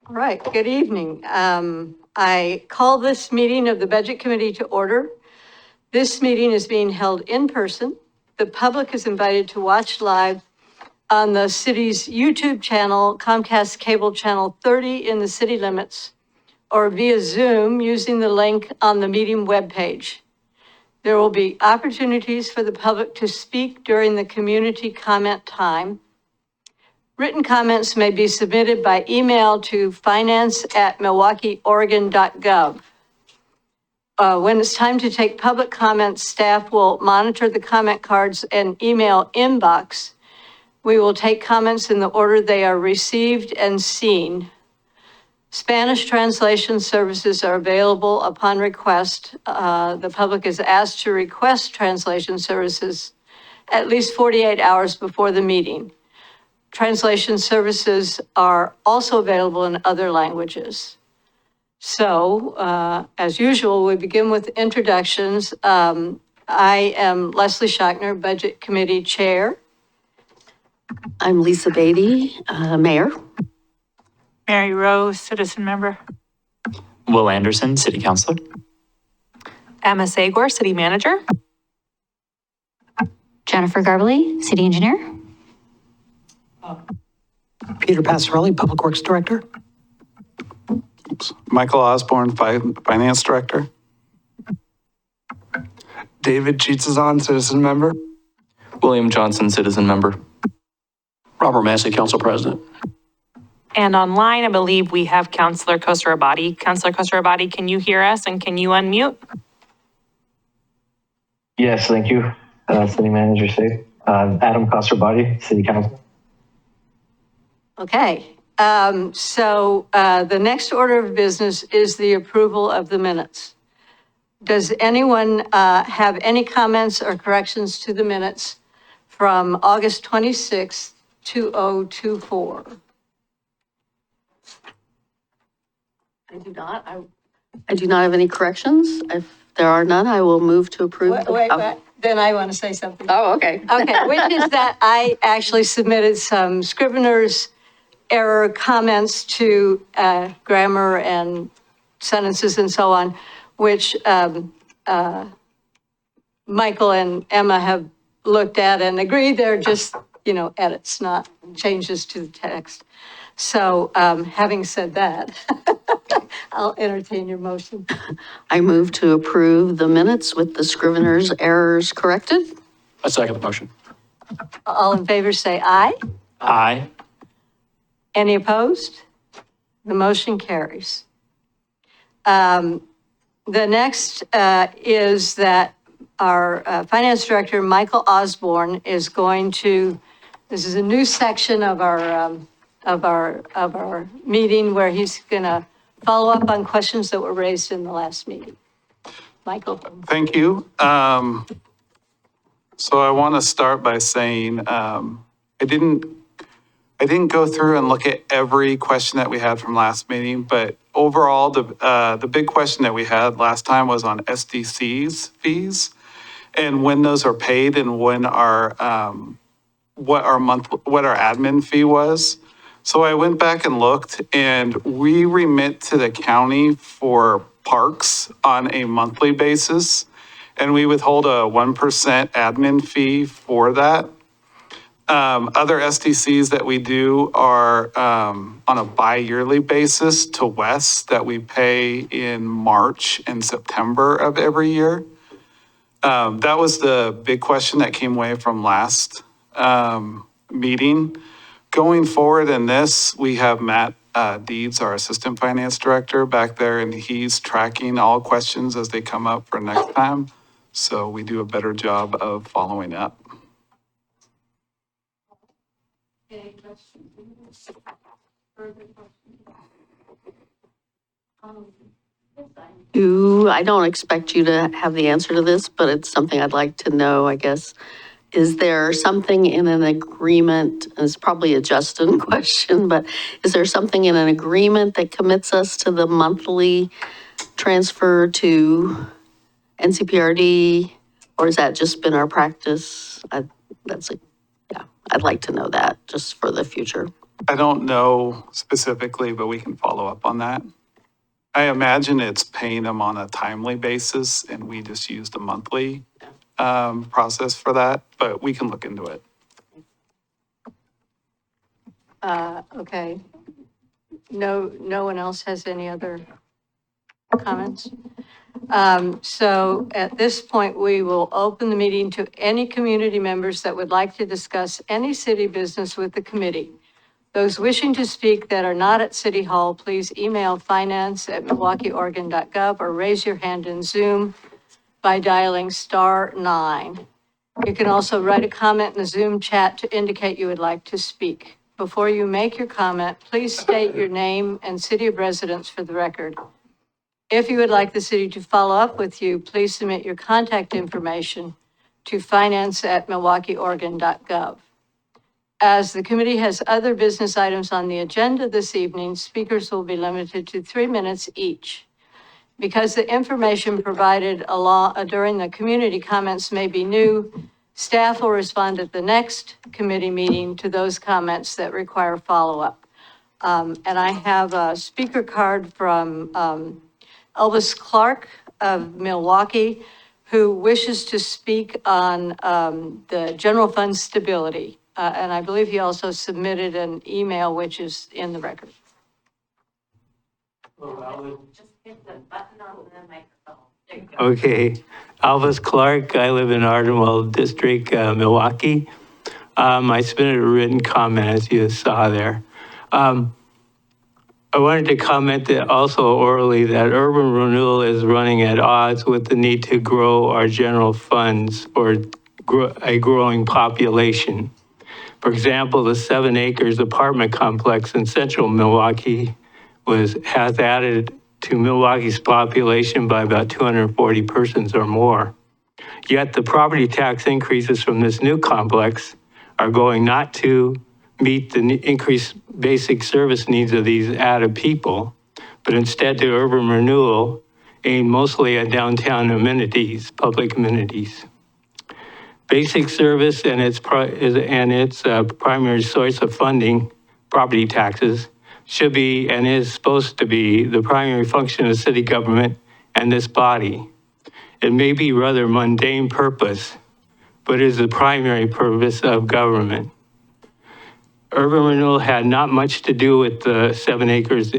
All right, good evening. I call this meeting of the Budget Committee to order. This meeting is being held in person. The public is invited to watch live on the city's YouTube channel, Comcast Cable Channel 30 in the city limits, or via Zoom using the link on the meeting webpage. There will be opportunities for the public to speak during the community comment time. Written comments may be submitted by email to finance@milwaukieoregon.gov. When it's time to take public comments, staff will monitor the comment cards and email inbox. We will take comments in the order they are received and seen. Spanish translation services are available upon request. The public is asked to request translation services at least 48 hours before the meeting. Translation services are also available in other languages. So, as usual, we begin with introductions. I am Leslie Schachner, Budget Committee Chair. I'm Lisa Beatty, Mayor. Mary Rose, citizen member. Will Anderson, City Councilor. Emma Sagor, City Manager. Jennifer Garbely, City Engineer. Peter Passarelli, Public Works Director. Michael Osborne, Finance Director. David Cheatzazon, Citizen Member. William Johnson, Citizen Member. Robert Massey, Council President. And online, I believe we have Councilor Khosrow-Abadi. Councilor Khosrow-Abadi, can you hear us and can you unmute? Yes, thank you. City Manager State. Adam Khosrow-Abadi, City Council. Okay, so the next order of business is the approval of the minutes. Does anyone have any comments or corrections to the minutes from August 26th, 2024? I do not. I do not have any corrections. If there are none, I will move to approve. Wait, then I want to say something. Oh, okay. Okay, which is that I actually submitted some Scrivener's error comments to grammar and sentences and so on, which Michael and Emma have looked at and agreed they're just, edits, not changes to the text. So having said that, I'll entertain your motion. I move to approve the minutes with the Scrivener's errors corrected. I second the motion. All in favor say aye. Aye. Any opposed? The motion carries. The next is that our Finance Director, Michael Osborne, is going to, this is a new section of our meeting where he's going to follow up on questions that were raised in the last meeting. Michael. Thank you. So I want to start by saying I didn't go through and look at every question that we had from last meeting, but overall, the big question that we had last time was on SDC's fees and when those are paid and when what our admin fee was. So I went back and looked, and we remit to the county for parks on a monthly basis, and we withhold a 1% admin fee for that. Other SDCs that we do are on a bi-yearly basis to West that we pay in March and September of every year. That was the big question that came away from last meeting. Going forward in this, we have Matt Deeds, our Assistant Finance Director, back there, and he's tracking all questions as they come up for next time. So we do a better job of following up. Any questions? Further questions? I don't expect you to have the answer to this, but it's something I'd like to know, I guess. Is there something in an agreement, and it's probably a Justin question, but is there something in an agreement that commits us to the monthly transfer to NCPRD, or has that just been our practice? I'd like to know that just for the future. I don't know specifically, but we can follow up on that. I imagine it's paying them on a timely basis, and we just used a monthly process for that, but we can look into it. Okay. No one else has any other comments? So at this point, we will open the meeting to any community members that would like to discuss any city business with the committee. Those wishing to speak that are not at City Hall, please email finance@milwaukeeoregon.gov or raise your hand in Zoom by dialing *9. You can also write a comment in the Zoom chat to indicate you would like to speak. Before you make your comment, please state your name and city of residence for the record. If you would like the city to follow up with you, please submit your contact information to finance@milwaukeeoregon.gov. As the committee has other business items on the agenda this evening, speakers will be limited to 3 minutes each. Because the information provided during the community comments may be new, staff will respond at the next committee meeting to those comments that require follow-up. And I have a speaker card from Elvis Clark of Milwaukie, who wishes to speak on the general fund stability. And I believe he also submitted an email, which is in the record. Okay, Elvis Clark, I live in Ardenwell District, Milwaukee. I submitted a written comment, as you saw there. I wanted to comment that also orally that urban renewal is running at odds with the need to grow our general funds for a growing population. For example, the 7 acres apartment complex in central Milwaukee has added to Milwaukee's population by about 240 persons or more. Yet the property tax increases from this new complex are going not to meet the increased basic service needs of these added people, but instead to urban renewal aimed mostly at downtown amenities, public amenities. Basic service and its primary source of funding, property taxes, should be and is supposed to be the primary function of city government and this body. It may be rather mundane purpose, but is the primary purpose of government. Urban renewal had not much to do with the 7 acres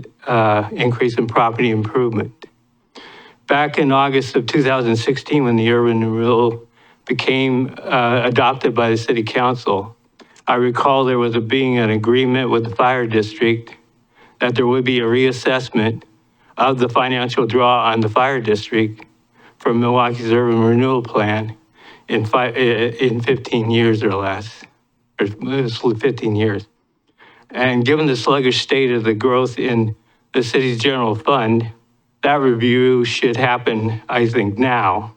increase in property improvement. Back in August of 2016, when the urban renewal became adopted by the city council, I recall there was being an agreement with the fire district that there would be a reassessment of the financial draw on the fire district for Milwaukee's urban renewal plan in 15 years or less, or 15 years. And given the sluggish state of the growth in the city's general fund, that review should happen, I think, now.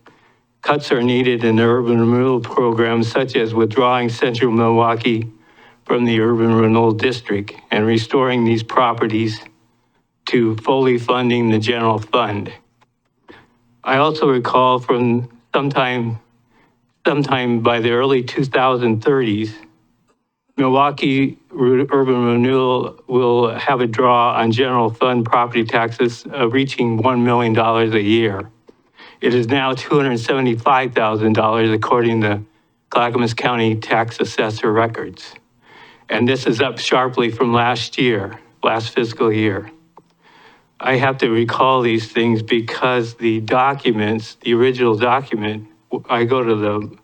Cuts are needed in the urban renewal programs, such as withdrawing central Milwaukee from the urban renewal district and restoring these properties to fully funding the general fund. I also recall from sometime by the early 2030s, Milwaukee urban renewal will have a draw on general fund property taxes reaching $1 million a year. It is now $275,000 according to Clackamas County tax assessor records. And this is up sharply from last fiscal year. I have to recall these things because the documents, the original document, I go to the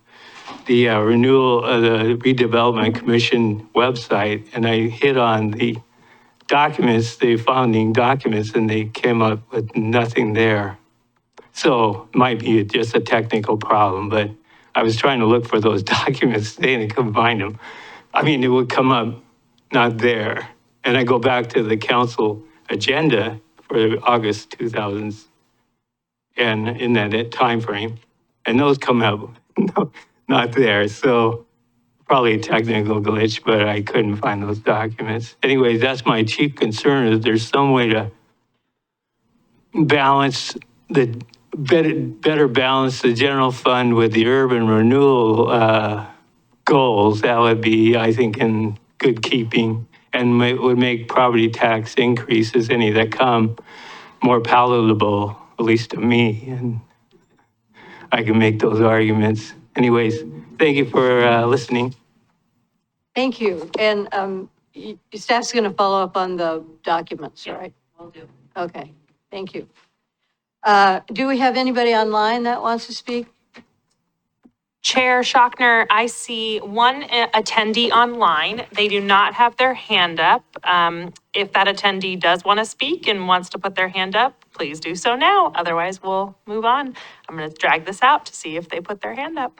redevelopment commission website and I hit on the documents, the founding documents, and they came up with nothing there. So it might be just a technical problem, but I was trying to look for those documents today and I couldn't find them. I mean, it would come up not there. And I go back to the council agenda for August 2000 and in that time frame, and those come out not there. So probably a technical glitch, but I couldn't find those documents. Anyways, that's my chief concern, is there's some way to balance better balance the general fund with the urban renewal goals. That would be, I think, in good keeping and would make property tax increases, any that come, more palatable, at least to me. And I can make those arguments. Anyways, thank you for listening. Thank you. And staff's going to follow up on the documents, right? Will do. Okay, thank you. Do we have anybody online that wants to speak? Chair Schachner, I see one attendee online. They do not have their hand up. If that attendee does want to speak and wants to put their hand up, please do so now. Otherwise, we'll move on. I'm going to drag this out to see if they put their hand up.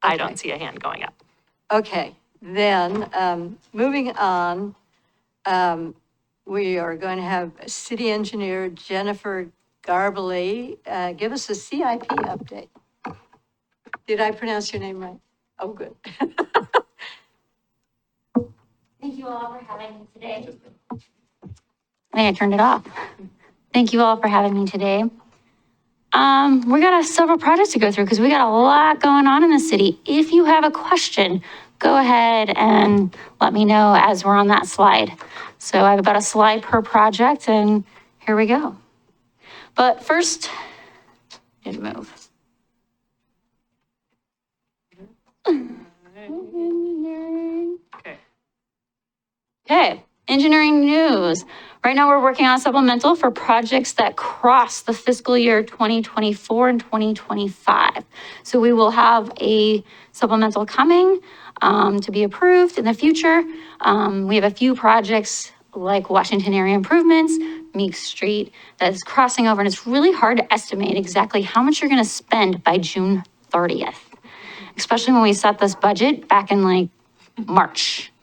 I don't see a hand going up. Okay, then moving on, we are going to have City Engineer Jennifer Garbely give us a CIP update. Did I pronounce your name right? Oh, good. Thank you all for having me today. I think I turned it off. Thank you all for having me today. We got several projects to go through because we got a lot going on in the city. If you have a question, go ahead and let me know as we're on that slide. So I have about a slide per project, and here we go. But first, didn't move. Okay, engineering news. Right now we're working on a supplemental for projects that cross the fiscal year 2024 and 2025. So we will have a supplemental coming to be approved in the future. We have a few projects like Washington area improvements, Meek Street, that is crossing over, and it's really hard to estimate exactly how much you're gonna spend by June 30th, especially when we set this budget back in like March.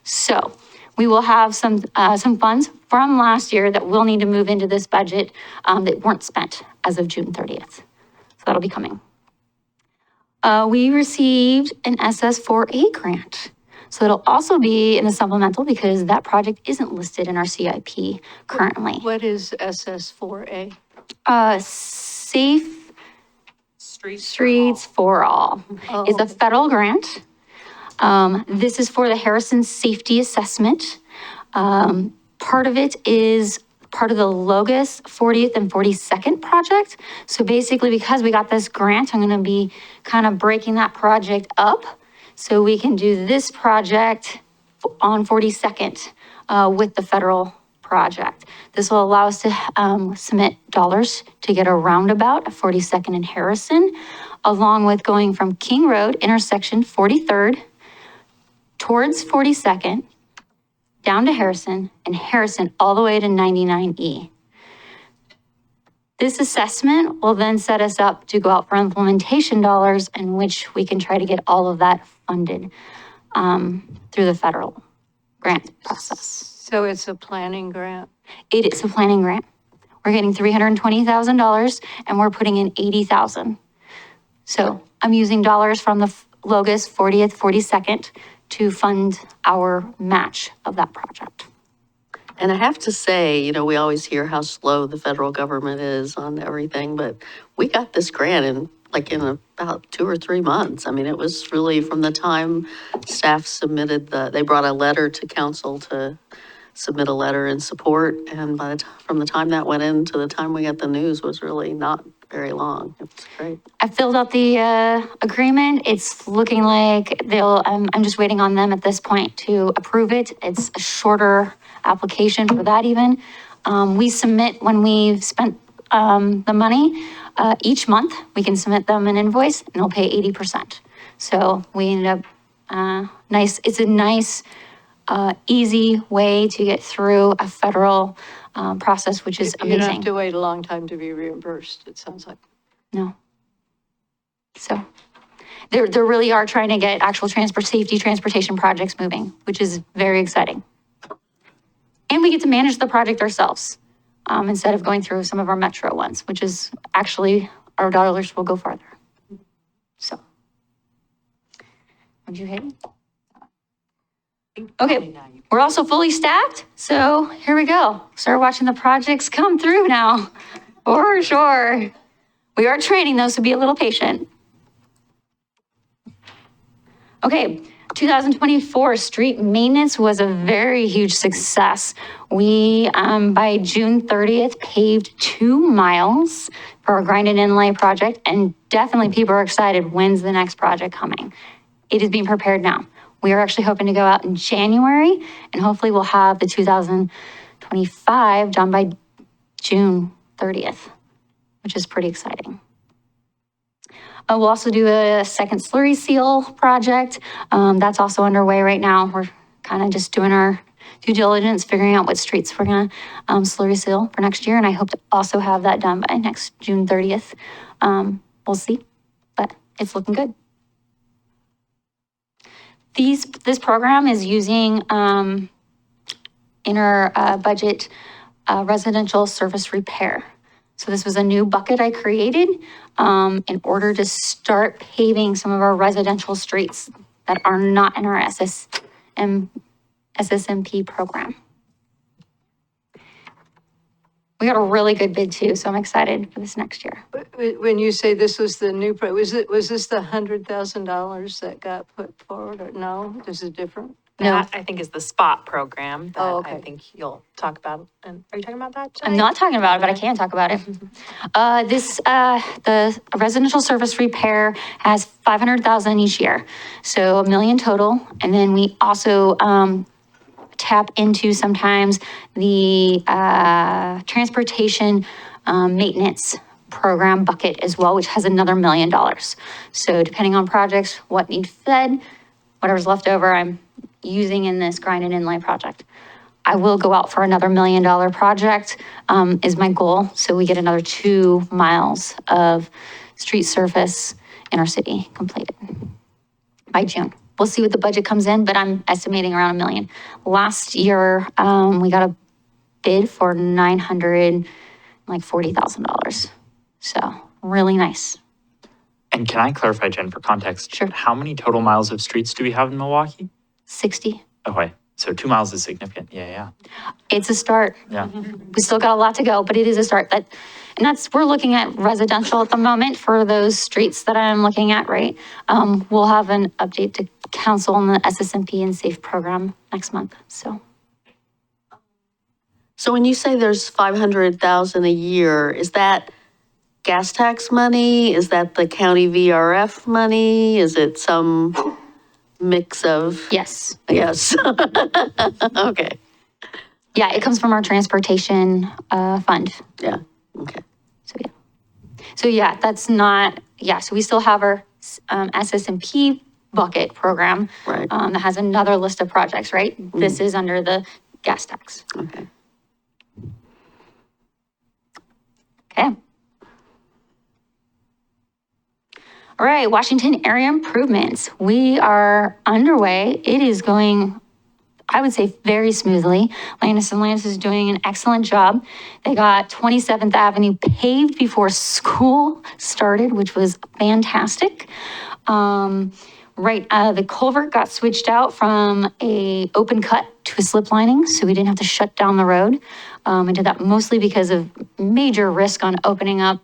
So we will have some funds from last year that will need to move into this budget that weren't spent as of June 30th. So that'll be coming. We received an SS4A grant. So it'll also be in the supplemental because that project isn't listed in our CIP currently. What is SS4A? Safe Streets for All. Oh, It's a federal grant. This is for the Harrison Safety Assessment. Part of it is part of the Logos 40th and 42nd project. So basically, because we got this grant, I'm gonna be kind of breaking that project up so we can do this project on 42nd with the federal project. This will allow us to submit dollars to get a roundabout at 42nd and Harrison, along with going from King Road, intersection 43rd, towards 42nd, down to Harrison, and Harrison all the way to 99E. This assessment will then set us up to go out for implementation dollars, in which we can try to get all of that funded through the federal grant process. so it's a planning grant? It is a planning grant. We're getting $320,000 and we're putting in $80,000. So I'm using dollars from the Logos 40th, 42nd to fund our match of that project. And I have to say, you know, we always hear how slow the federal government is on everything, but we got this grant in about 2 or 3 months. I mean, it was really from the time staff submitted they brought a letter to council to submit a letter in support. And from the time that went in to the time we got the news was really not very long. It's great. I filled out the agreement. It's looking like I'm just waiting on them at this point to approve it. It's a shorter application for that even. We submit when we've spent the money. Each month, we can submit them an invoice and they'll pay 80%. So we ended up, it's a nice, easy way to get through a federal process, which is You don't have amazing. to wait a long time to be reimbursed, it sounds like. No. So they really are trying to get actual transportation projects moving, which is very exciting. And we get to manage the project ourselves instead of going through some of our metro ones, which is actually our dollars will go farther. So. What'd you hit? Okay, we're also fully staffed, so here we go. Start watching the projects come through now, for sure. We are training though, so be a little patient. Okay, 2024 street maintenance was a very huge success. We, by June 30th, paved 2 miles for our grind and inlay project, and definitely people are excited. When's the next project coming? It is being prepared now. We are actually hoping to go out in January, and hopefully we'll have the 2025 done by June 30th, which is pretty exciting. We'll also do a second slurry seal project. That's also underway right now. We're kind of just doing our due diligence, figuring out what streets we're gonna slurry seal for next year. And I hope to also have that done by next June 30th. We'll see, but it's looking good. This program is using in our budget residential surface repair. So this was a new bucket I created in order to start paving some of our residential streets that are not in our SSMP program. We got a really good bid too, so I'm excited for this next year. When you say this was the new, was this the $100,000 that got put forward, or no, this is different? That, I think, is the SPOT program that Oh, okay. I think you'll talk about. And are you talking about that, Jenny? I'm not talking about it, but I can talk about it. The residential service repair has 500,000 each year, so $1 million total. And then we also tap into sometimes the transportation maintenance program bucket as well, which has another $1 million. So depending on projects, what needs fed, whatever's left over, I'm using in this grind and inlay project. I will go out for another $1 million project is my goal. So we get another 2 miles of street surface in our city completed by June. We'll see what the budget comes in, but I'm estimating around $1 million. Last year, we got a bid for $940,000. So really nice. And can I clarify, Jen, for context? Sure. How many total miles of streets do we have in Milwaukie? 60. Okay, so 2 miles is significant. Yeah. It's a start. Yeah. We still got a lot to go, but it is a start. We're looking at residential at the moment for those streets that I'm looking at, right? We'll have an update to council on the SSMP and SAFE program next month, so. So when you say there's 500,000 a year, is that gas tax money? Is that the county VRF money? Is it some mix of? Yes. Yes. Okay. Yeah, it comes from our transportation fund. Yeah, okay. So yeah, that's not, so we still have our SSMP bucket program. Right. That has another list of projects, right? This is under the gas tax. Okay. Okay. All right, Washington area improvements. We are underway. It is going, I would say, very smoothly. Landis & Lance is doing an excellent job. They got 27th Avenue paved before school started, which was fantastic. The culvert got switched out from a open cut to a slip lining, so we didn't have to shut down the road. I did that mostly because of major risk on opening up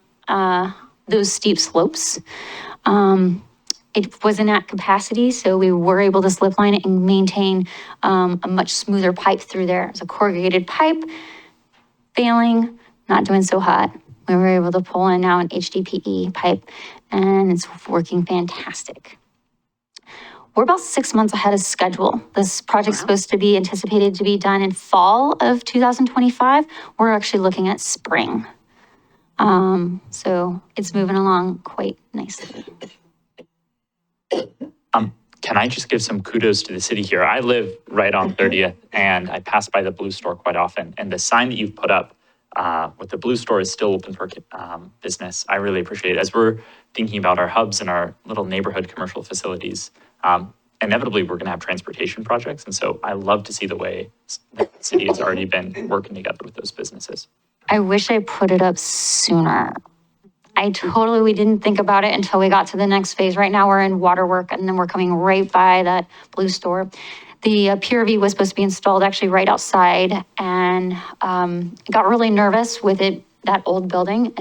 those steep slopes. It wasn't at capacity, so we were able to slip line it and maintain a much smoother pipe through there. It's a corrugated pipe, failing, not doing so hot. We were able to pull in now an HDPE pipe, and it's working fantastic. We're about 6 months ahead of schedule. This project's supposed to be anticipated to be done in fall of 2025. We're actually looking at spring. So it's moving along quite nicely. Can I just give some kudos to the city here? I live right on 30th and I pass by the Blue Store quite often. And the sign that you've put up with the Blue Store is still open for business. I really appreciate it. As we're thinking about our hubs and our little neighborhood commercial facilities, inevitably we're going to have transportation projects. And so I love to see the way the city has already been working together with those businesses. I wish I put it up sooner. We didn't think about it until we got to the next phase. Right now we're in waterwork and then we're coming right by that Blue Store. The PRV was supposed to be installed actually right outside and got really nervous with it that old building.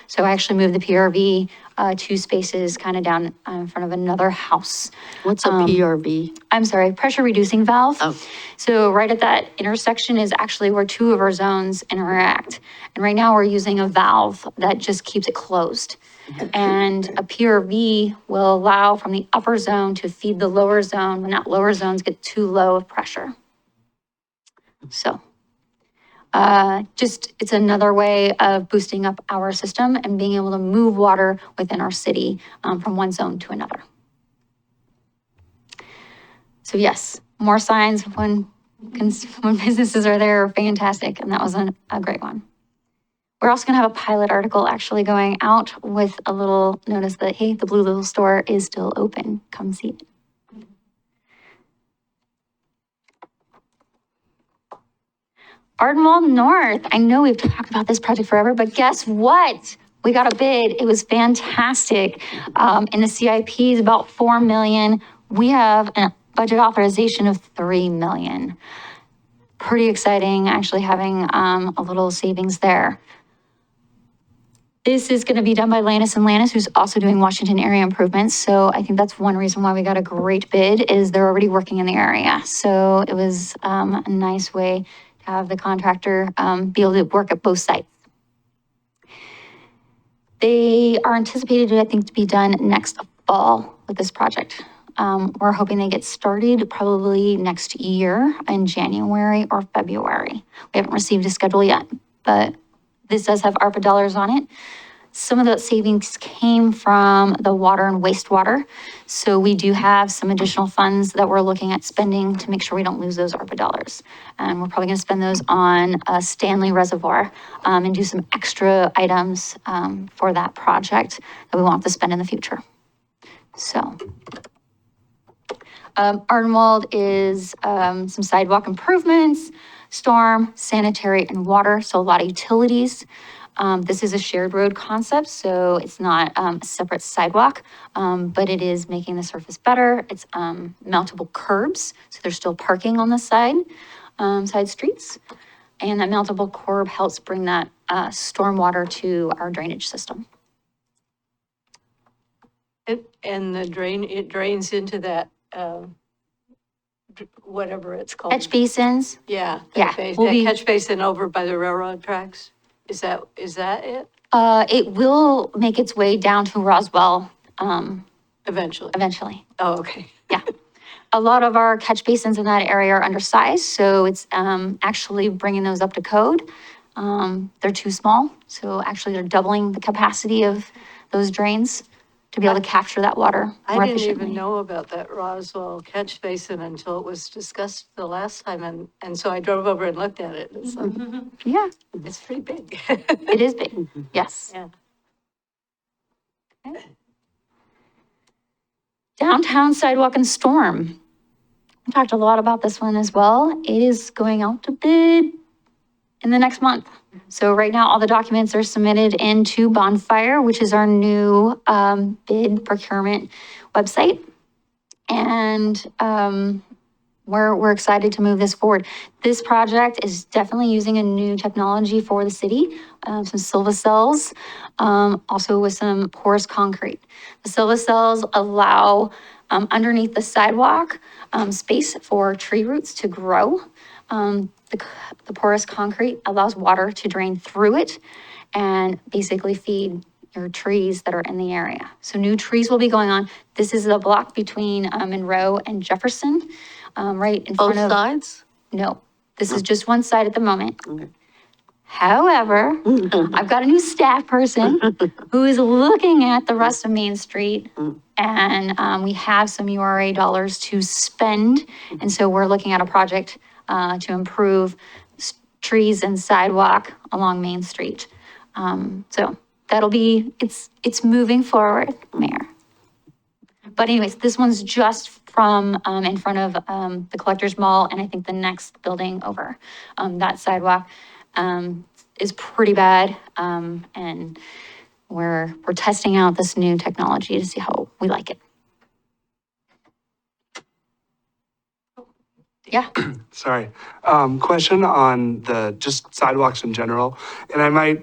So I actually moved the PRV 2 spaces kind of down in front of another house. What's a PRV? I'm sorry, pressure reducing valve. Oh. So right at that intersection is actually where 2 of our zones interact. And right now we're using a valve that just keeps it closed. And a PRV will allow from the upper zone to feed the lower zone when that lower zones get too low of pressure. So it's another way of boosting up our system and being able to move water within our city from one zone to another. So yes, more signs when businesses are there are fantastic, and that was a great one. We're also gonna have a pilot article actually going out with a little notice that, hey, the Blue Little Store is still open, come see it. Ardenwald North, I know we've talked about this project forever, but guess what? We got a bid, it was fantastic. And the CIP is about 4 million. We have a budget authorization of 3 million. Pretty exciting, actually having a little savings there. This is gonna be done by Lannis and Lannis, who's also doing Washington area improvements. So I think that's one reason why we got a great bid is they're already working in the area. So it was a nice way to have the contractor be able to work at both sites. They are anticipated, I think, to be done next fall with this project. We're hoping they get started probably next year in January or February. We haven't received a schedule yet, but this does have ARPA dollars on it. Some of the savings came from the water and wastewater. So we do have some additional funds that we're looking at spending to make sure we don't lose those ARPA dollars. And we're probably gonna spend those on a Stanley Reservoir and do some extra items for that project that we won't have to spend in the future. So. Ardenwald is some sidewalk improvements, storm, sanitary, and water, so a lot of utilities. This is a shared road concept, so it's not a separate sidewalk, but it is making the surface better. It's mountable curbs, so there's still parking on the side streets. And that mountable curb helps bring that stormwater to our drainage system. And it drains into that, whatever it's called. Catch basins. Yeah. Yeah, That we'll be- catch basin over by the railroad tracks. Is that it? It will make its way down to Roswell Eventually. eventually. Oh, okay. Yeah. A lot of our catch basins in that area are undersized, so it's actually bringing those up to code. They're too small, so actually they're doubling the capacity of those drains to be able to capture that water more I didn't efficiently. even know about that Roswell catch basin until it was discussed the last time, and so I drove over and looked at it. It's like, Yeah, it's pretty big. it is big, yes. Yeah. Downtown sidewalk and storm. We talked a lot about this one as well. It is going out to bid in the next month. So right now, all the documents are submitted into Bonfire, which is our new bid procurement website. And we're excited to move this forward. This project is definitely using a new technology for the city, some silva cells, also with some porous concrete. The silva cells allow underneath the sidewalk space for tree roots to grow. The porous concrete allows water to drain through it and basically feed your trees that are in the area. So new trees will be going on. This is the block between Monroe and Jefferson, right in front Both of. sides? No, this is just one side at the moment. Okay. However, I've got a new staff person who is looking at the rest of Main Street, and we have some URA dollars to spend. And so we're looking at a project to improve trees and sidewalk along Main Street. So that'll be, it's moving forward, Mayor. But anyways, this one's just from in front of the Collectors Mall, and I think the next building over. That sidewalk is pretty bad, and we're testing out this new technology to see how we like it. Yeah. Sorry. Question on the just sidewalks in general. And I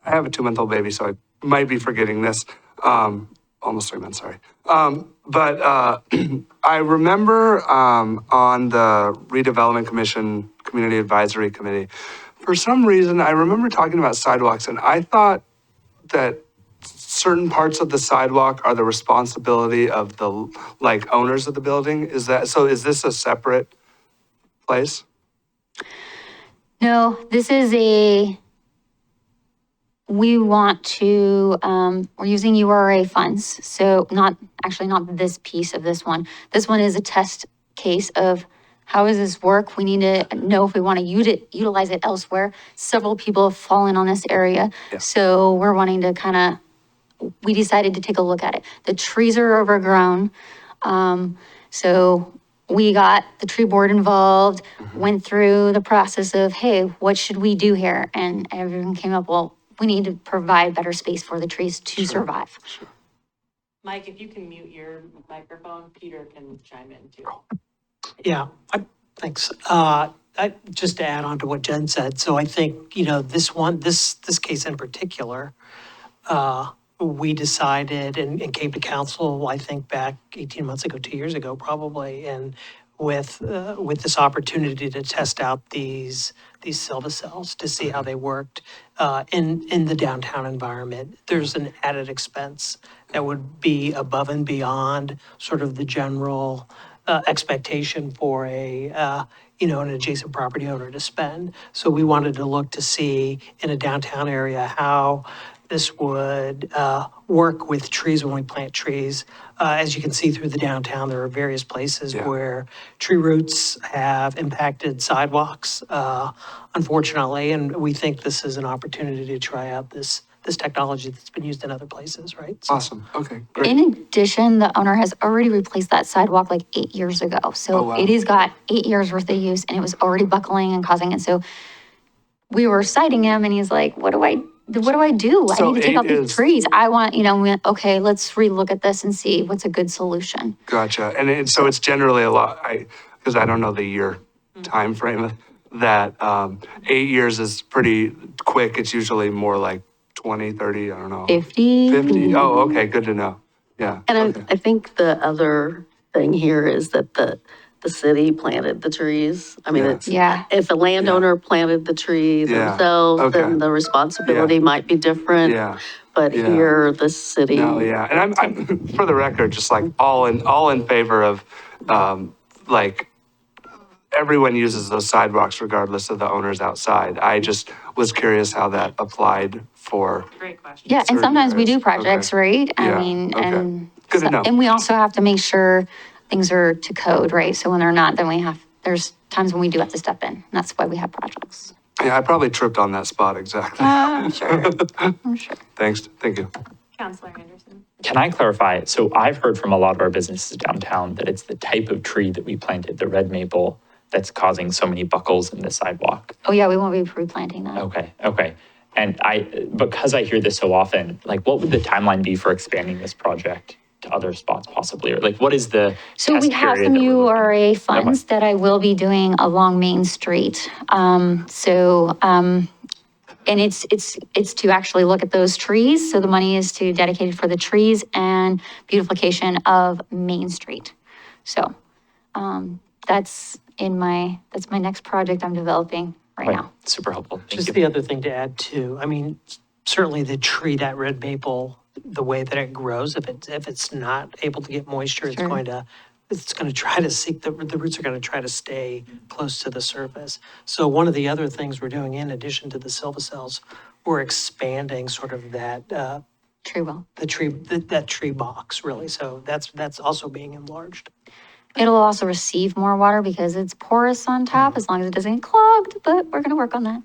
have a 2-month-old baby, so I might be forgetting this. Almost 3 months, sorry. But I remember on the Redevelopment Commission, Community Advisory Committee, for some reason, I remember talking about sidewalks, and I thought that certain parts of the sidewalk are the responsibility of the, like, owners of the building. Is that, so is this a separate place? No, this is we want to, we're using URA funds. So not this piece of this one. This one is a test case of how does this work? We need to know if we want to utilize it elsewhere. Several people have fallen on this area. Yeah. So we're wanting to we decided to take a look at it. The trees are overgrown. So we got the tree board involved, went through the process of, hey, what should we do here? And everyone came up, well, we need to provide better space for the trees to survive. Mike, if you can mute your microphone, Peter can chime in too. Yeah, thanks. Just to add on to what Jen said, so I think, this case in particular, we decided and came to council, I think back 18 months ago, 2 years ago, probably, and with this opportunity to test out these Silva cells to see how they worked in the downtown environment. There's an added expense that would be above and beyond sort of the general expectation for an adjacent property owner to spend. So we wanted to look to see in a downtown area how this would work with trees when we plant trees. As you can see through the downtown, there are various places where tree roots have impacted sidewalks, unfortunately, and we think this is an opportunity to try out this technology that's been used in other places, right? So- Awesome. Okay, great. In addition, the owner has already replaced that sidewalk like 8 years ago. So wow. it has got 8 years worth of use and it was already buckling and causing it. So we were citing him and he's like, what do I do? I So need to take out 8 these is- trees. I want, we went, okay, let's relook at this and see what's a good solution. Gotcha. And so it's generally a lot, because I don't know the year time frame, that 8 years is pretty quick. It's usually more like 20, 30, I don't know. 50. 50. Oh, okay, good to know. Yeah. And okay. I think the other thing here is that the city planted the trees. I mean, Yeah. it's, Yeah. if a landowner planted the tree Yeah. themselves, Okay. then the responsibility might be different. Yeah. But Yeah. here, the city. No, yeah, and I'm for the record, just like all in favor of, like, everyone uses those sidewalks regardless of the owners outside. I just was curious how that applied for. Great question. Yeah, and certain sometimes we do areas. projects, Okay. right? Yeah, I mean, okay. and Good to know. and we also have to make sure things are to code, right? So when they're not, then there's times when we do have to step in. That's why we have projects. Yeah, I probably tripped on that spot exactly. I'm sure. I'm sure. Thanks, thank you. Counselor Anderson. Can I clarify? So I've heard from a lot of our businesses downtown that it's the type of tree that we planted, the red maple, that's causing so many buckles in the sidewalk. Oh yeah, we won't be replanting that. Okay. And because I hear this so often, like, what would the timeline be for expanding this project to other spots possibly? Or like, what is the So test we have period some that we're looking at? URA funds that I will be doing along Main Street. And it's to actually look at those trees. So the money is to dedicated for the trees and beautification of Main Street. So that's my next project I'm developing right now. Super helpful. Thank Just you. the other thing to add too, I mean, certainly the tree, that red maple, the way that it grows, if it's not able to get moisture, it's Sure. going to try to seek, the roots are going to try to stay close to the surface. So one of the other things we're doing in addition to the Silva cells, we're expanding sort of that, Tree well. that tree box really. So that's also being enlarged. It'll also receive more water because it's porous on top as long as it doesn't get clogged, but we're gonna work on that.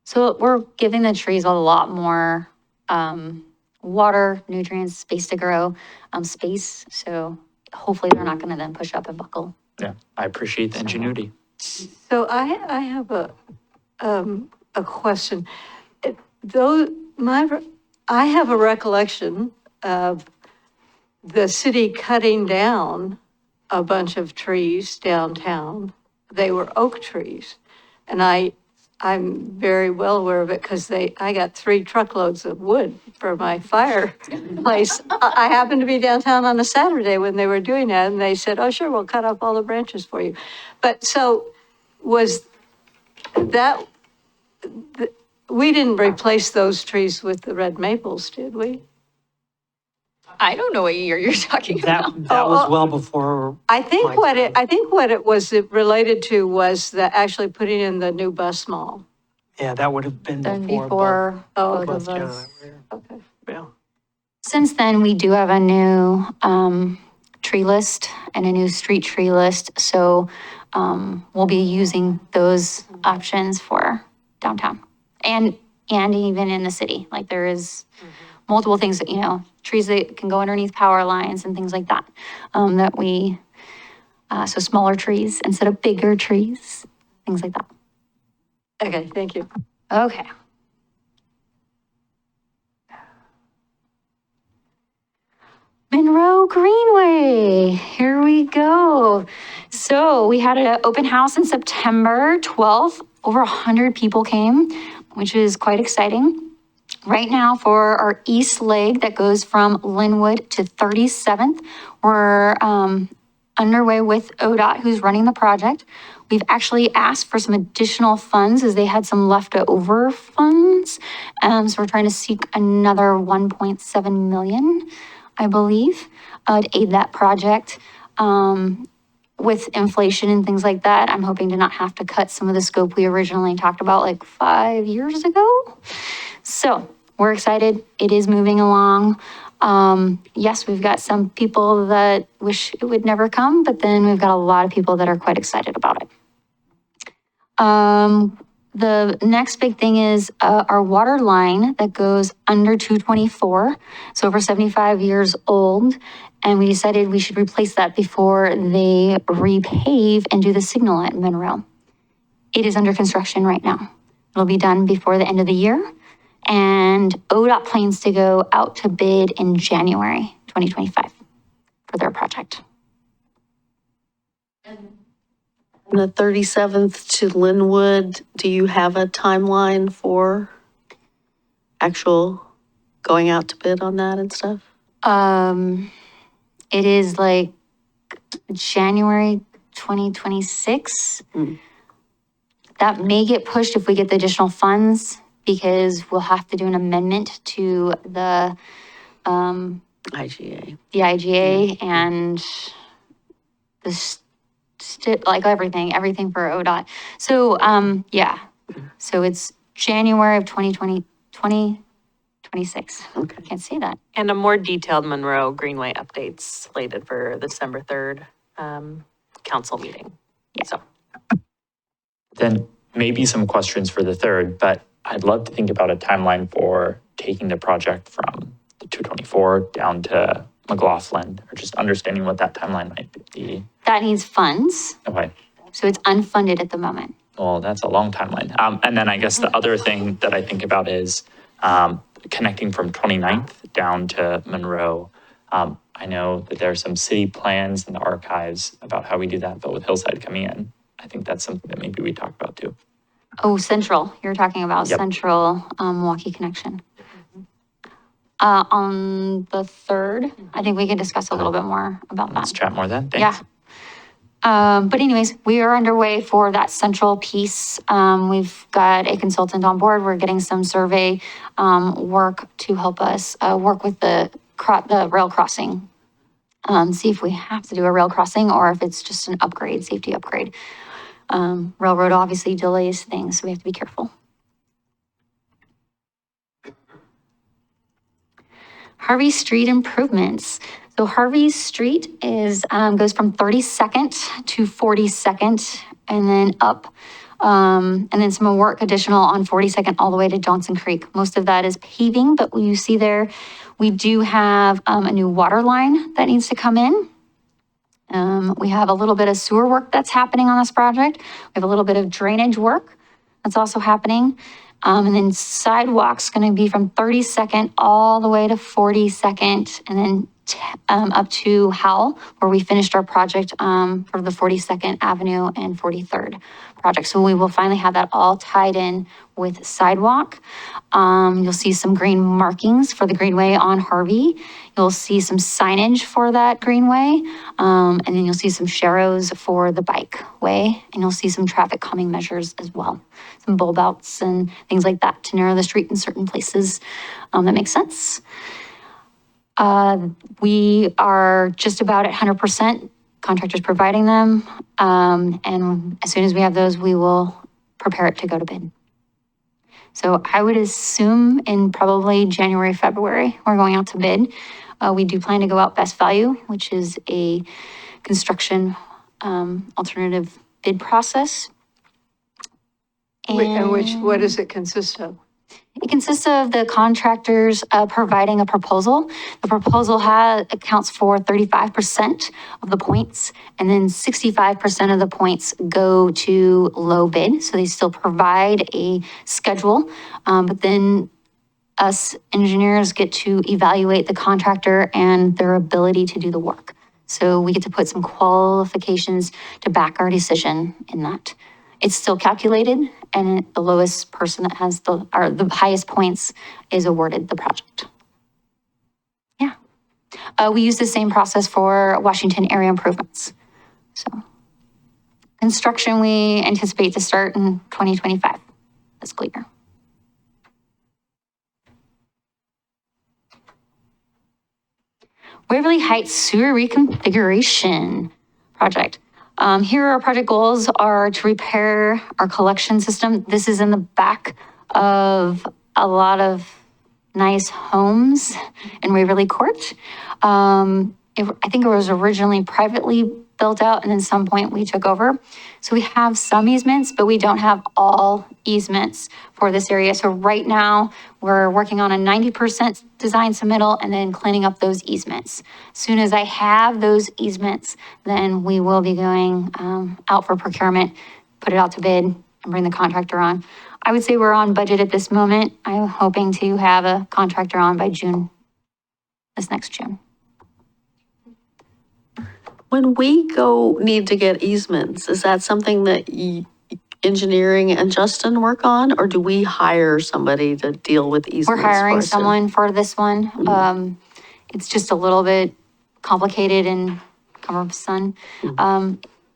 So we're giving the trees a lot more water, nutrients, space to grow, space. So hopefully they're not gonna then push up and buckle. Yeah, I appreciate the ingenuity. So I have a question. I have a recollection of the city cutting down a bunch of trees downtown. They were oak trees. And I'm very well aware of it because I got 3 truckloads of wood for my fireplace. I happened to be downtown on a Saturday when they were doing that, and they said, oh, sure, we'll cut off all the branches for you. But so was that, we didn't replace those trees with the red maples, did we? I don't know what year you're talking about. That was well before. I think my what time. I think what it was related to was actually putting in the new bus mall. Yeah, that would have been Then before. Oh, both both of Jen and us. I were here. okay. Yeah. Since then, we do have a new tree list and a new street tree list. So we'll be using those options for downtown and even in the city. Like there is multiple things that, trees that can go underneath power lines and things like that. So smaller trees instead of bigger trees, things like that. Okay, thank you. Okay. Monroe Greenway, here we go. So we had an open house in September 12th. Over 100 people came, which is quite exciting. Right now for our east leg that goes from Linwood to 37th, we're underway with ODOT, who's running the project. We've actually asked for some additional funds as they had some leftover funds. So we're trying to seek another 1.7 million, I believe, to aid that project. With inflation and things like that, I'm hoping to not have to cut some of the scope we originally talked about like 5 years ago. So we're excited. It is moving along. Yes, we've got some people that wish it would never come, but then we've got a lot of people that are quite excited about it. The next big thing is our water line that goes under 224. It's over 75 years old. And we decided we should replace that before they repave and do the signal at Monroe. It is under construction right now. It'll be done before the end of the year. And ODOT plans to go out to bid in January 2025 for their project. And the 37th to Linwood, do you have a timeline for actual going out to bid on that and stuff? It is like January 2026. That may get pushed if we get the additional funds because we'll have to do an amendment to the IGA. the IGA and like everything for ODOT. So, yeah. So it's January of 2026. Okay. Can't say that. And a more detailed Monroe Greenway updates slated for the December 3rd council meeting. Yeah. So. Then maybe some questions for the 3rd, but I'd love to think about a timeline for taking the project from the 224 down to McLaughlin, or just understanding what that timeline might be. That needs funds. Okay. So it's unfunded at the moment. Well, that's a long timeline. And then I guess the other thing that I think about is connecting from 29th down to Monroe. I know that there are some city plans in the archives about how we do that, but with Hillside coming in, I think that's something that maybe we talk about too. Oh, Central. You're talking about Yep. Central Milwaukee connection. On the 3rd, I think we can discuss a little bit more about Let's that. chat more then. Thanks. Yeah. But anyways, we are underway for that central piece. We've got a consultant on board. We're getting some survey work to help us work with the rail crossing. See if we have to do a rail crossing or if it's just an upgrade, safety upgrade. Railroad obviously delays things, so we have to be careful. Harvey Street improvements. So Harvey Street is goes from 32nd to 42nd and then up. And then some work additional on 42nd all the way to Johnson Creek. Most of that is paving, but you see there, we do have a new water line that needs to come in. We have a little bit of sewer work that's happening on this project. We have a little bit of drainage work that's also happening. And then sidewalks going to be from 32nd all the way to 42nd and then up to Howell, where we finished our project for the 42nd Avenue and 43rd project. So we will finally have that all tied in with sidewalk. You'll see some green markings for the greenway on Harvey. You'll see some signage for that greenway. And then you'll see some sharrows for the bike way. And you'll see some traffic calming measures as well. Some bulb outs and things like that to narrow the street in certain places. That makes sense. We are just about at 100%, contractors providing them. And as soon as we have those, we will prepare it to go to bid. So I would assume in probably January, February, we're going out to bid. We do plan to go out best value, which is a construction alternative bid process. And what does it consist of? It consists of the contractors providing a proposal. The proposal accounts for 35% of the points, and then 65% of the points go to low bid. So they still provide a schedule, but then us engineers get to evaluate the contractor and their ability to do the work. So we get to put some qualifications to back our decision in that. It's still calculated, and the lowest person that has the highest points is awarded the project. Yeah. We use the same process for Washington area improvements. So construction, we anticipate to start in 2025 fiscal year. Waverly Heights sewer reconfiguration project. Here our project goals are to repair our collection system. This is in the back of a lot of nice homes in Waverly Court. I think it was originally privately built out, and at some point we took over. So we have some easements, but we don't have all easements for this area. So right now we're working on a 90% design submittal and then cleaning up those easements. As soon as I have those easements, then we will be going out for procurement, put it out to bid, and bring the contractor on. I would say we're on budget at this moment. I'm hoping to have a contractor on by June, this next June. When we need to get easements, is that something that engineering and Justin work on, or do we hire somebody to deal with easements? We're hiring someone for this one. Mm-hmm. It's just a little bit complicated and cumbersome.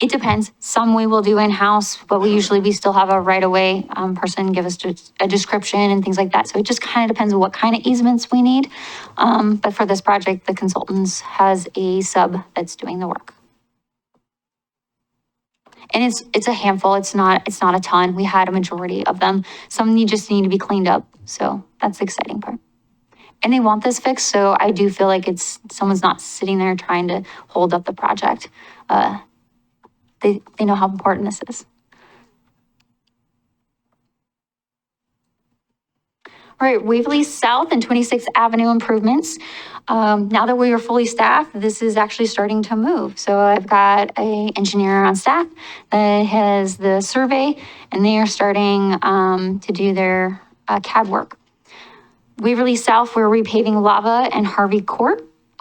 It depends. Some we will do in-house, but we still have a right-of-way person give us a description and things like that. So it just kind of depends on what kind of easements we need. But for this project, the consultants has a sub that's doing the work. And it's a handful. It's not a ton. We had a majority of them. Some just need to be cleaned up. So that's the exciting part. And they want this fixed, so I do feel like someone's not sitting there trying to hold up the project. They know how important this is. All right, Waverly South and 26th Avenue improvements. Now that we are fully staffed, this is actually starting to move. So I've got an engineer on staff that has the survey, and they are starting to do their CAD work. Waverly South, we're repaving Lava and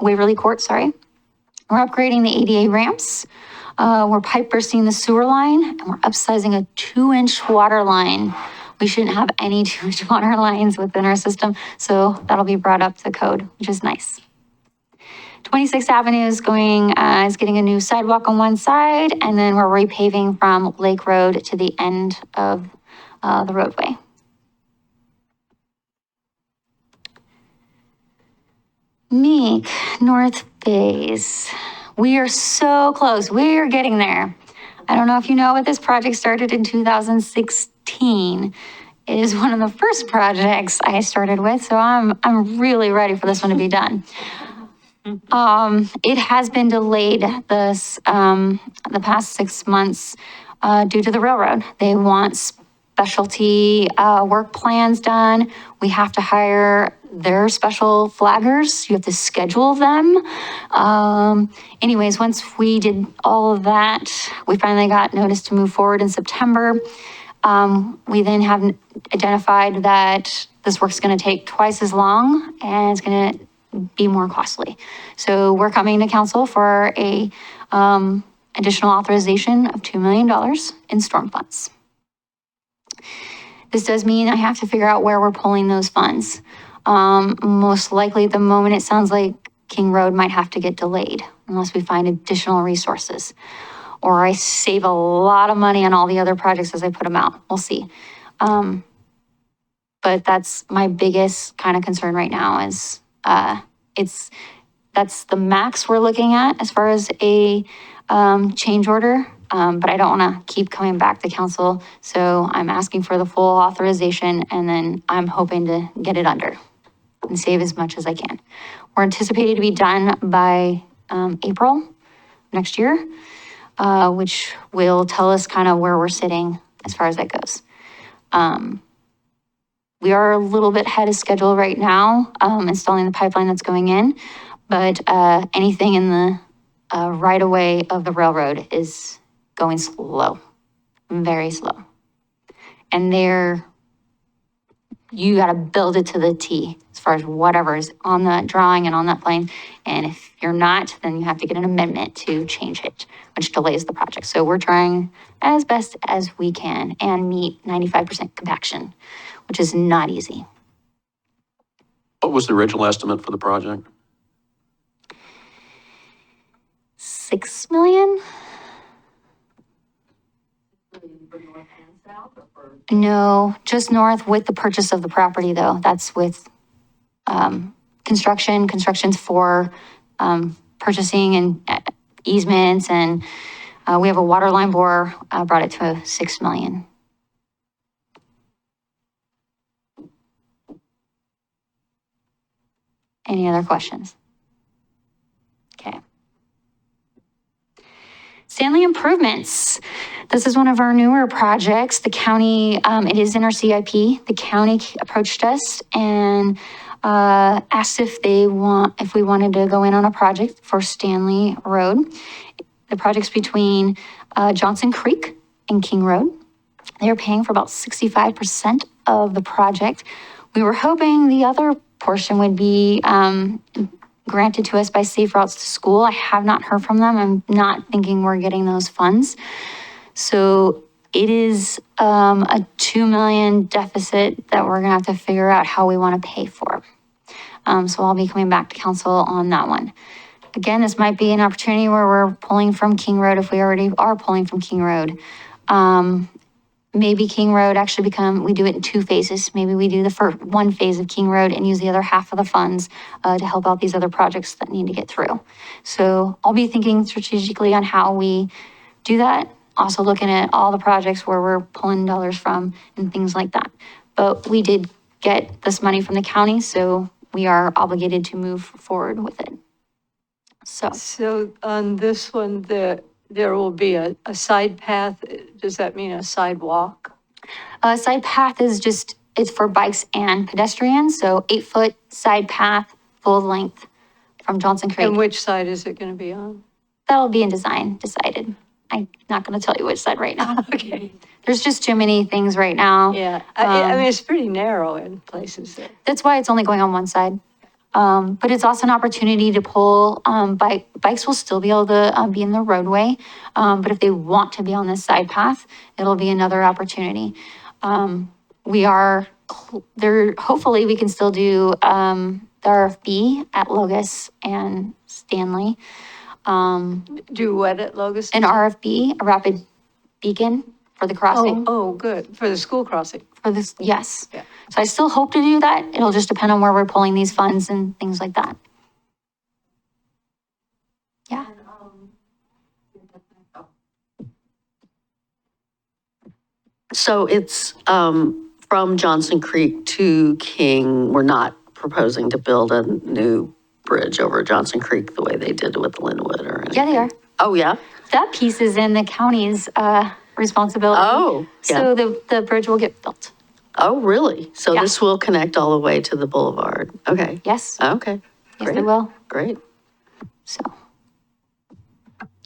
Waverly Court, sorry. We're upgrading the ADA ramps. We're pipe bursting the sewer line, and we're upsizing a 2-inch water line. We shouldn't have any 2-inch water lines within our system, so that'll be brought up to code, which is nice. 26th Avenue is getting a new sidewalk on one side, and then we're repaving from Lake Road to the end of the roadway. Meek, North Phase. We are so close. We are getting there. I don't know if you know, but this project started in 2016. It is one of the first projects I started with, so I'm really ready for this one to be done. It has been delayed the past 6 months due to the railroad. They want specialty work plans done. We have to hire their special flaggers. You have to schedule them. Anyways, once we did all of that, we finally got notice to move forward in September. We then have identified that this work's going to take twice as long, and it's going to be more costly. So we're coming to council for a additional authorization of $2 million in storm funds. This does mean I have to figure out where we're pulling those funds. Most likely at the moment, it sounds like King Road might have to get delayed unless we find additional resources. Or I save a lot of money on all the other projects as I put them out. We'll see. But that's my biggest kind of concern right now is that's the max we're looking at as far as a change order. But I don't want to keep coming back to council. So I'm asking for the full authorization and then I'm hoping to get it under and save as much as I can. We're anticipated to be done by April next year, which will tell us kind of where we're sitting as far as that goes. We are a little bit ahead of schedule right now, installing the pipeline that's going in, but anything in the right of way of the railroad is going slow, very slow. And you gotta build it to the T as far as whatever is on that drawing and on that plane. And if you're not, then you have to get an amendment to change it, which delays the project. So we're trying as best as we can and meet 95% compaction, which is not easy. What was the original estimate for the project? 6 million? No, just north with the purchase of the property though. That's with construction's for purchasing and easements, and we have a water line bore, brought it to 6 million. Any other questions? Okay. Stanley Improvements. This is one of our newer projects. The county, it is in our CIP. The county approached us and asked if we wanted to go in on a project for Stanley Road. The project's between Johnson Creek and King Road. They're paying for about 65% of the project. We were hoping the other portion would be granted to us by Safe Routes to School. I have not heard from them. I'm not thinking we're getting those funds. So it is a 2 million deficit that we're gonna have to figure out how we wanna pay for. So I'll be coming back to council on that one. Again, this might be an opportunity where we're pulling from King Road if we already are pulling from King Road. Maybe King Road actually we do it in 2 phases. Maybe we do the first 1 phase of King Road and use the other half of the funds to help out these other projects that need to get through. So I'll be thinking strategically on how we do that. Also looking at all the projects where we're pulling dollars from and things like that. But we did get this money from the county, so we are obligated to move forward with it. So on this one, there will be a side path. Does that mean a sidewalk? A side path is it's for bikes and pedestrians. So 8-foot side path, full length from Johnson Creek. And which side is it going to be on? That'll be in decided. I'm not going to tell you which side right now. Okay. There's just too many things right now. Yeah, I mean, it's pretty narrow in places there. That's why it's only going on one side. But it's also an opportunity to pull, bikes will still be able to be in the roadway. But if they want to be on this side path, it'll be another opportunity. We are there, hopefully we can still do the RFB at Logus and Stanley. Do what at Logus? An RFB, a rapid beacon for the crossing. Oh, good, for the school crossing. For this, yes. Yeah. So I still hope to do that. It'll just depend on where we're pulling these funds and things like that. Yeah. So it's from Johnson Creek to King. We're not proposing to build a new bridge over Johnson Creek the way they did with Linwood or anything. Yeah, they are. Oh, yeah? That piece is in the county's responsibility. Oh, yeah. So the bridge will get built. Oh, really? So Yeah. this will connect all the way to the boulevard? Okay. Yes. Okay. Yes, they Great. will. Great. So.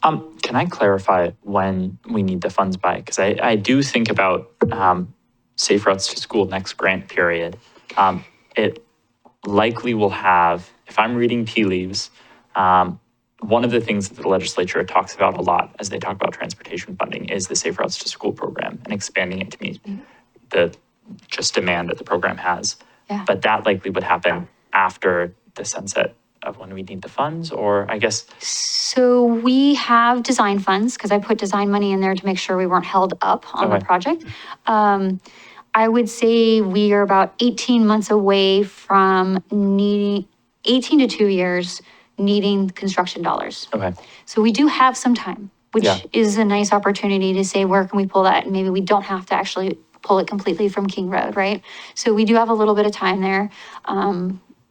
Can I clarify when we need the funds by? Because I do think about Safe Routes to School next grant period. It likely will have, if I'm reading tea leaves, one of the things that the legislature talks about a lot as they talk about transportation funding is the Safe Routes to School program and expanding it to meet the just demand that the program has. Yeah. But that likely would happen after the sunset of when we need the funds, or I guess, So we have design funds, because I put design money in there to make sure we weren't held up on the Okay. project. I would say we are about 18 months away from needing, 18 to 2 years needing construction dollars. okay, So we do have some time, which Yeah. is a nice opportunity to say, where can we pull that? And maybe we don't have to actually pull it completely from King Road, right? So we do have a little bit of time there.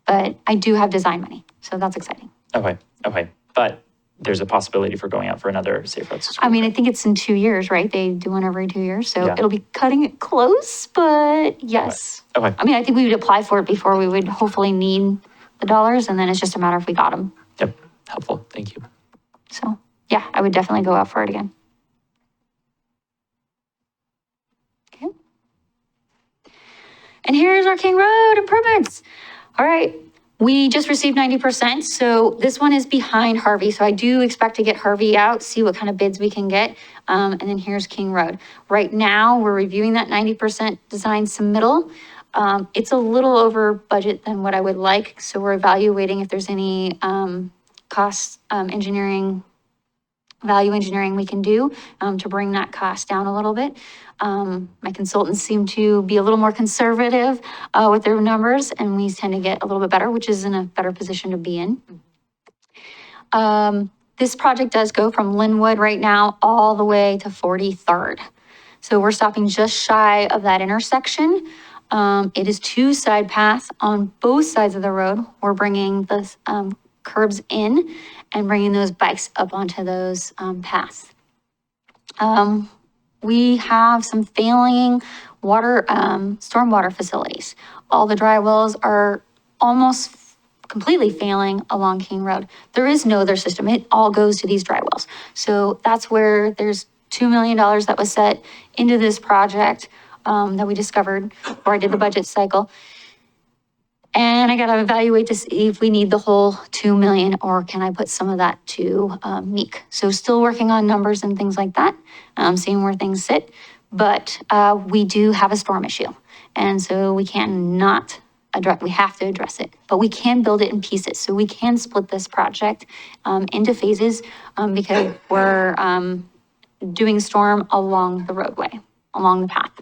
But I do have design money, so that's exciting. okay. But there's a possibility for going out for another Safe Routes to School. I mean, I think it's in 2 years, right? They do one every 2 years, so Yeah. it'll be cutting it close, but yes. Okay. I mean, I think we would apply for it before we would hopefully need the dollars, and then it's just a matter if we got them. Yep, helpful, thank you. So, yeah, I would definitely go out for it again. Okay. And here's our King Road improvements. All right, we just received 90%, so this one is behind Harvey. So I do expect to get Harvey out, see what kind of bids we can get. And then here's King Road. Right now, we're reviewing that 90% design submittal. It's a little over budget than what I would like, so we're evaluating if there's any cost value engineering we can do to bring that cost down a little bit. My consultants seem to be a little more conservative with their numbers, and we tend to get a little bit better, which is in a better position to be in. This project does go from Linwood right now all the way to 43rd. So we're stopping just shy of that intersection. It is 2 side paths on both sides of the road. We're bringing the curbs in and bringing those bikes up onto those paths. We have some failing water, stormwater facilities. All the dry wells are almost completely failing along King Road. There is no other system. It all goes to these dry wells. So that's where there's $2 million that was set into this project that we discovered before I did the budget cycle. And I gotta evaluate to see if we need the whole 2 million, or can I put some of that to MEEK. So still working on numbers and things like that, seeing where things sit. But we do have a storm issue. And so we cannot address, we have to address it. But we can build it in pieces. So we can split this project into phases because we're doing storm along the roadway, along the path.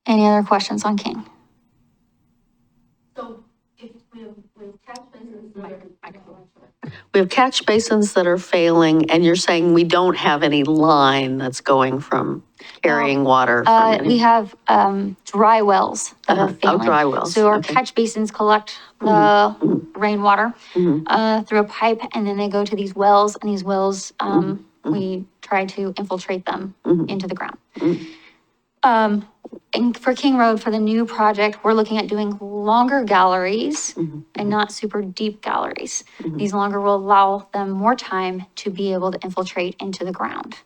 Any other questions on King? We have catch basins that are failing, and you're saying we don't have any line that's going from carrying water from any. We have dry wells that are failing. dry wells, So our okay. catch basins collect the rainwater through a pipe, and then they go to these wells, and these wells, we try to infiltrate them into the ground. And for King Road, for the new project, we're looking at doing longer galleries and not super deep galleries. These longer will allow them more time to be able to infiltrate into the ground.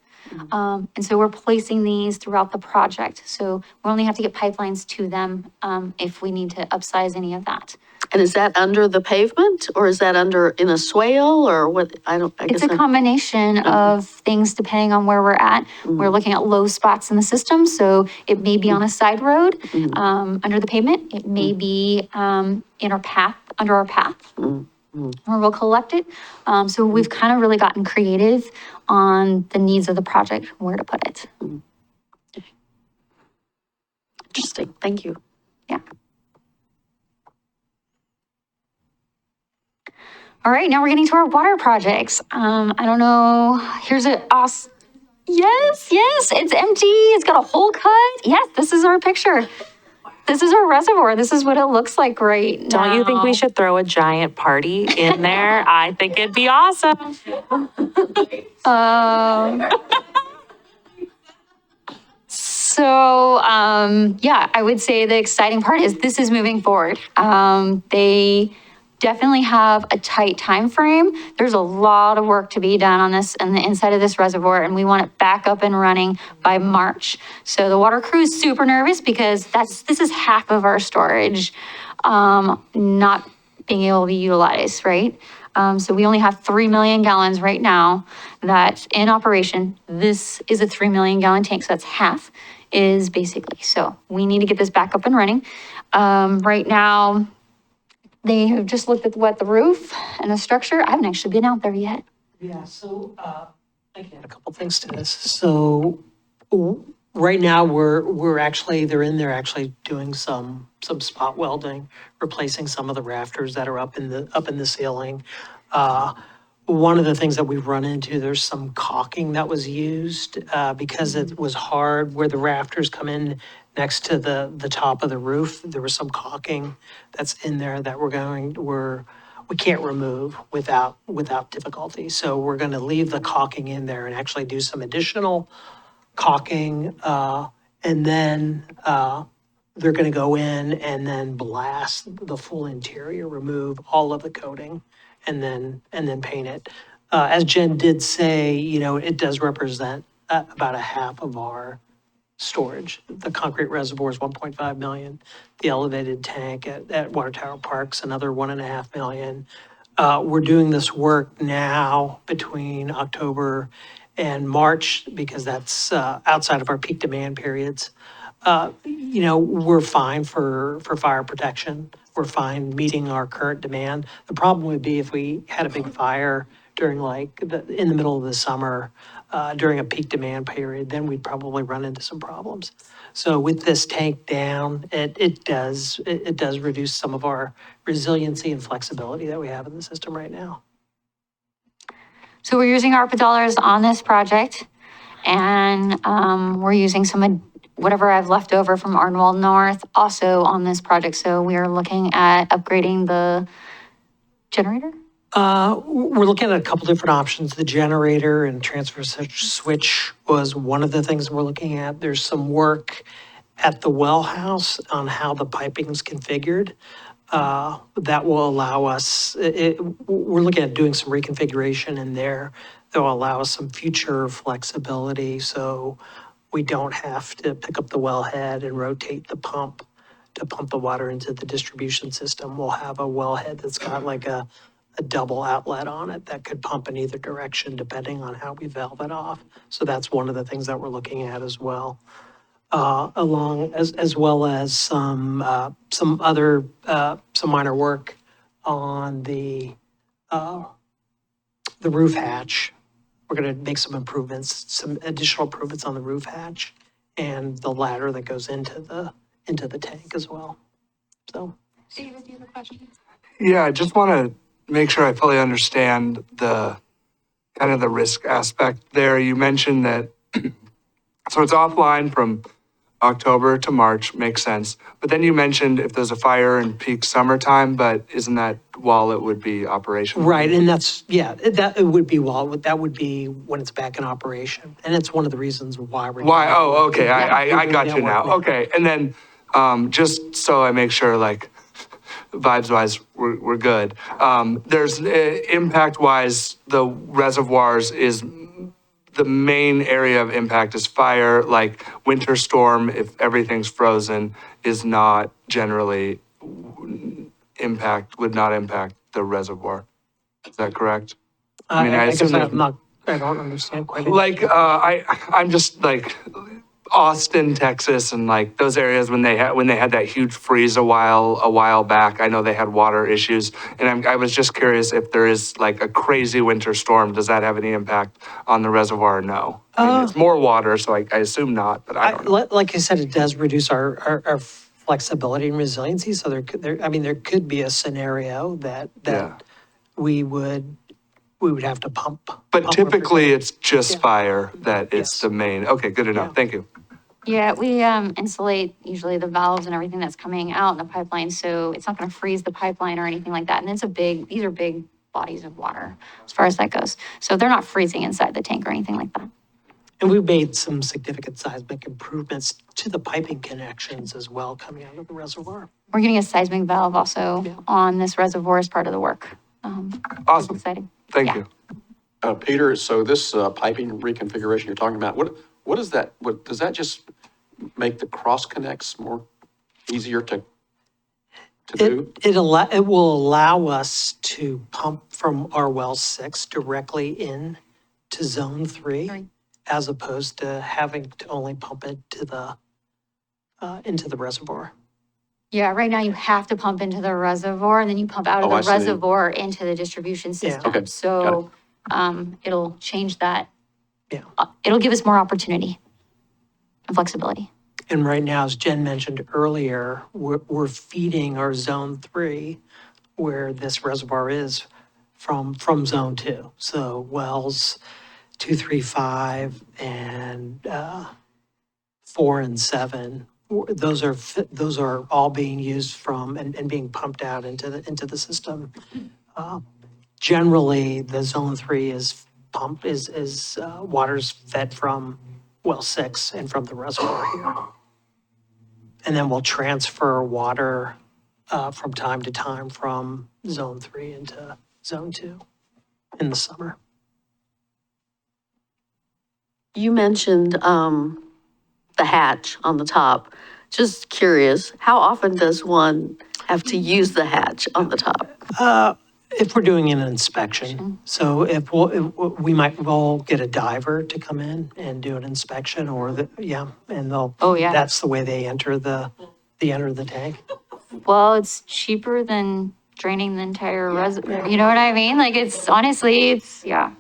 And so we're placing these throughout the project. So we only have to get pipelines to them if we need to upsize any of that. And is that under the pavement, or is that under, in a swale, or what? I guess. It's a combination of things depending on where we're at. We're looking at low spots in the system, so it may be on a side road under the pavement. It may be in our path, under our path, where we'll collect it. So we've kind of really gotten creative on the needs of the project, where to put it. Interesting, thank you. Yeah. All right, now we're getting to our water projects. I don't know, here's a awesome, yes, it's empty, it's got a hole cut. Yes, this is our picture. This is our reservoir. This is what it looks like right now. Don't you think we should throw a giant party in there? I think it'd be awesome. Yeah, I would say the exciting part is this is moving forward. They definitely have a tight time frame. There's a lot of work to be done on this and the inside of this reservoir, and we want it back up and running by March. So the water crew is super nervous because this is half of our storage not being able to be utilized, right? So we only have 3 million gallons right now that's in operation. This is a 3 million gallon tank, so that's half is basically. So we need to get this back up and running. Right now, they have just looked at what the roof and the structure. I haven't actually been out there yet. Yeah, so, I can add a couple things to this. So, right now, we're actually, they're in there actually doing some spot welding, replacing some of the rafters that are up in the ceiling. One of the things that we've run into, there's some caulking that was used, because it was hard where the rafters come in next to the top of the roof. There was some caulking that's in there that we can't remove without difficulty. So we're gonna leave the caulking in there and actually do some additional caulking, and then, they're gonna go in and then blast the full interior, remove all of the coating, and then paint it. As Jen did say, it does represent about a half of our storage. The concrete reservoir is 1.5 million. The elevated tank at Water Tower Park's another 1.5 million. We're doing this work now between October and March because that's outside of our peak demand periods. We're fine for fire protection. We're fine meeting our current demand. The problem would be if we had a big fire during in the middle of the summer, during a peak demand period, then we'd probably run into some problems. So with this tank down, it does reduce some of our resiliency and flexibility that we have in the system right now. So we're using ARPA dollars on this project, and we're using whatever I've left over from Ardenwald North also on this project. So we are looking at upgrading the generator. We're looking at a couple different options. The generator and transfer switch was one of the things we're looking at. There's some work at the well house on how the piping is configured. That will allow us, we're looking at doing some reconfiguration in there that will allow us some future flexibility. So we don't have to pick up the wellhead and rotate the pump to pump the water into the distribution system. We'll have a wellhead that's got like a double outlet on it that could pump in either direction depending on how we valve it off. So that's one of the things that we're looking at as well. As well as some minor work on the roof hatch. We're gonna make some additional improvements on the roof hatch and the ladder that goes into the tank as well. So. David, do you have a question? Yeah, I just want to make sure I fully understand the kind of the risk aspect there. You mentioned that, so it's offline from October to March, makes sense. But then you mentioned if there's a fire in peak summertime, but isn't that while it would be operational? Right, and that would be when it's back in operation. And it's one of the reasons why we're. Why? Oh, okay, I got you now. Okay, and then just so I make sure, like, vibes-wise, we're good. There's impact-wise, the reservoirs is the main area of impact is fire, like winter storm, if everything's frozen, is not generally would not impact the reservoir. Is that correct? I assume I don't understand quite. Like, I'm just like Austin, Texas, and like those areas when they had that huge freeze a while back. I know they had water issues, and I was just curious if there is like a crazy winter storm. Does that have any impact on the reservoir? Or no. It's more water, so I assume not. But I don't know. Like I said, it does reduce our flexibility and resiliency. So there could be a scenario that we would have to pump. But typically, it's just fire that is the main. Okay, good enough. Thank you. Yeah, we insulate usually the valves and everything that's coming out in the pipeline, so it's not going to freeze the pipeline or anything like that. And these are big bodies of water as far as that goes. So they're not freezing inside the tank or anything like that. And we've made some significant seismic improvements to the piping connections as well coming out of the reservoir. We're getting a seismic valve also Yeah. on this reservoir as part of the work. It's Awesome. exciting. Thank Yeah. you. Peter, so this piping reconfiguration you're talking about, what is that? What, does that just make the cross connects more easier to do? It will allow us to pump from our well 6 directly in to zone 3, as opposed to having to only pump it to the, into the reservoir. Yeah, right now you have to pump into the reservoir and then you pump out of Oh, I the see. reservoir into the distribution system. Okay, got So, it'll change that. Yeah. It'll give us more opportunity and flexibility. And right now, as Jen mentioned earlier, we're feeding our zone 3, where this reservoir is, from zone 2. So wells 2, 3, 5, and 4 and 7. Those are all being used from and being pumped out into the system. Generally, the zone 3 is water's fed from well 6 and from the reservoir here. And then we'll transfer water from time to time from zone 3 into zone 2 in the summer. You mentioned the hatch on the top. Just curious, how often does one have to use the hatch on the top? If we're doing an inspection, so if we'll get a diver to come in and do an inspection, or and they'll. Oh, yeah. That's the way they enter the tank. Well, it's cheaper than draining the entire reservoir. You know what I mean? Like it's honestly, yeah.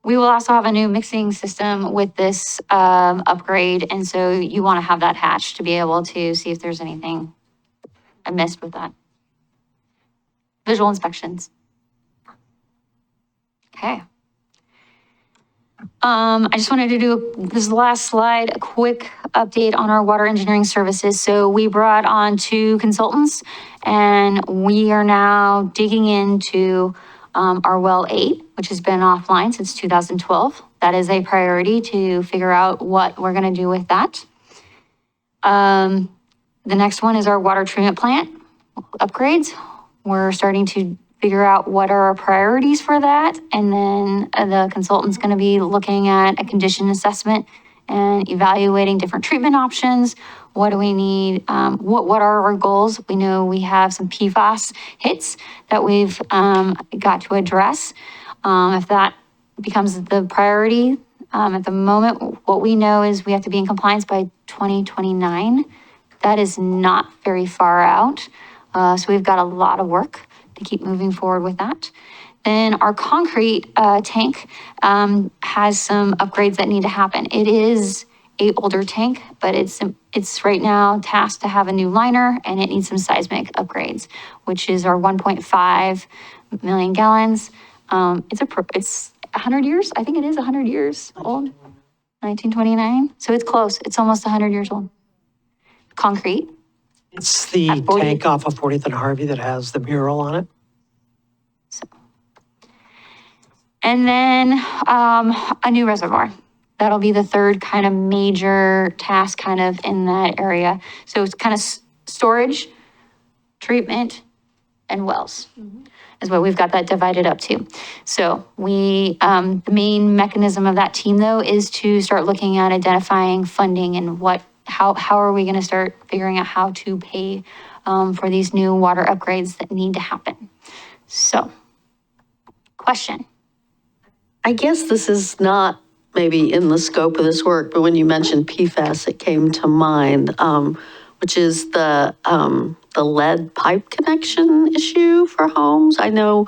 We will also have a new mixing system with this upgrade. And so you want to have that hatch to be able to see if there's anything I missed with that. Visual inspections. Okay. I just wanted to do this last slide, a quick update on our water engineering services. So we brought on 2 consultants and we are now digging into our well 8, which has been offline since 2012. That is a priority to figure out what we're going to do with that. The next one is our water treatment plant upgrades. We're starting to figure out what are our priorities for that. And then the consultant's going to be looking at a condition assessment and evaluating different treatment options. What do we need? What are our goals? We know we have some PFAS hits that we've got to address. If that becomes the priority, at the moment, what we know is we have to be in compliance by 2029. That is not very far out. So we've got a lot of work to keep moving forward with that. Then our concrete tank has some upgrades that need to happen. It is a older tank, but it's right now tasked to have a new liner and it needs some seismic upgrades, which is our 1.5 million gallons. It's 100 years. I think it is 100 years old, 1929. So it's close. It's almost 100 years old. Concrete. It's the At 40. tank off of 40th and Harvey that has the mural on it. And then a new reservoir. That'll be the third kind of major task kind of in that area. So it's kind of storage, treatment, and wells is what we've got that divided up to. So the main mechanism of that team though is to start looking at identifying funding and how are we going to start figuring out how to pay for these new water upgrades that need to happen. So, question. I guess this is not maybe in the scope of this work, but when you mentioned PFAS, it came to mind, which is the lead pipe connection issue for homes. I know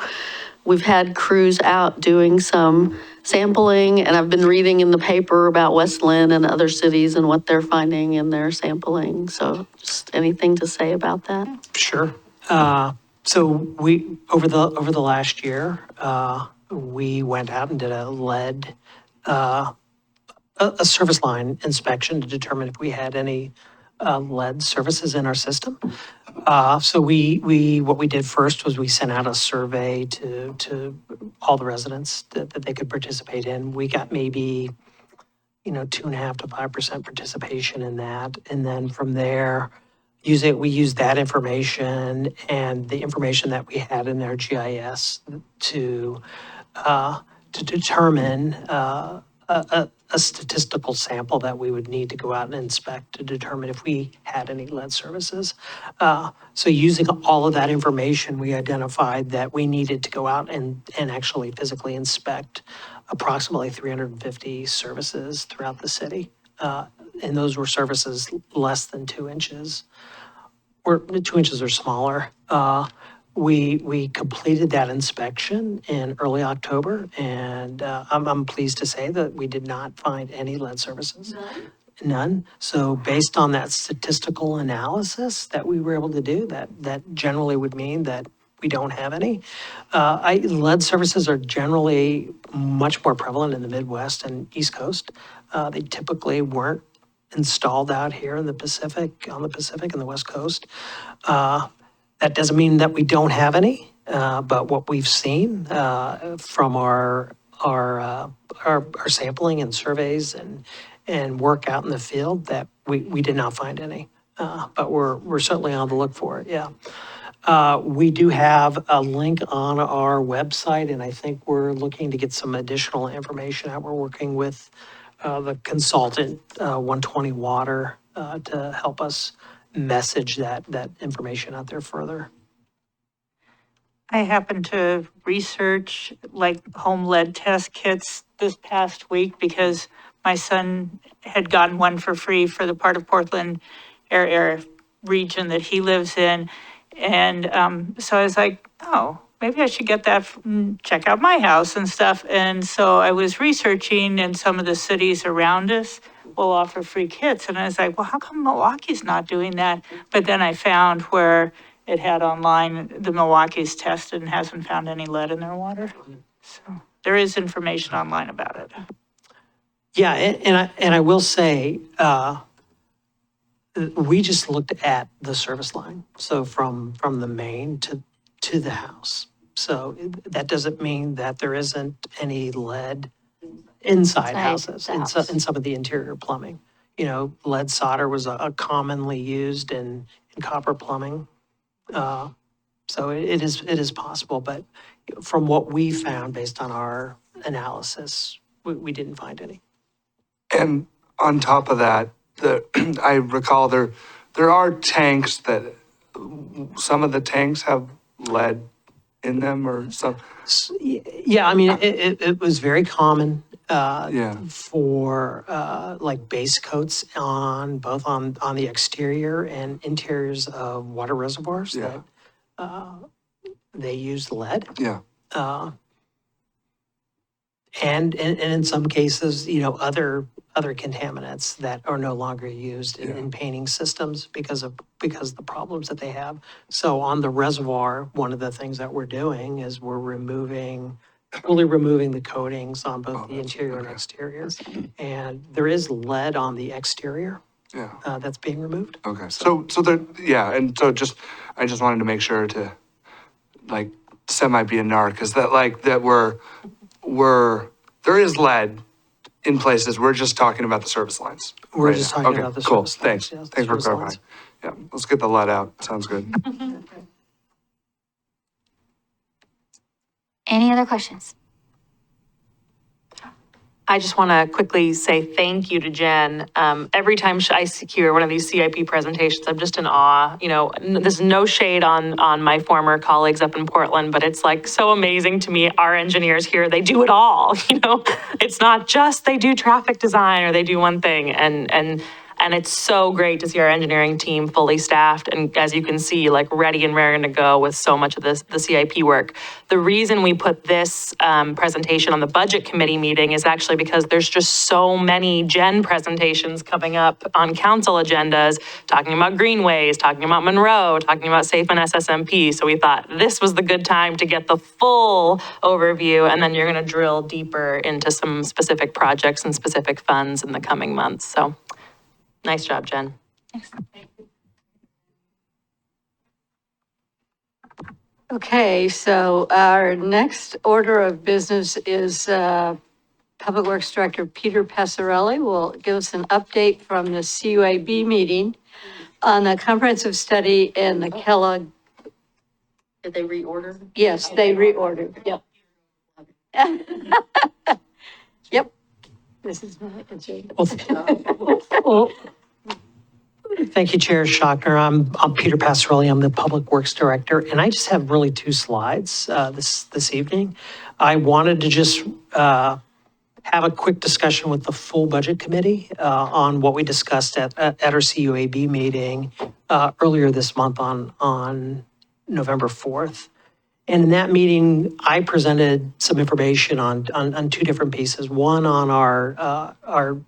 we've had crews out doing some sampling, and I've been reading in the paper about West Lynn and other cities and what they're finding in their sampling. So just anything to say about that? Sure. So we, over the last year, we went out and did a a service line inspection to determine if we had any lead services in our system. So what we did first was we sent out a survey to all the residents that they could participate in. We got maybe, 2.5% to 5% participation in that. And then from there, we used that information and the information that we had in their GIS to determine a statistical sample that we would need to go out and inspect to determine if we had any lead services. So using all of that information, we identified that we needed to go out and actually physically inspect approximately 350 services throughout the city. And those were services less than 2 inches, or 2 inches or smaller. We completed that inspection in early October, and I'm pleased to say that we did not find any lead services. None. So based on that statistical analysis that we were able to do, that generally would mean that we don't have any. Lead services are generally much more prevalent in the Midwest and East Coast. They typically weren't installed out here in the Pacific, on the Pacific and the West Coast. That doesn't mean that we don't have any, but what we've seen from our sampling and surveys and work out in the field, that we did not find any. But we're certainly on the look for it, yeah. We do have a link on our website, and I think we're looking to get some additional information out. We're working with the consultant, 120 Water, to help us message that information out there further. I happened to research like home lead test kits this past week because my son had gotten one for free for the part of Portland area region that he lives in. And so I was like, oh, maybe I should get that, check out my house and stuff. And so I was researching, and some of the cities around us will offer free kits. And I was like, well, how come Milwaukee's not doing that? But then I found where it had online, the Milwaukee's tested and hasn't found any lead in their water. So there is information online about it. Yeah, and I will say, we just looked at the service line, so from the main to the house. So that doesn't mean that there isn't any lead inside houses, in some of the interior plumbing. Lead solder was a commonly used in copper plumbing. So it is possible, but from what we found based on our analysis, we didn't find any. And on top of that, I recall there are tanks that, some of the tanks have lead in them or some. Yeah, I mean, it was very common Yeah. for like base coats on both on the exterior and interiors of water reservoirs Yeah. that they used lead. Yeah. And in some cases, other contaminants that are no longer used in painting systems because of the problems that they have. So on the reservoir, one of the things that we're doing is we're fully removing the coatings on both the interior and exterior. And there is lead on the exterior. Yeah. That's being removed. Okay. So there, yeah, and so I just wanted to make sure to like semi be a narc, because that there is lead in places. We're just talking about the service lines. We're right just now. talking Okay, about the cool. service Thanks. lines. Yes, Thanks for service clarifying. lines. Yeah, let's get the lead out. Sounds good. Any other questions? I just want to quickly say thank you to Jen. Every time I secure one of these CIP presentations, I'm just in awe. There's no shade on my former colleagues up in Portland, but it's like so amazing to me. Our engineers here, they do it all. It's not just they do traffic design or they do one thing. And it's so great to see our engineering team fully staffed and, as you can see, like ready and raring to go with so much of the CIP work. The reason we put this presentation on the budget committee meeting is actually because there's just so many Gen presentations coming up on council agendas, talking about greenways, talking about Monroe, talking about Safe and SSMP. So we thought this was the good time to get the full overview, and then you're going to drill deeper into some specific projects and specific funds in the coming months. So nice job, Jen. Okay, so our next order of business is Public Works Director Peter Passarelli will give us an update from the CUAB meeting on the comprehensive study and the Kellogg. Did they reorder? Yes, they reordered, yep. Yep. This is my agenda. Well, thank you, Chair Schachner. I'm Peter Passarelli. I'm the Public Works Director, and I just have really two slides this evening. I wanted to just have a quick discussion with the full Budget Committee on what we discussed at our CUAB meeting earlier this month on November 4th. And in that meeting, I presented some information on two different pieces. One on our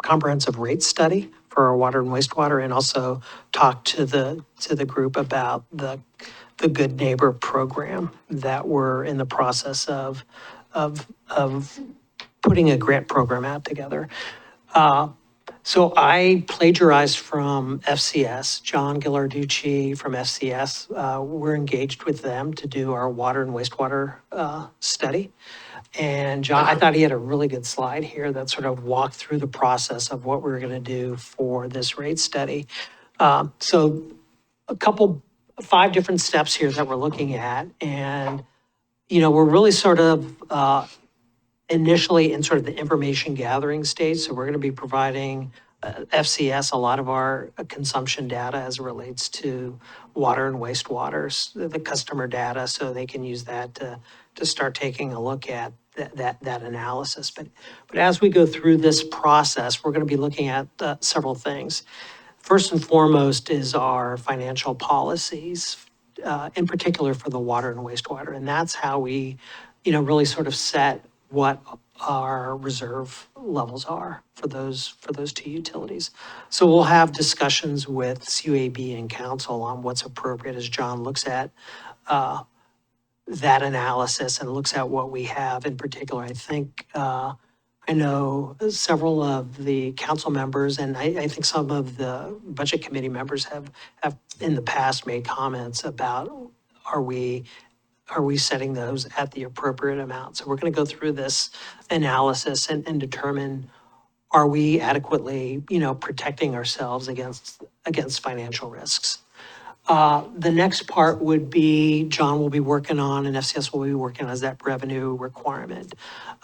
comprehensive rate study for our water and wastewater, and also talked to the group about the Good Neighbor program that we're in the process of putting a grant program out together. So I plagiarized from FCS, John Ghilarducci from FCS. We're engaged with them to do our water and wastewater study. And John, I thought he had a really good slide here that sort of walked through the process of what we're going to do for this rate study. So five different steps here that we're looking at. And, we're really sort of initially in sort of the information gathering stage. So we're going to be providing FCS a lot of our consumption data as it relates to water and wastewater, the customer data, so they can use that to start taking a look at that analysis. But as we go through this process, we're going to be looking at several things. First and foremost is our financial policies, in particular for the water and wastewater. And that's how we, really sort of set what our reserve levels are for those two utilities. So we'll have discussions with CUAB and council on what's appropriate as John looks at that analysis and looks at what we have in particular. I think I know several of the council members, and I think some of the budget committee members have in the past made comments about are we setting those at the appropriate amount? So we're going to go through this analysis and determine, are we adequately, protecting ourselves against financial risks? The next part would be, John will be working on, and FCS will be working on, is that revenue requirement.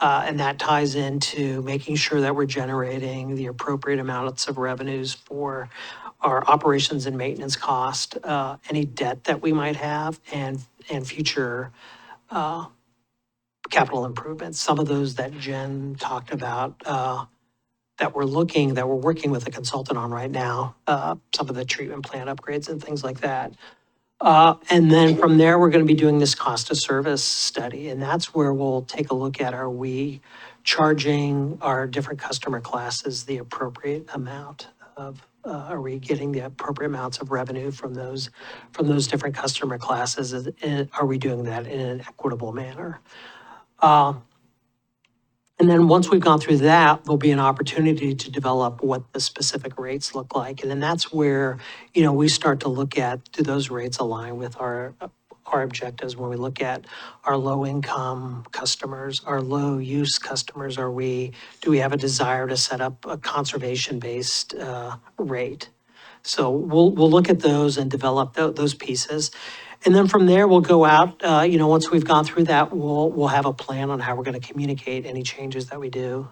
And that ties into making sure that we're generating the appropriate amounts of revenues for our operations and maintenance cost, any debt that we might have, and future capital improvements. Some of those that Jen talked about that we're working with a consultant on right now, some of the treatment plant upgrades and things like that. And then from there, we're going to be doing this cost of service study. And that's where we'll take a look at, are we charging our different customer classes the appropriate amount of, are we getting the appropriate amounts of revenue from those different customer classes? And are we doing that in an equitable manner? And then once we've gone through that, there'll be an opportunity to develop what the specific rates look like. And then that's where, we start to look at, do those rates align with our objectives when we look at our low-income customers, our low-use customers? Do we have a desire to set up a conservation-based rate? So we'll look at those and develop those pieces. And then from there, we'll go out, once we've gone through that, we'll have a plan on how we're going to communicate any changes that we do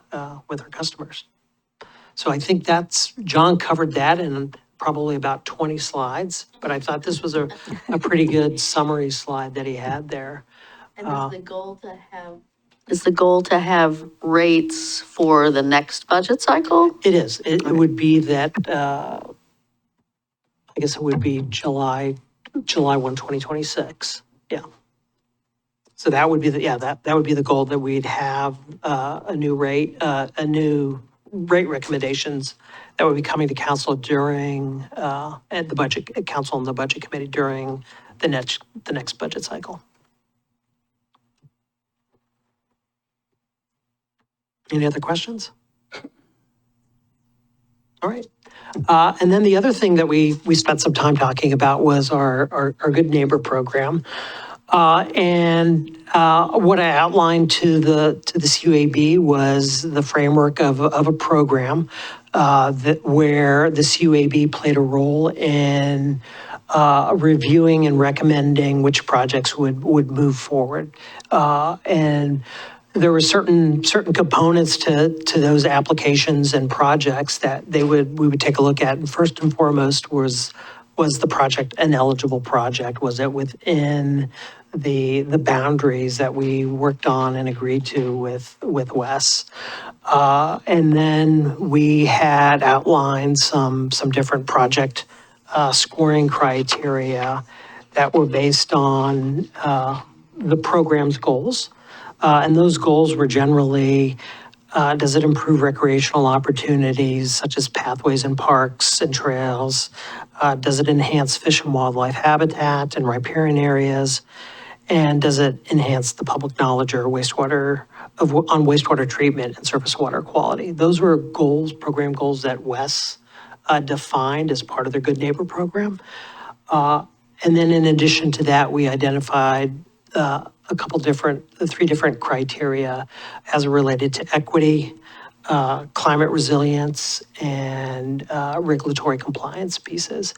with our customers. So I think John covered that in probably about 20 slides, but I thought this was a pretty good summary slide that he had there. And is the goal to have rates for the next budget cycle? It is. It would be that, I guess it would be July 1, 2026. Yeah. So that would be that would be the goal, that we'd have a new rate recommendations that would be coming to council during at the budget council and the budget committee during the next budget cycle. Any other questions? All right. And then the other thing that we spent some time talking about was our Good Neighbor program. What I outlined to the CUAB was the framework of a program where the CUAB played a role in reviewing and recommending which projects would move forward. And there were certain components to those applications and projects that we would take a look at. And first and foremost was the project an eligible project? Was it within the boundaries that we worked on and agreed to with Wes? And then we had outlined some different project scoring criteria that were based on the program's goals. And those goals were generally, does it improve recreational opportunities such as pathways and parks and trails? Does it enhance fish and wildlife habitat and riparian areas? And does it enhance the public knowledge or on wastewater treatment and surface water quality? Those were goals, program goals that Wes defined as part of their Good Neighbor program. And then in addition to that, we identified three different criteria as related to equity, climate resilience, and regulatory compliance pieces.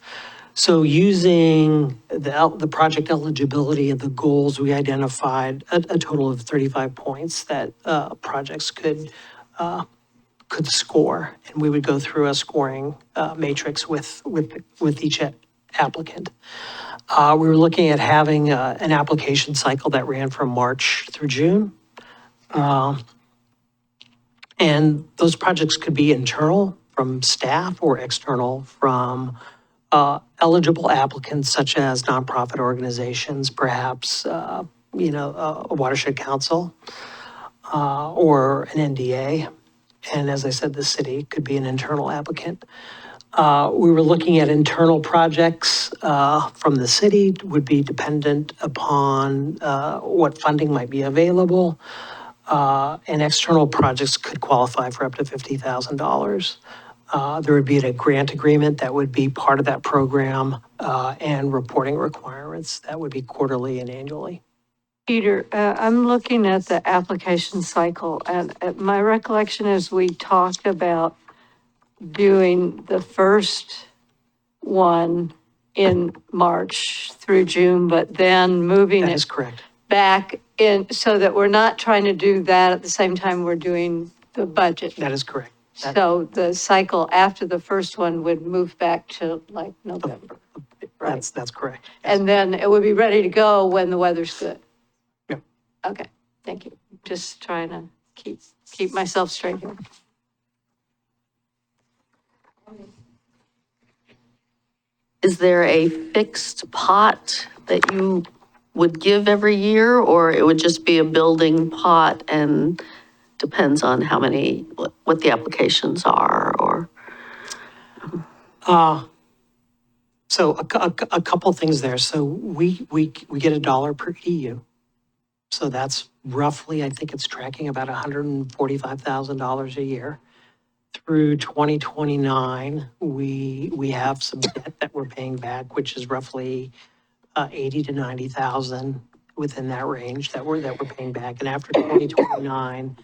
So using the project eligibility and the goals, we identified a total of 35 points that projects could score. And we would go through a scoring matrix with each applicant. We were looking at having an application cycle that ran from March through June. And those projects could be internal from staff or external from eligible applicants such as nonprofit organizations, perhaps, a watershed council or an NDA. And as I said, the city could be an internal applicant. We were looking at internal projects from the city, would be dependent upon what funding might be available. And external projects could qualify for up to $50,000. There would be a grant agreement that would be part of that program and reporting requirements that would be quarterly and annually. Peter, I'm looking at the application cycle, and my recollection is we talked about doing the first one in March through June, but then moving That it is correct. back in, so that we're not trying to do that at the same time we're doing the budget. That is correct. So the cycle after the first one would move back to like November, right? That's correct. Yes. And then it would be ready to go when the weather's good. Yep. Okay, thank you. Just trying to keep myself straight here. Is there a fixed pot that you would give every year, or it would just be a building pot and depends on how many, what the applications are, or? So a couple things there. So we get $1 per EU. So that's roughly, I think it's tracking about $145,000 a year. Through 2029, we have some debt that we're paying back, which is roughly 80 to 90,000 within that range that we're paying back. And after 2029,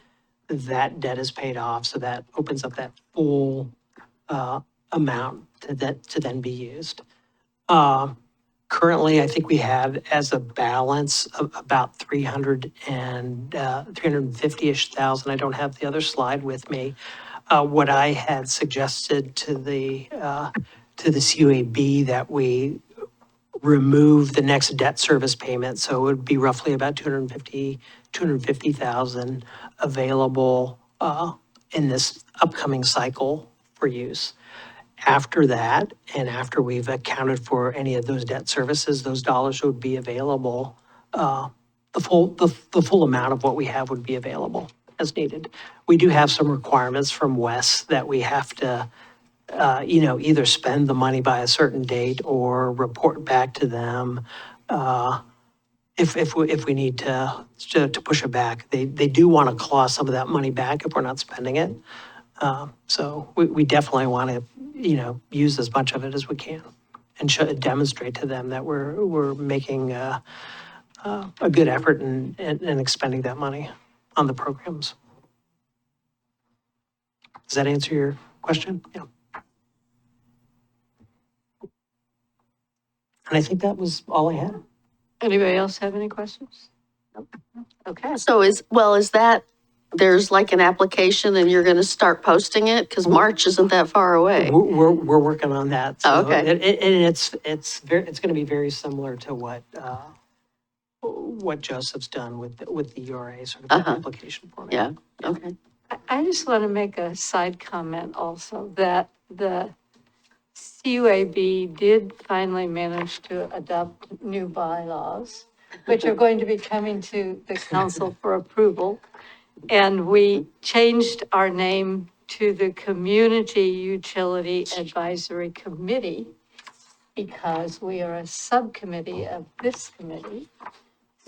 that debt is paid off. So that opens up that full amount to then be used. Currently, I think we had as a balance of about 350-ish thousand. I don't have the other slide with me. What I had suggested to the CUAB that we remove the next debt service payment. So it would be roughly about 250,000 available in this upcoming cycle for use. After that, and after we've accounted for any of those debt services, those dollars would be available. The full amount of what we have would be available as needed. We do have some requirements from Wes that we have to, either spend the money by a certain date or report back to them if we need to push it back. They do want to claw some of that money back if we're not spending it. So we definitely want to, use as much of it as we can and demonstrate to them that we're making a good effort in expending that money on the programs. Does that answer your question? Yeah. And I think that was all I had. Anybody else have any questions? Nope. Okay. So is that, there's like an application and you're going to start posting it? Because March isn't that far away. We're working on that. So Okay. And it's going to be very similar to what Joseph's done with the URA sort of application format. Yeah, okay. I just want to make a side comment also that the CUAB did finally manage to adopt new bylaws, which are going to be coming to the council for approval. And we changed our name to the Community Utility Advisory Committee because we are a subcommittee of this committee.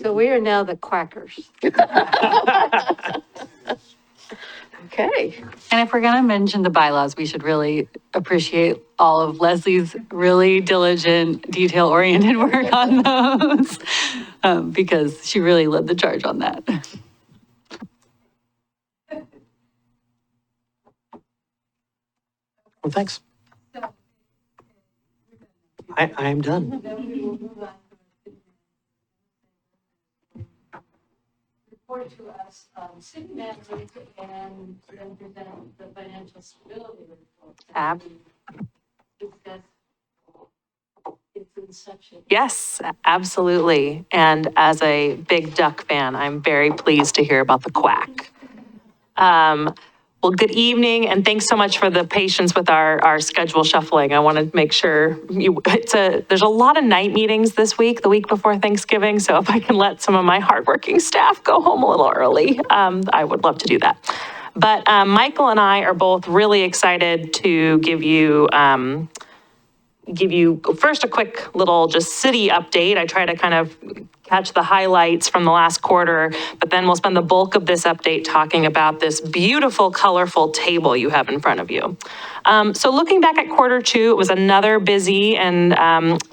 So we are now the Quackers. Okay. And if we're going to mention the bylaws, we should really appreciate all of Leslie's really diligent, detail-oriented work on those because she really led the charge on that. Well, thanks. I am done. Report to us, city manager and then present the financial stability report. Fab. Discuss its inception. Yes, absolutely. And as a big Duck fan, I'm very pleased to hear about the quack. Well, good evening, and thanks so much for the patience with our schedule shuffling. I want to make sure there's a lot of night meetings this week, the week before Thanksgiving, so if I can let some of my hardworking staff go home a little early, I would love to do that. But Michael and I are both really excited to give you first a quick little just city update. I try to kind of catch the highlights from the last quarter, but then we'll spend the bulk of this update talking about this beautiful, colorful table you have in front of you. So looking back at Q2, it was another busy and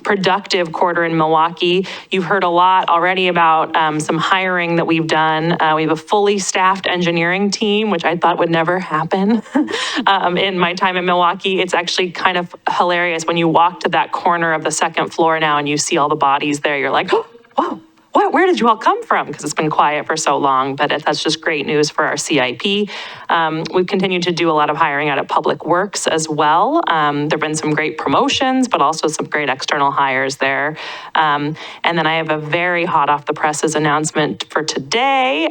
productive quarter in Milwaukie. You've heard a lot already about some hiring that we've done. We have a fully staffed engineering team, which I thought would never happen in my time in Milwaukie. It's actually kind of hilarious when you walk to that corner of the second floor now and you see all the bodies there. You're like, whoa. Where did you all come from? Because it's been quiet for so long, but that's just great news for our CIP. We've continued to do a lot of hiring out at Public Works as well. There've been some great promotions, but also some great external hires there. And then I have a very hot off the presses announcement for today.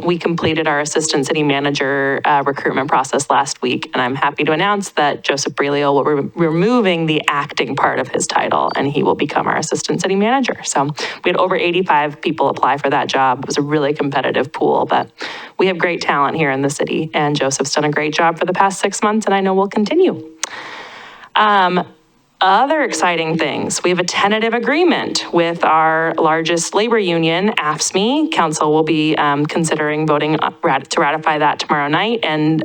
We completed our assistant city manager recruitment process last week, and I'm happy to announce that Joseph Brelio will be removing the acting part of his title, and he will become our assistant city manager. So we had over 85 people apply for that job. It was a really competitive pool, but we have great talent here in the city, and Joseph's done a great job for the past 6 months, and I know we'll continue. Other exciting things, we have a tentative agreement with our largest labor union, AFSCME. Council will be considering voting to ratify that tomorrow night, and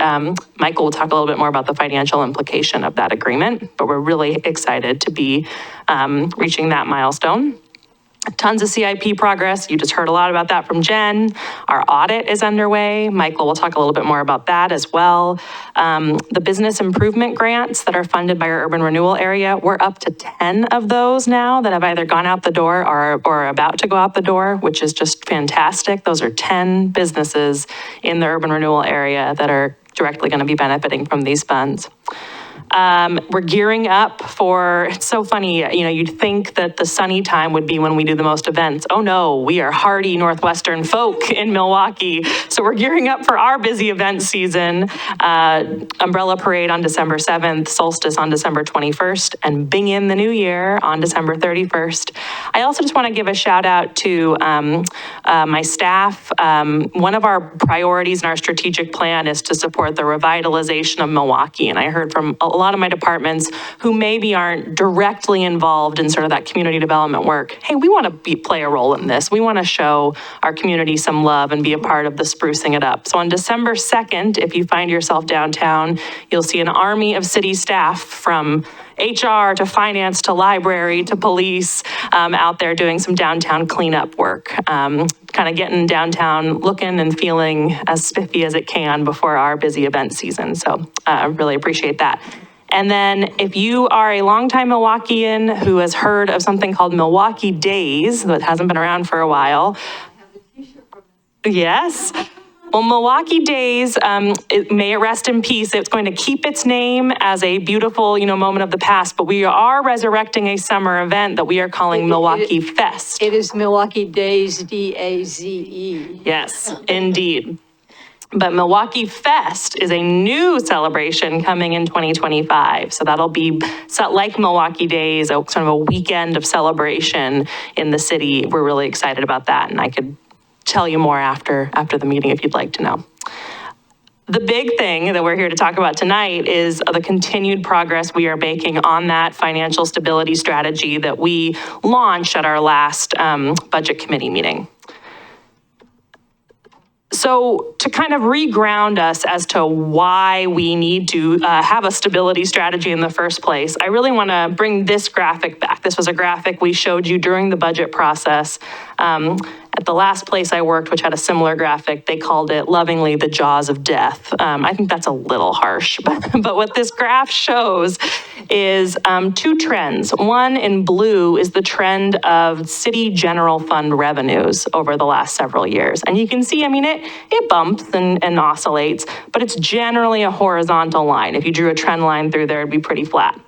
Michael will talk a little bit more about the financial implication of that agreement, but we're really excited to be reaching that milestone. Tons of CIP progress. You just heard a lot about that from Jen. Our audit is underway. Michael will talk a little bit more about that as well. The business improvement grants that are funded by our urban renewal area, we're up to 10 of those now that have either gone out the door or are about to go out the door, which is just fantastic. Those are 10 businesses in the urban renewal area that are directly going to be benefiting from these funds. We're gearing up for, it's so funny, you'd think that the sunny time would be when we do the most events. Oh no, we are hardy Northwestern folk in Milwaukie. So we're gearing up for our busy event season. Umbrella Parade on December 7th, Solstice on December 21st, and Bing in the New Year on December 31st. I also just want to give a shout out to my staff. One of our priorities in our strategic plan is to support the revitalization of Milwaukie. And I heard from a lot lot of my departments who maybe aren't directly involved in sort of that community development work. Hey, we want to play a role in this. We want to show our community some love and be a part of the sprucing it up. So on December 2nd, if you find yourself downtown, you'll see an army of city staff from HR to finance to library to police out there doing some downtown cleanup work, kind of getting downtown looking and feeling as spiffy as it can before our busy event season. So I really appreciate that. And then if you are a longtime Milwaukeean who has heard of something called Milwaukie Days, that hasn't been around for a while. Yes. Well, Milwaukie Days, may it rest in peace. It's going to keep its name as a beautiful, moment of the past, but we are resurrecting a summer event that we are calling Milwaukie Fest. It is Milwaukie Days, D-A-Z-E. Yes, indeed. But Milwaukie Fest is a new celebration coming in 2025. So that'll be like Milwaukie Days, sort of a weekend of celebration in the city. We're really excited about that, and I could tell you more after the meeting if you'd like to know. The big thing that we're here to talk about tonight is the continued progress we are making on that financial stability strategy that we launched at our last budget committee meeting. So to kind of reground us as to why we need to have a stability strategy in the first place, I really want to bring this graphic back. This was a graphic we showed you during the budget process. At the last place I worked, which had a similar graphic, they called it lovingly the jaws of death. I think that's a little harsh, but what this graph shows is two trends. One in blue is the trend of city general fund revenues over the last several years. And you can see, it bumps and oscillates, but it's generally a horizontal line. If you drew a trend line through there, it'd be pretty flat.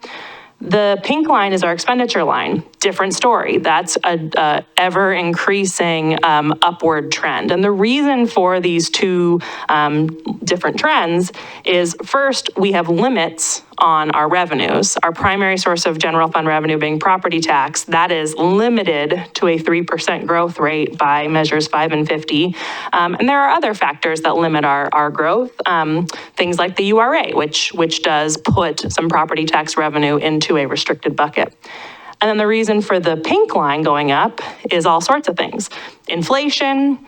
The pink line is our expenditure line. Different story. That's a ever increasing upward trend. And the reason for these two different trends is first, we have limits on our revenues. Our primary source of general fund revenue being property tax, that is limited to a 3% growth rate by measures 5 and 50. And there are other factors that limit our growth. Things like the URA, which does put some property tax revenue into a restricted bucket. And then the reason for the pink line going up is all sorts of things. Inflation,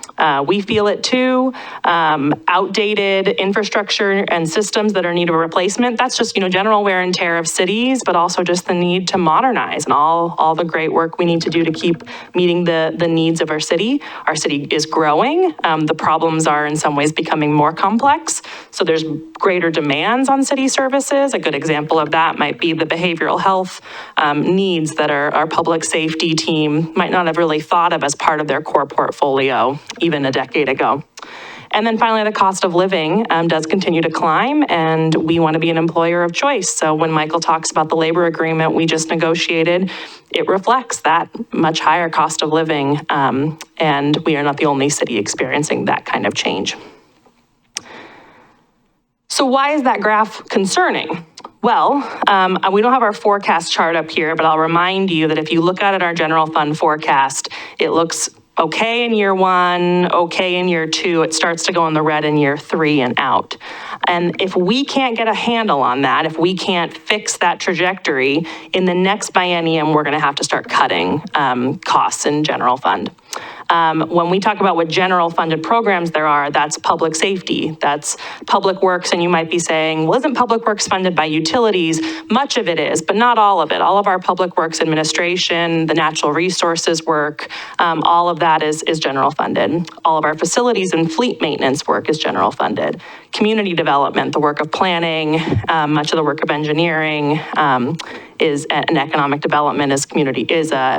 we feel it too. Outdated infrastructure and systems that are in need of a replacement. That's just, general wear and tear of cities, but also just the need to modernize and all the great work we need to do to keep meeting the needs of our city. Our city is growing. The problems are in some ways becoming more complex. So there's greater demands on city services. A good example of that might be the behavioral health needs that our public safety team might not have really thought of as part of their core portfolio even a decade ago. And then finally, the cost of living does continue to climb, and we want to be an employer of choice. So when Michael talks about the labor agreement we just negotiated, it reflects that much higher cost of living, and we are not the only city experiencing that kind of change. So why is that graph concerning? Well, we don't have our forecast chart up here, but I'll remind you that if you look at our general fund forecast, it looks okay in year 1, okay in year 2, it starts to go in the red in year 3 and out. And if we can't get a handle on that, if we can't fix that trajectory, in the next biennium, we're gonna have to start cutting costs in general fund. When we talk about what general funded programs there are, that's public safety, that's public works, and you might be saying, well, isn't public works funded by utilities? Much of it is, but not all of it. All of our public works administration, the natural resources work, all of that is general funded. All of our facilities and fleet maintenance work is general funded. Community development, the work of planning, much of the work of engineering is an economic development is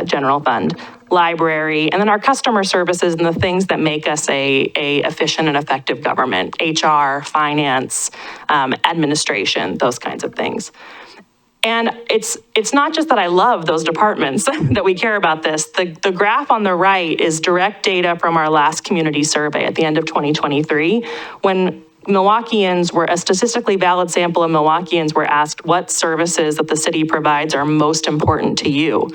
general fund. Library, and then our customer services and the things that make us a efficient and effective government, HR, finance, administration, those kinds of things. And it's not just that I love those departments that we care about this. The graph on the right is direct data from our last community survey at the end of 2023, when Milwaukeeans were, a statistically valid sample of Milwaukeeans were asked what services that the city provides are most important to you.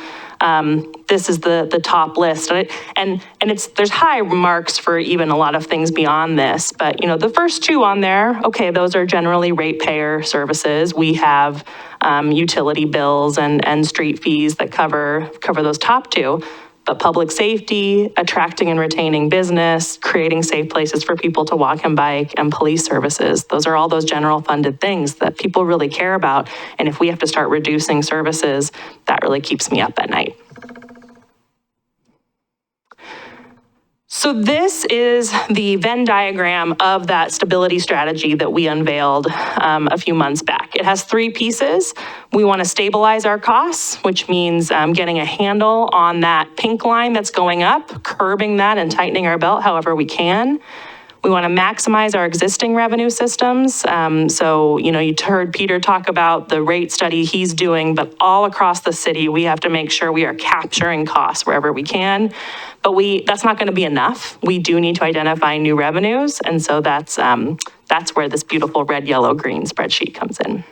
This is the top list, and it's, there's high marks for even a lot of things beyond this, but you know, the first two on there, okay, those are generally ratepayer services. We have utility bills and street fees that cover those top two. But public safety, attracting and retaining business, creating safe places for people to walk and bike, and police services. Those are all those general funded things that people really care about. And if we have to start reducing services, that really keeps me up at night. So this is the Venn diagram of that stability strategy that we unveiled a few months back. It has three pieces. We want to stabilize our costs, which means getting a handle on that pink line that's going up, curbing that and tightening our belt however we can. We want to maximize our existing revenue systems. So, you know, you heard Peter talk about the rate study he's doing, but all across the city, we have to make sure we are capturing costs wherever we can. But that's not going to be enough. We do need to identify new revenues. And so that's where this beautiful red, yellow, green spreadsheet comes in.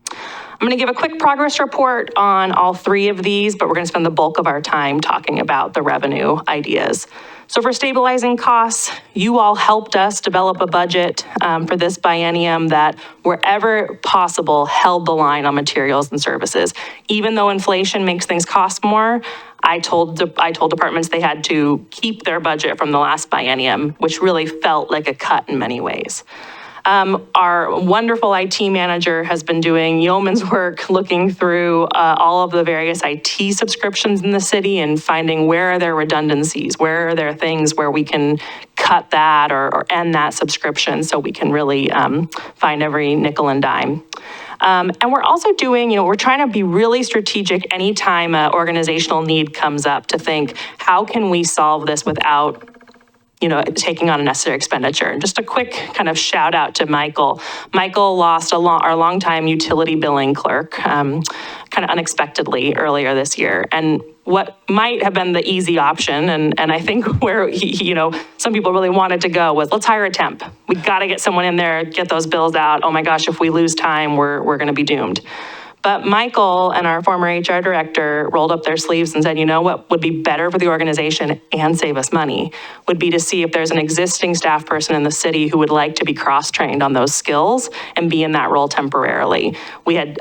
I'm going to give a quick progress report on all three of these, but we're going to spend the bulk of our time talking about the revenue ideas. So for stabilizing costs, you all helped us develop a budget for this biennium that wherever possible held the line on materials and services. Even though inflation makes things cost more, I told departments they had to keep their budget from the last biennium, which really felt like a cut in many ways. Our wonderful IT manager has been doing yeoman's work looking through all of the various IT subscriptions in the city and finding where are there redundancies, where are there things where we can cut that or end that subscription so we can really find every nickel and dime. And we're also doing, we're trying to be really strategic anytime an organizational need comes up to think, how can we solve this without taking on unnecessary expenditure. And just a quick kind of shout out to Michael. Michael lost our longtime utility billing clerk kind of unexpectedly earlier this year. And what might have been the easy option, and I think where some people really wanted to go was, let's hire a temp. We got to get someone in there, get those bills out. Oh my gosh, if we lose time, we're going to be doomed. But Michael and our former HR director rolled up their sleeves and said, you know what would be better for the organization and save us money would be to see if there's an existing staff person in the city who would like to be cross-trained on those skills and be in that role temporarily. We had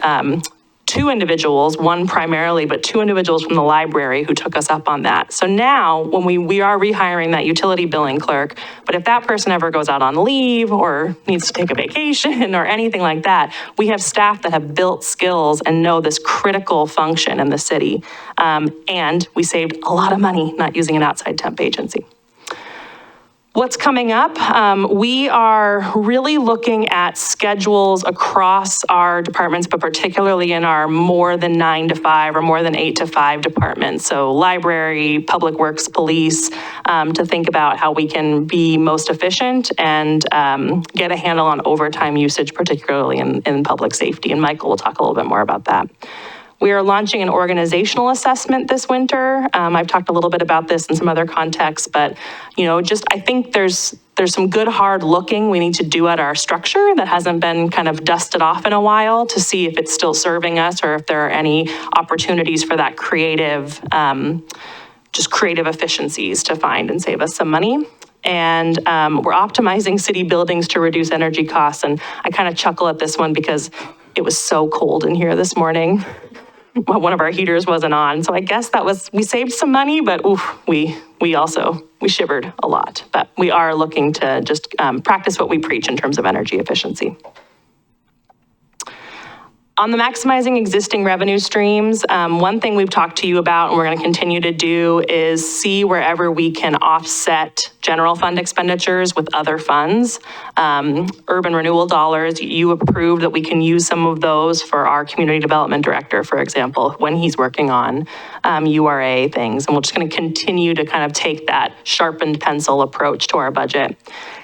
two individuals, one primarily, but two individuals from the library who took us up on that. So now when we are rehiring that utility billing clerk, but if that person ever goes out on leave or needs to take a vacation or anything like that, we have staff that have built skills and know this critical function in the city. And we saved a lot of money not using an outside temp agency. What's coming up? We are really looking at schedules across our departments, but particularly in our more than 9 to 5 or more than 8 to 5 departments. So library, public works, police, to think about how we can be most efficient and get a handle on overtime usage, particularly in public safety. And Michael will talk a little bit more about that. We are launching an organizational assessment this winter. I've talked a little bit about this in some other contexts, but I think there's some good hard looking we need to do at our structure that hasn't been kind of dusted off in a while to see if it's still serving us or if there are any opportunities for that creative efficiencies to find and save us some money. And we're optimizing city buildings to reduce energy costs. And I kind of chuckle at this one because it was so cold in here this morning. One of our heaters wasn't on. So I guess we saved some money, but we shivered a lot. But we are looking to just practice what we preach in terms of energy efficiency. On the maximizing existing revenue streams, one thing we've talked to you about and we're going to continue to do is see wherever we can offset general fund expenditures with other funds. Urban renewal dollars, you approved that we can use some of those for our community development director, for example, when he's working on URA things. And we're just going to continue to kind of take that sharpened pencil approach to our budget.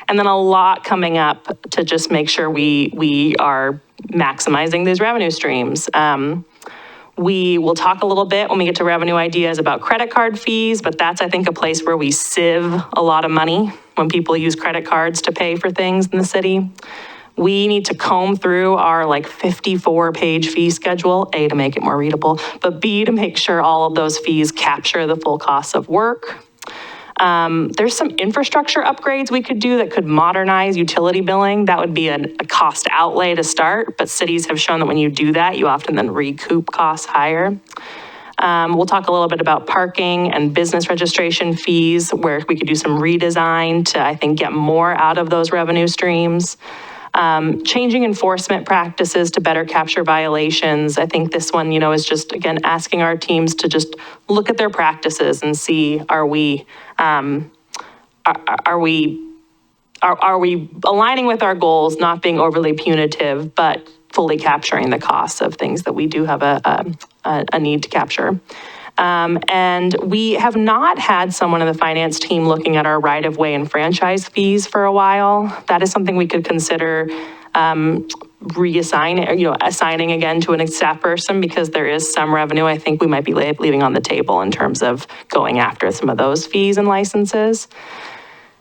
And then a lot coming up to just make sure we are maximizing these revenue streams. We will talk a little bit when we get to revenue ideas about credit card fees, but that's, I think, a place where we sieve a lot of money when people use credit cards to pay for things in the city. We need to comb through our like 54-page fee schedule, A, to make it more readable, but B, to make sure all of those fees capture the full costs of work. There's some infrastructure upgrades we could do that could modernize utility billing. That would be a cost outlay to start, but cities have shown that when you do that, you often then recoup costs higher. We'll talk a little bit about parking and business registration fees, where we could do some redesign to, I think, get more out of those revenue streams. Changing enforcement practices to better capture violations. I think this one, is just, again, asking our teams to just look at their practices and see, are we aligning with our goals, not being overly punitive, but fully capturing the costs of things that we do have a need to capture. And we have not had someone in the finance team looking at our right-of-way and franchise fees for a while. That is something we could consider assigning again to a staff person, because there is some revenue I think we might be leaving on the table in terms of going after some of those fees and licenses.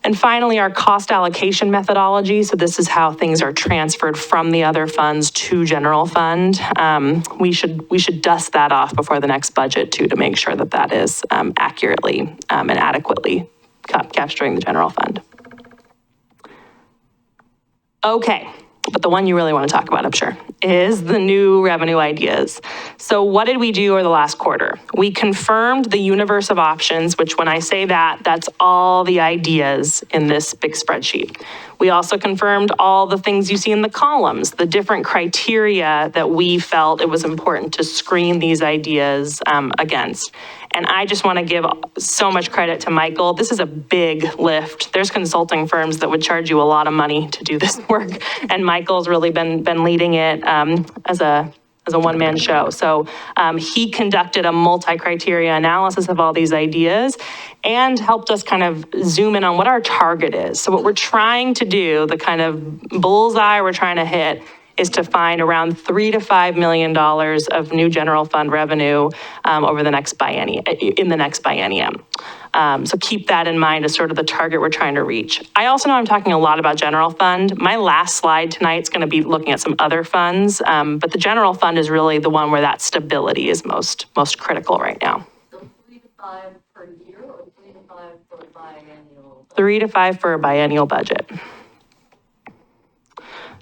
And finally, our cost allocation methodology. So this is how things are transferred from the other funds to general fund. We should dust that off before the next budget too, to make sure that that is accurately and adequately capturing the general fund. Okay. But the one you really want to talk about, I'm sure, is the new revenue ideas. So what did we do over the last quarter? We confirmed the universe of options, which when I say that, that's all the ideas in this big spreadsheet. We also confirmed all the things you see in the columns, the different criteria that we felt it was important to screen these ideas against. And I just want to give so much credit to Michael. This is a big lift. There's consulting firms that would charge you a lot of money to do this work. And Michael's really been leading it as a one-man show. So he conducted a multi-criteria analysis of all these ideas and helped us kind of zoom in on what our target is. So what we're trying to do, the kind of bullseye we're trying to hit, is to find around $3 to $5 million of new general fund revenue over the next biennium. So keep that in mind as sort of the target we're trying to reach. I also know I'm talking a lot about general fund. My last slide tonight is going to be looking at some other funds, but the general fund is really the one where that stability is most critical right now. So 3 to 5 per year, or 3 to 5 for a biennial? 3 to 5 for a biennial budget.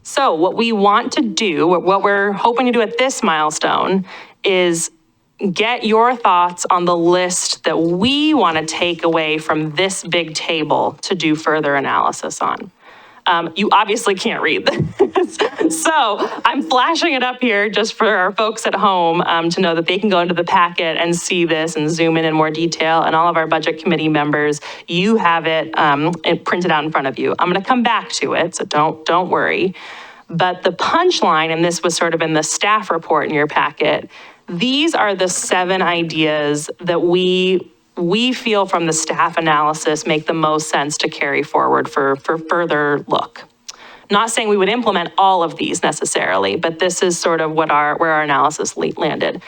So what we want to do, what we're hoping to do at this milestone, is get your thoughts on the list that we want to take away from this big table to do further analysis on. You obviously can't read this. So I'm flashing it up here just for our folks at home to know that they can go into the packet and see this and zoom in more detail. And all of our budget committee members, you have it printed out in front of you. I'm going to come back to it, so don't worry. But the punchline, and this was sort of in the staff report in your packet, these are the 7 ideas that we feel from the staff analysis make the most sense to carry forward for further look. Not saying we would implement all of these necessarily, but this is sort of where our analysis landed.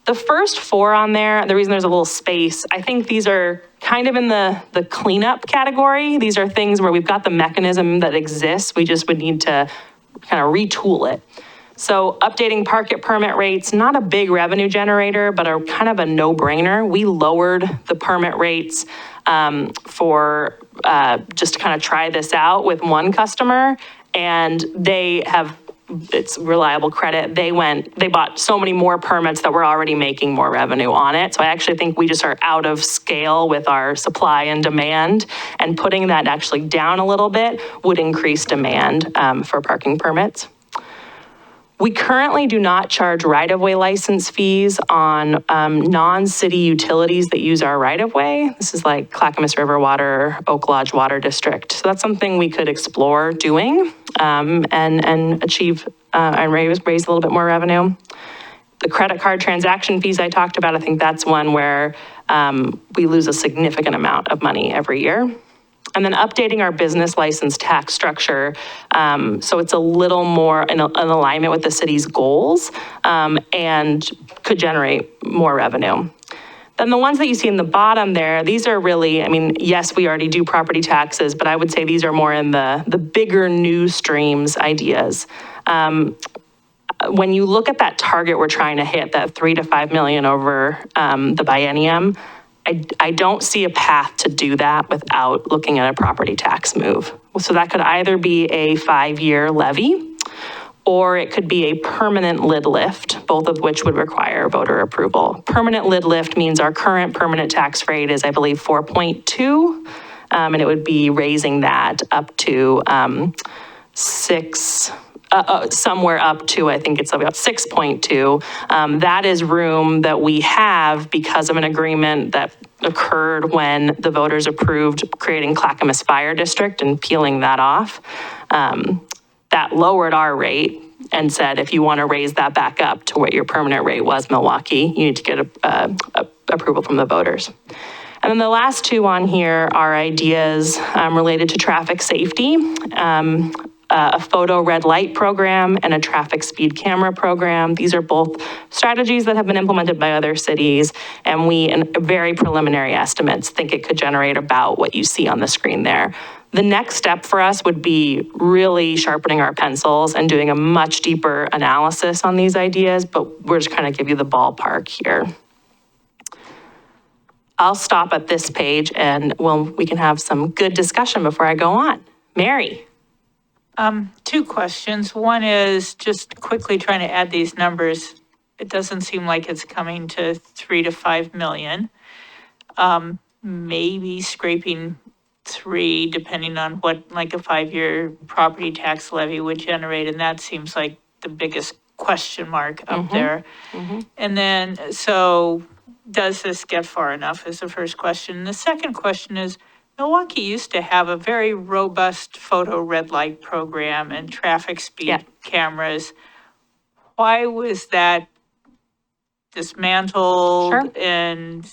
The first 4 on there, the reason there's a little space, I think these are kind of in the cleanup category. These are things where we've got the mechanism that exists. We just would need to kind of retool it. So updating parking permit rates, not a big revenue generator, but a kind of a no-brainer. We lowered the permit rates for just to kind of try this out with one customer, and they have, it's reliable credit. They bought so many more permits that we're already making more revenue on it. So I actually think we just are out of scale with our supply and demand, and putting that actually down a little bit would increase demand for parking permits. We currently do not charge right-of-way license fees on non-city utilities that use our right-of-way. This is like Clackamas River Water, Oak Lodge Water District. So that's something we could explore doing and achieve and raise a little bit more revenue. The credit card transaction fees I talked about, I think that's one where we lose a significant amount of money every year. And then updating our business license tax structure, so it's a little more in alignment with the city's goals, and could generate more revenue. Then the ones that you see in the bottom there, these are really, I mean, yes, we already do property taxes, but I would say these are more in the bigger news streams ideas. When you look at that target we're trying to hit, that 3 to 5 million over the biennium, I don't see a path to do that without looking at a property tax move. So that could either be a 5-year levy, or it could be a permanent lid lift, both of which would require voter approval. Permanent lid lift means our current permanent tax rate is, I believe, 4.2, and it would be raising that up to somewhere up to, I think it's about 6.2. That is room that we have because of an agreement that occurred when the voters approved creating Clackamas Fire District and peeling that off. That lowered our rate and said, if you want to raise that back up to what your permanent rate was, Milwaukie, you need to get approval from the voters. And then the last two on here are ideas related to traffic safety, a photo red light program and a traffic speed camera program. These are both strategies that have been implemented by other cities, and we, in very preliminary estimates, think it could generate about what you see on the screen there. The next step for us would be really sharpening our pencils and doing a much deeper analysis on these ideas, but we're just kind of give you the ballpark here. I'll stop at this page and we can have some good discussion before I go on. Mary. 2 questions. One is just quickly trying to add these numbers. It doesn't seem like it's coming to 3 to 5 million. Maybe scraping 3, depending on what like a 5-year property tax levy would generate. And that seems like the biggest question mark up there. And then, so does this get far enough is the first question. The second question is, Milwaukie used to have a very robust photo red light program and traffic speed cameras. Why was that dismantled and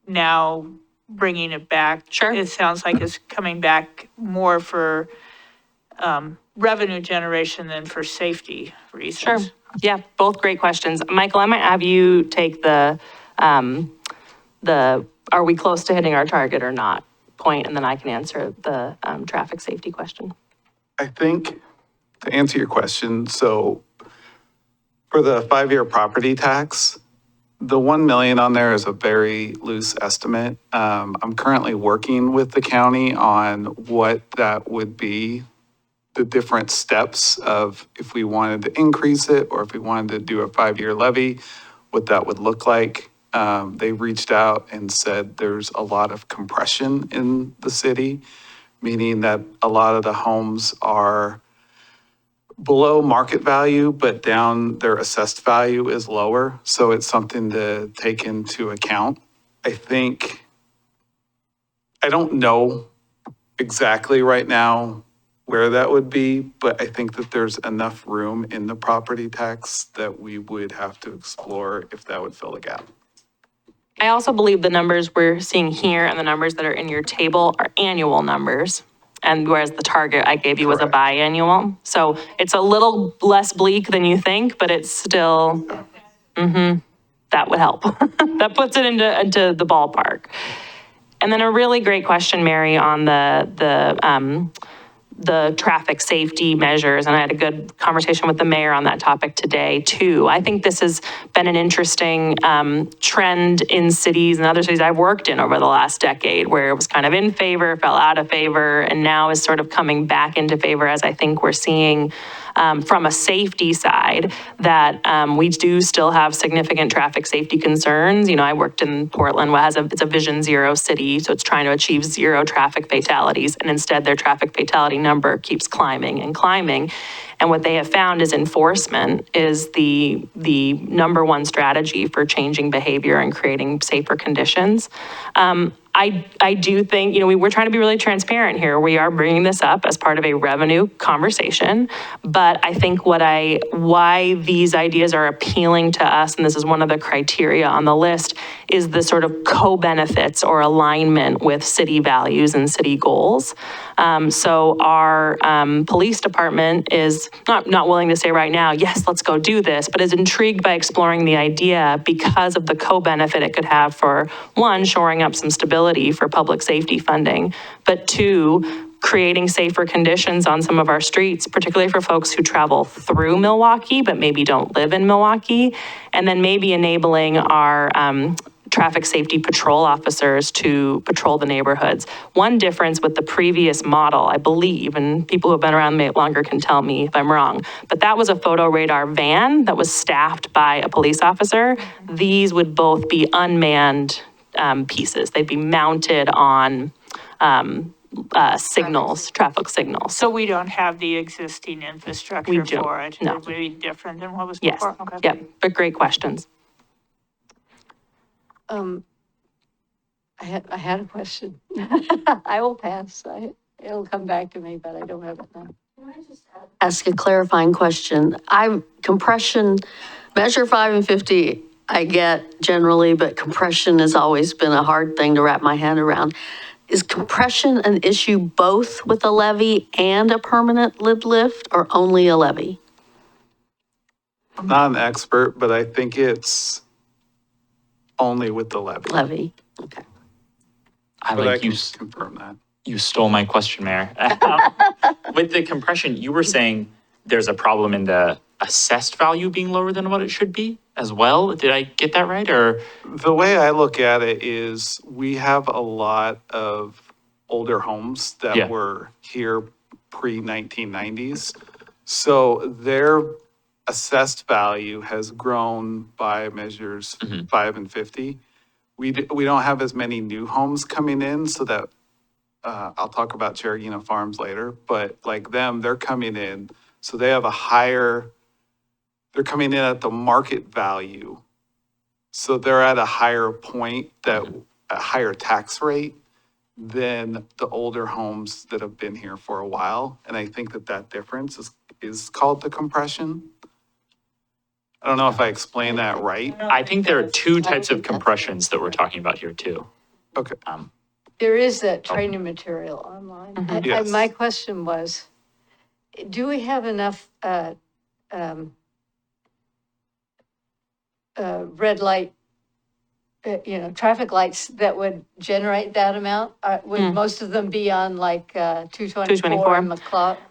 now bringing it back? Sure. It sounds like it's coming back more for revenue generation than for safety reasons. Sure. Yeah, both great questions. Michael, I might have you take the are we close to hitting our target or not point, and then I can answer the traffic safety question. I think to answer your question, so for the 5-year property tax, the 1 million on there is a very loose estimate. I'm currently working with the county on what that would be, the different steps of if we wanted to increase it or if we wanted to do a 5-year levy, what that would look like. They reached out and said there's a lot of compression in the city, meaning that a lot of the homes are below market value, but down their assessed value is lower. So it's something to take into account. I don't know exactly right now where that would be, but I think that there's enough room in the property tax that we would have to explore if that would fill a gap. I also believe the numbers we're seeing here and the numbers that are in your table are annual numbers. And whereas the target I gave you was a biannual. So it's a little less bleak than you think, but it's still, that would help. That puts it into the ballpark. And then a really great question, Mary, on the traffic safety measures, and I had a good conversation with the mayor on that topic today too. I think this has been an interesting trend in cities and other cities I've worked in over the last decade, where it was kind of in favor, fell out of favor, and now is sort of coming back into favor, as I think we're seeing from a safety side, that we do still have significant traffic safety concerns. You know, I worked in Portland, it's a Vision Zero city, so it's trying to achieve 0 traffic fatalities, and instead their traffic fatality number keeps climbing and climbing. And what they have found is enforcement is the number one strategy for changing behavior and creating safer conditions. I do think, we're trying to be really transparent here. We are bringing this up as part of a revenue conversation, but I think why these ideas are appealing to us, and this is one of the criteria on the list, is the sort of co-benefits or alignment with city values and city goals. So our police department is not willing to say right now, yes, let's go do this, but is intrigued by exploring the idea because of the co-benefit it could have for, one, shoring up some stability for public safety funding, but two, creating safer conditions on some of our streets, particularly for folks who travel through Milwaukie, but maybe don't live in Milwaukie, and then maybe enabling our traffic safety patrol officers to patrol the neighborhoods. One difference with the previous model, I believe, and people who have been around longer can tell me if I'm wrong, but that was a photo radar van that was staffed by a police officer. These would both be unmanned pieces. They'd be mounted on signals, traffic signals. So we don't have the existing infrastructure We don't, for it? no. It would be different than what was Yes, before? Okay. yep, but great questions. I had a question. I will pass. It'll come back to me, but I don't have it now. Ask a clarifying question. Compression, measure 5 and 50, I get generally, but compression has always been a hard thing to wrap my head around. Is compression an issue both with a levee and a permanent lid lift, or only a levee? I'm not an expert, but I think it's only with the levy. Levee, okay. But I can confirm that. You stole my question, Mayor. With the compression, you were saying there's a problem in the assessed value being lower than what it should be as well. Did I get that right, or? The way I look at it is we have a lot of older homes that Yeah. were here pre-1990s. So their assessed value has grown by measures 5 and 50. We don't have as many new homes coming in, so that I'll talk about Cherokee Farms later, but like them, they're coming in, so they have they're coming in at the market value. So they're at a higher point, a higher tax rate than the older homes that have been here for a while. And I think that difference is called the compression. I don't know if I explained that right. I think there are two types of compressions that we're talking about here too. Okay. There is that training material online. Yes. My question was, do we have enough red light, traffic lights that would generate that amount? Would most of them be on like 224 and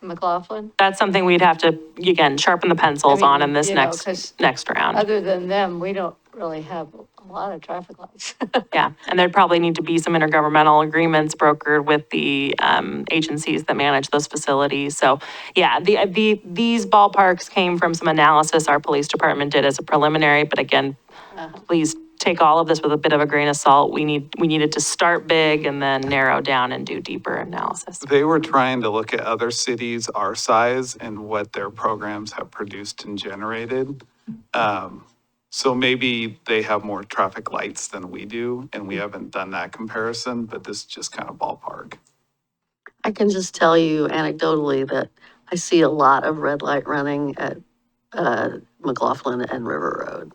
McLaughlin? That's something we'd have to, again, sharpen the pencils on in this 'cause next round. Other than them, we don't really have a lot of traffic lights. Yeah, and there'd probably need to be some intergovernmental agreements brokered with the agencies that manage those facilities. So, yeah, these ballparks came from some analysis our police department did as a preliminary, but again, please take all of this with a bit of a grain of salt. We needed to start big and then narrow down and do deeper analysis. They were trying to look at other cities our size and what their programs have produced and generated. So maybe they have more traffic lights than we do, and we haven't done that comparison, but this is just kind of ballpark. I can just tell you anecdotally that I see a lot of red light running at McLaughlin and River Road.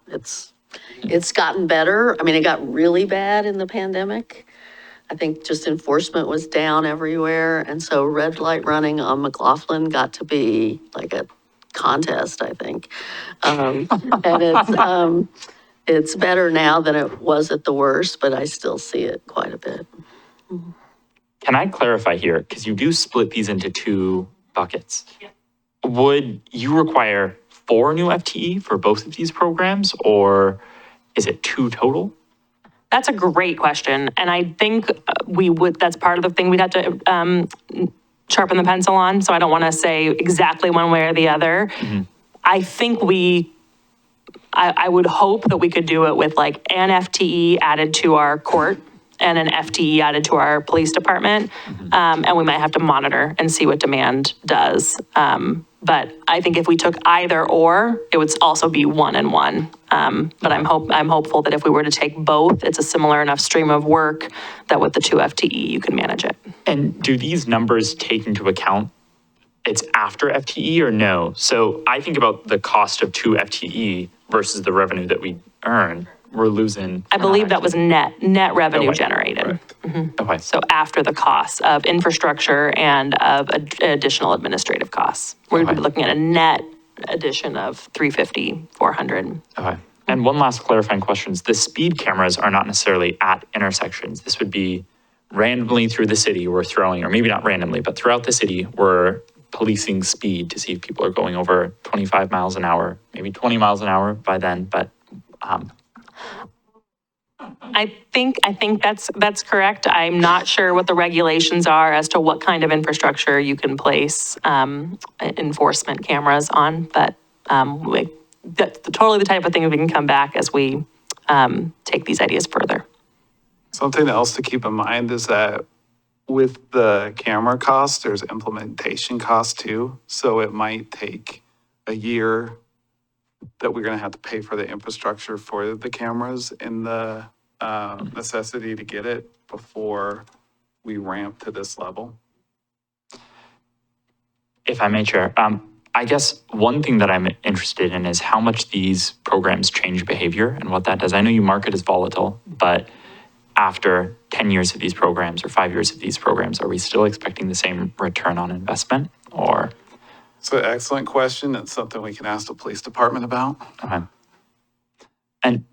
It's gotten better. I mean, it got really bad in the pandemic. I think just enforcement was down everywhere. And so red light running on McLaughlin got to be like a contest, I think. And it's better now than it was at the worst, but I still see it quite a bit. Can I clarify here? Because you do split these into two buckets. Yeah. Would you require 4 new FTE for both of these programs, or is it 2 total? That's a great question. And I think that's part of the thing we'd have to sharpen the pencil on. So I don't want to say exactly one way or the other. I think I would hope that we could do it with like an FTE added to our court and an FTE added to our police department. And we might have to monitor and see what demand does. But I think if we took either or, it would also be 1 and 1. But I'm hopeful that if we were to take both, it's a similar enough stream of work that with the 2 FTE, you can manage it. And do these numbers take into account it's after FTE or no? So I think about the cost of 2 FTE versus the revenue that we earn. We're losing. I believe that was net revenue Okay. generated. Okay. So after the costs of infrastructure and of additional administrative costs. We're Okay. looking at a net addition of 350, 400. Okay. And one last clarifying question is the speed cameras are not necessarily at intersections. This would be randomly through the city we're throwing, or maybe not randomly, but throughout the city, we're policing speed to see if people are going over 25 miles an hour, maybe 20 miles an hour by then, but I think that's correct. I'm not sure what the regulations are as to what kind of infrastructure you can place enforcement cameras on, but that's totally the type of thing we can come back as we take these ideas further. Something else to keep in mind is that with the camera cost, there's implementation cost too. So it might take a year that we're going to have to pay for the infrastructure for the cameras and the necessity to get it before we ramp to this level. if I may, Chair, I guess one thing that I'm interested in is how much these programs change behavior and what that does. I know you mark it as volatile, but after 10 years of these programs or 5 years of these programs, are we still expecting the same return on investment or? It's an excellent question. It's something we can ask the police department about. Okay. And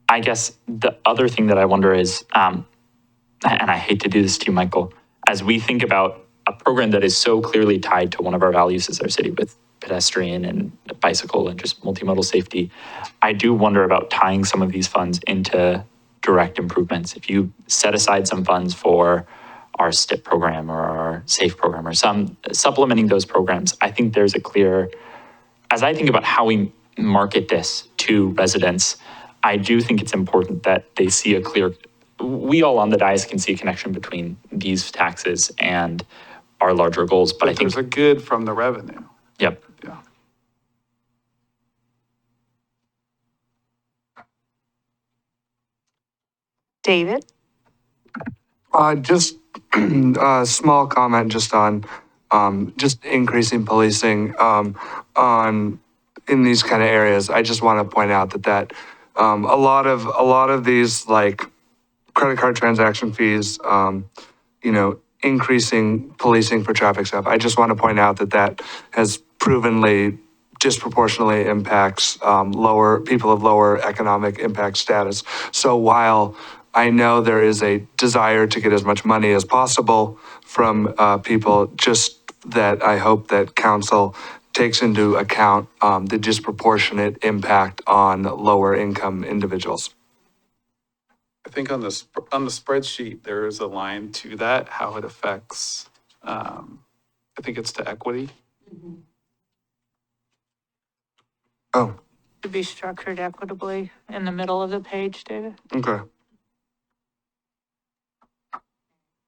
I guess the other thing that I wonder is, and I hate to do this to you, Michael, as we think about a program that is so clearly tied to one of our values as our city with pedestrian and bicycle and just multimodal safety, I do wonder about tying some of these funds into direct improvements. If you set aside some funds for our STIP program or our SAFE program or some supplementing those programs, I think there's a clear, as I think about how we market this to residents, I do think it's important that they see a clear, we all on the dais can see a connection between these taxes and our larger goals, but I think there's a good from the revenue. Yep. Yeah. David? Just a small comment just on just increasing policing in these kind of areas. I just want to point out that a lot of these like credit card transaction fees, increasing policing for traffic stuff. I just want to point out that has provenly disproportionately impacts people of lower economic impact status. So while I know there is a desire to get as much money as possible from people, just that I hope that council takes into account the disproportionate impact on lower income individuals. I think on the spreadsheet, there is a line to that, how it affects, I think it's to equity. Oh, To be structured equitably in the middle of the page, David? okay.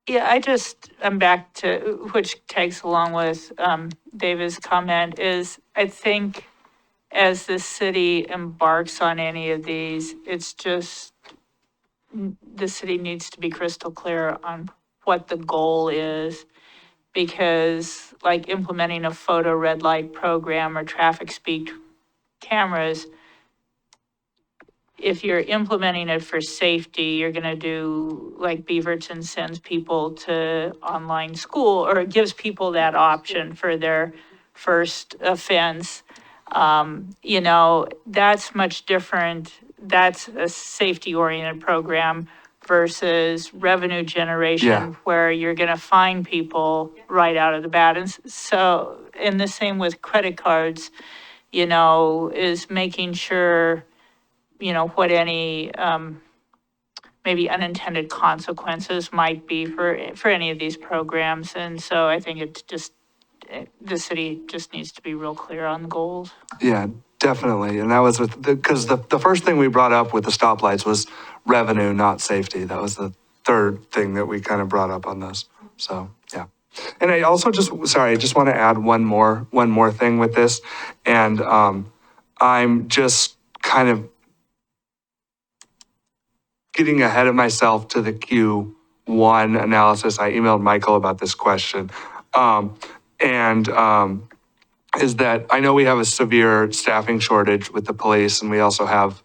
Yeah, I'm back to, which tags along with David's comment, is I think as the city embarks on any of these, it's just, the city needs to be crystal clear on what the goal is. Because like implementing a photo red light program or traffic speed cameras, if you're implementing it for safety, you're going to do like Beaverton sends people to online school, or it gives people that option for their first offense. That's much different. That's a safety oriented program versus revenue generation, Yeah. where you're going to fine people right out of the bat. And so, and the same with credit cards, is making sure, what any maybe unintended consequences might be for any of these programs. And so I think the city just needs to be real clear on the goals. Yeah, definitely. And that was because the first thing we brought up with the stoplights was revenue, not safety. That was the third thing that we kind of brought up on this. So, yeah. And I also just want to add one more thing with this. And I'm just kind of getting ahead of myself to the Q1 analysis. I emailed Michael about this question. Is that I know we have a severe staffing shortage with the police, and we also have,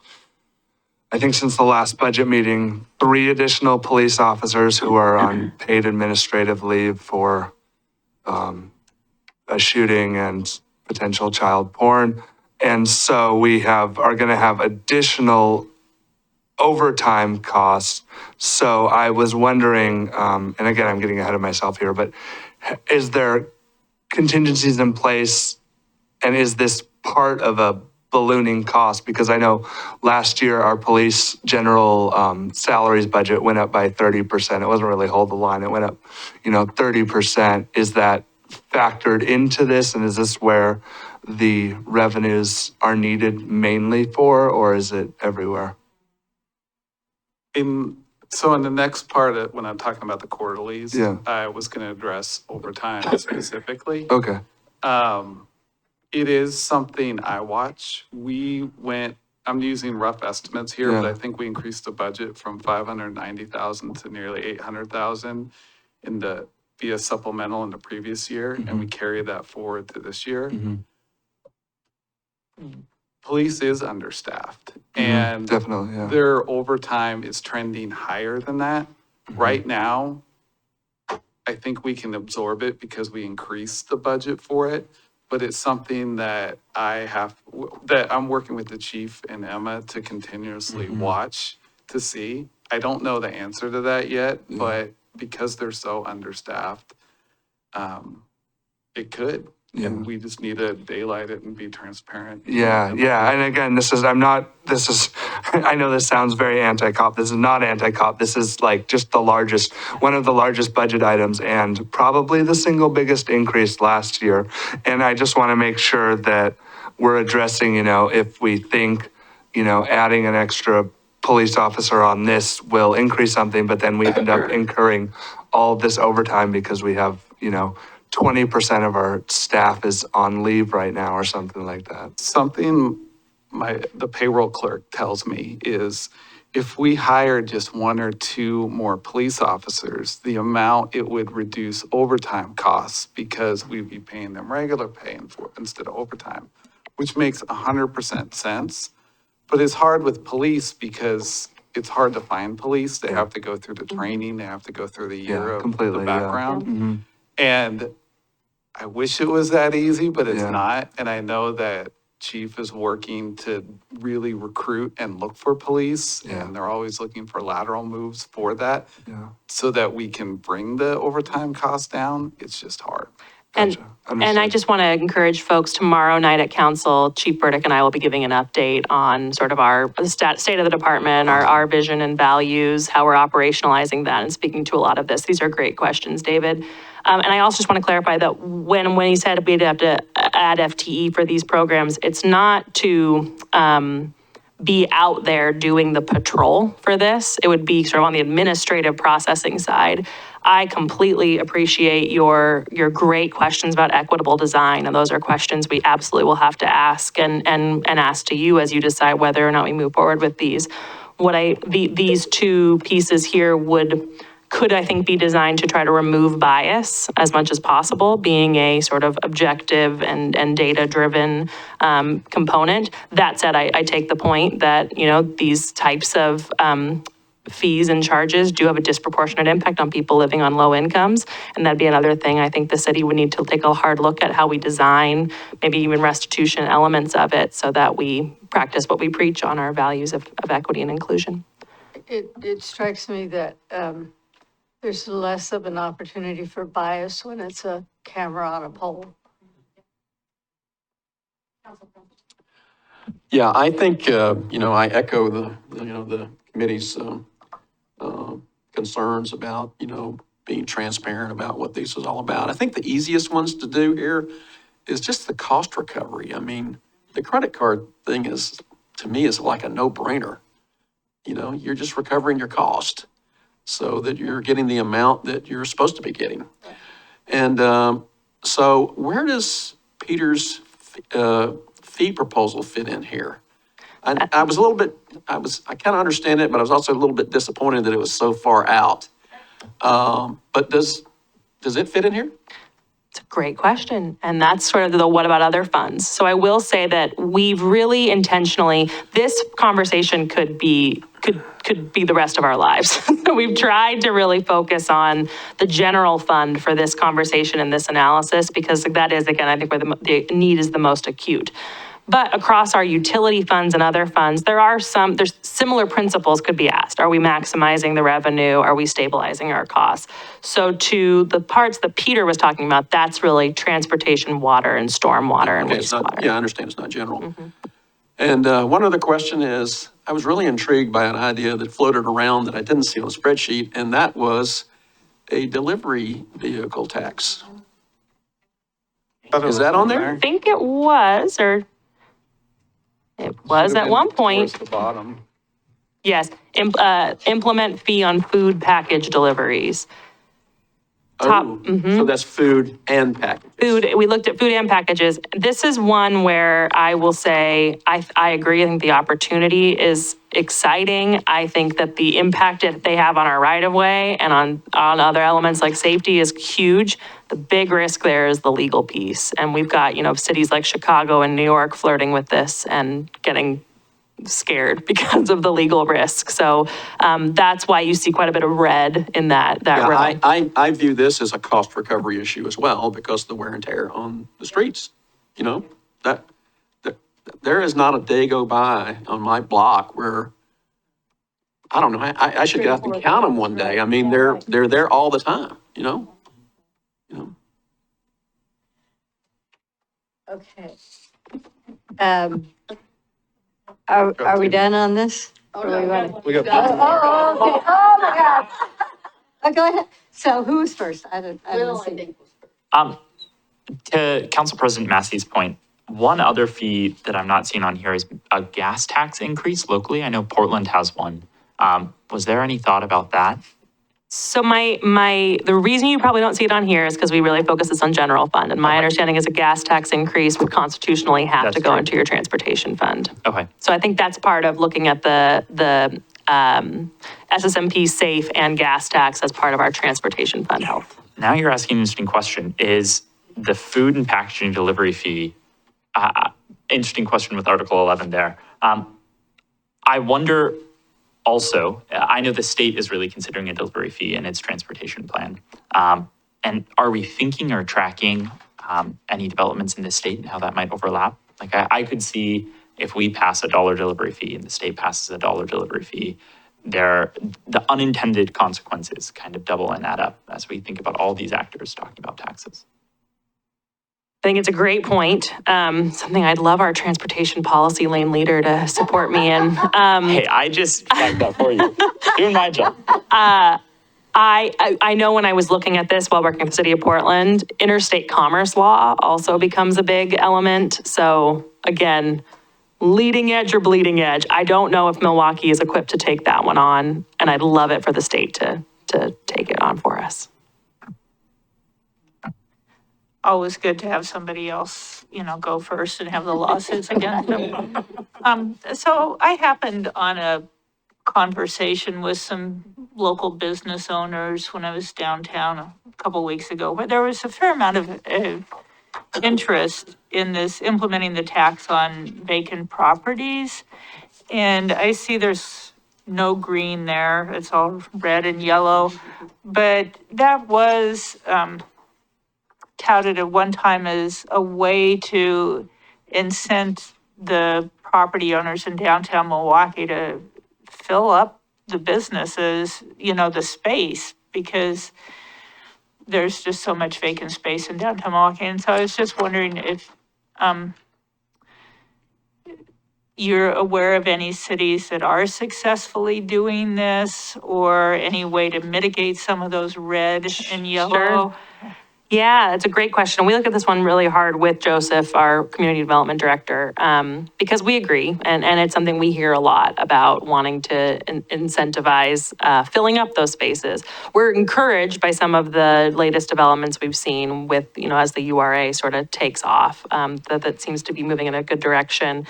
I think since the last budget meeting, 3 additional police officers who are on paid administrative leave for a shooting and potential child porn. And so we are going to have additional overtime costs. So I was wondering, and again, I'm getting ahead of myself here, but is there contingencies in place, and is this part of a ballooning cost? Because I know last year our police general salaries budget went up by 30%. It wasn't really hold the line. It went up, 30%. Is that factored into this? And is this where the revenues are needed mainly for, or is it everywhere? So in the next part, when I'm talking about the quarterlies, Yeah. I was going to address overtime specifically. Okay. It is something I watch. I'm using rough estimates here, but Yeah. I think we increased the budget from 590,000 to nearly 800,000 via supplemental in the previous year, and we carry that forward to this year. Police is understaffed, and Definitely, yeah. their overtime is trending higher than that. Right now, I think we can absorb it because we increased the budget for it, but it's something that I'm working with the chief and Emma to continuously watch to see. I don't know the answer to that yet, but because they're so understaffed, it could. And we just need to daylight it and be transparent. Yeah. And again, I know this sounds very anti-cop. This is not anti-cop. This is like just one of the largest budget items, and probably the single biggest increase last year. And I just want to make sure that we're addressing, if we think, adding an extra police officer on this will increase something, but then we end up incurring all this overtime because we have, 20% of our staff is on leave right now or something like that. Something the payroll clerk tells me is if we hire just 1 or 2 more police officers, the amount it would reduce overtime costs because we'd be paying them regular pay instead of overtime, which makes 100% sense. But it's hard with police because it's hard to find police. They have to go through the training. They have to go through the year of the background. And I wish it was that easy, but it's not. And I know that Chief is working to really recruit and look for police. And they're always looking for lateral moves for that so that we can bring the overtime costs down. It's just hard. And I just want to encourage folks, tomorrow night at council, Chief Burdick and I will be giving an update on sort of the state of the department, our vision and values, how we're operationalizing that and speaking to a lot of this. These are great questions, David. And I also just want to clarify that when he said we'd have to add FTE for these programs, it's not to be out there doing the patrol for this. It would be sort of on the administrative processing side. I completely appreciate your great questions about equitable design, and those are questions we absolutely will have to ask and ask to you as you decide whether or not we move forward with these. These 2 pieces here could I think be designed to try to remove bias as much as possible, being a sort of objective and data-driven component. That said, I take the point that, these types of fees and charges do have a disproportionate impact on people living on low incomes. And that'd be another thing I think the city would need to take a hard look at how we design, maybe even restitution elements of it, so that we practice what we preach on our values of equity and inclusion. It strikes me that there's less of an opportunity for bias when it's a camera on a pole. Yeah, I think, I echo the committee's concerns about, being transparent about what this is all about. I think the easiest ones to do here is just the cost recovery. I mean, the credit card thing to me, is like a no-brainer. You're just recovering your cost. so that you're getting the amount that you're supposed to be getting. And so where does Peter's fee proposal fit in here? I was a little bit, I kind of understand it, but I was also a little bit disappointed that it was so far out. But does it fit in here? It's a great question. And that's sort of the what about other funds? So I will say that we've really intentionally, this conversation could be the rest of our lives. So we've tried to really focus on the general fund for this conversation and this analysis, because that is, again, I think where the need is the most acute. But across our utility funds and other funds, there's similar principles could be asked. Are we maximizing the revenue? Are we stabilizing our costs? So to the parts that Peter was talking about, that's really transportation, water, and stormwater and Okay, it's not, wastewater. yeah, I understand it's not general. And one other question is, I was really intrigued by an idea that floated around that I didn't see on the spreadsheet, and that was a delivery vehicle tax. Is that on there? I think it was, or it was at one point. Towards the bottom. Yes, implement fee on food package deliveries. So that's food and packages. Food, we looked at food and packages. This is one where I will say, I agree. I think the opportunity is exciting. I think that the impact that they have on our right of way and on other elements like safety is huge. The big risk there is the legal piece. And we've got, cities like Chicago and New York flirting with this and getting scared because of the legal risk. So that's why you see quite a bit of red in that row. I view this as a cost recovery issue as well, because of the wear and tear on the streets. That there is not a day go by on my block where, I don't know, I should get out and count them one day. I mean, they're there all the time, Okay. Are we done on this? Oh, Or we wanna- We got. Okay. Oh, my God. Go ahead. So who was first? I didn't see. To Council President Massey's point, one other fee that I'm not seeing on here is a gas tax increase locally. I know Portland has one. Was there any thought about that? So the reason you probably don't see it on here is because we really focus this on general fund. And my understanding is a gas tax increase would constitutionally have That's to go true. into your transportation fund. Okay. So I think that's part of looking at the SSMP safe and gas tax as part of our transportation fund health. Now you're asking an interesting question. Is the food and packaging delivery fee, interesting question with Article 11 there. I wonder also, I know the state is really considering a delivery fee in its transportation plan. And are we thinking or tracking any developments in the state and how that might overlap? Like I could see if we pass a $1 delivery fee and the state passes a $1 delivery fee, the unintended consequences kind of double and add up as we think about all these actors talking about taxes. I think it's a great point. Something I'd love our transportation policy lane leader to support me in. Hey, I just flagged that for you. Doing my job. I know when I was looking at this while working at the city of Portland, interstate commerce law also becomes a big element. So again, leading edge or bleeding edge. I don't know if Milwaukie is equipped to take that one on, and I'd love it for the state to take it on for us. Always good to have somebody else, go first and have the lawsuits against them. So I happened on a conversation with some local business owners when I was downtown a couple weeks ago, where there was a fair amount of interest in this, implementing the tax on vacant properties. And I see there's no green there, it's all red and yellow. But that was touted at one time as a way to incent the property owners in downtown Milwaukie to fill up the businesses, the space, because there's just so much vacant space in downtown Milwaukie. And so I was just wondering if you're aware of any cities that are successfully doing this, or any way to mitigate some of those red and yellow? Sure. Yeah, it's a great question. We looked at this one really hard with Joseph, our community development director, because we agree, and it's something we hear a lot about wanting to incentivize filling up those spaces. We're encouraged by some of the latest developments we've seen with, as the URA sort of takes off, that seems to be moving in a good direction.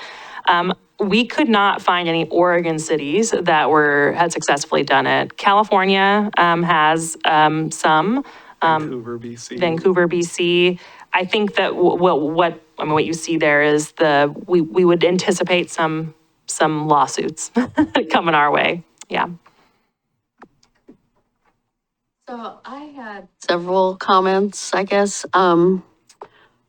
We could not find any Oregon cities that had successfully done it. California has some. Vancouver, BC. Vancouver, BC. I think that what you see there is we would anticipate some lawsuits coming our way. Yeah. So I had several comments, I guess.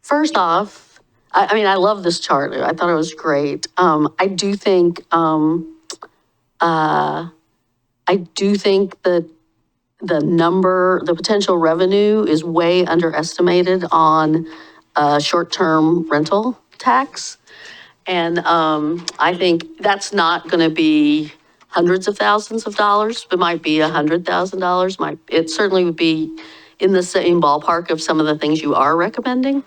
First off, I mean, I love this chart. I thought it was great. I do think that the potential revenue is way underestimated on short-term rental tax. And I think that's not going to be hundreds of thousands of dollars. It might be $100,000. It certainly would be in the same ballpark of some of the things you are recommending.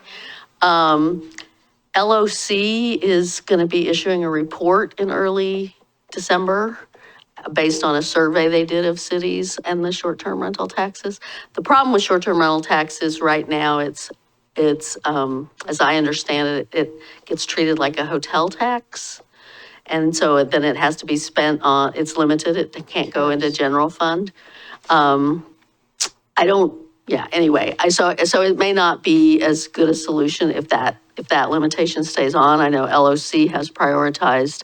LOC is going to be issuing a report in early December based on a survey they did of cities and the short-term rental taxes. The problem with short-term rental taxes right now, it's as I understand it, it gets treated like a hotel tax. And so then it has to be spent on, it's limited, it can't go into general fund. Anyway, so it may not be as good a solution if that limitation stays on. I know LOC has prioritized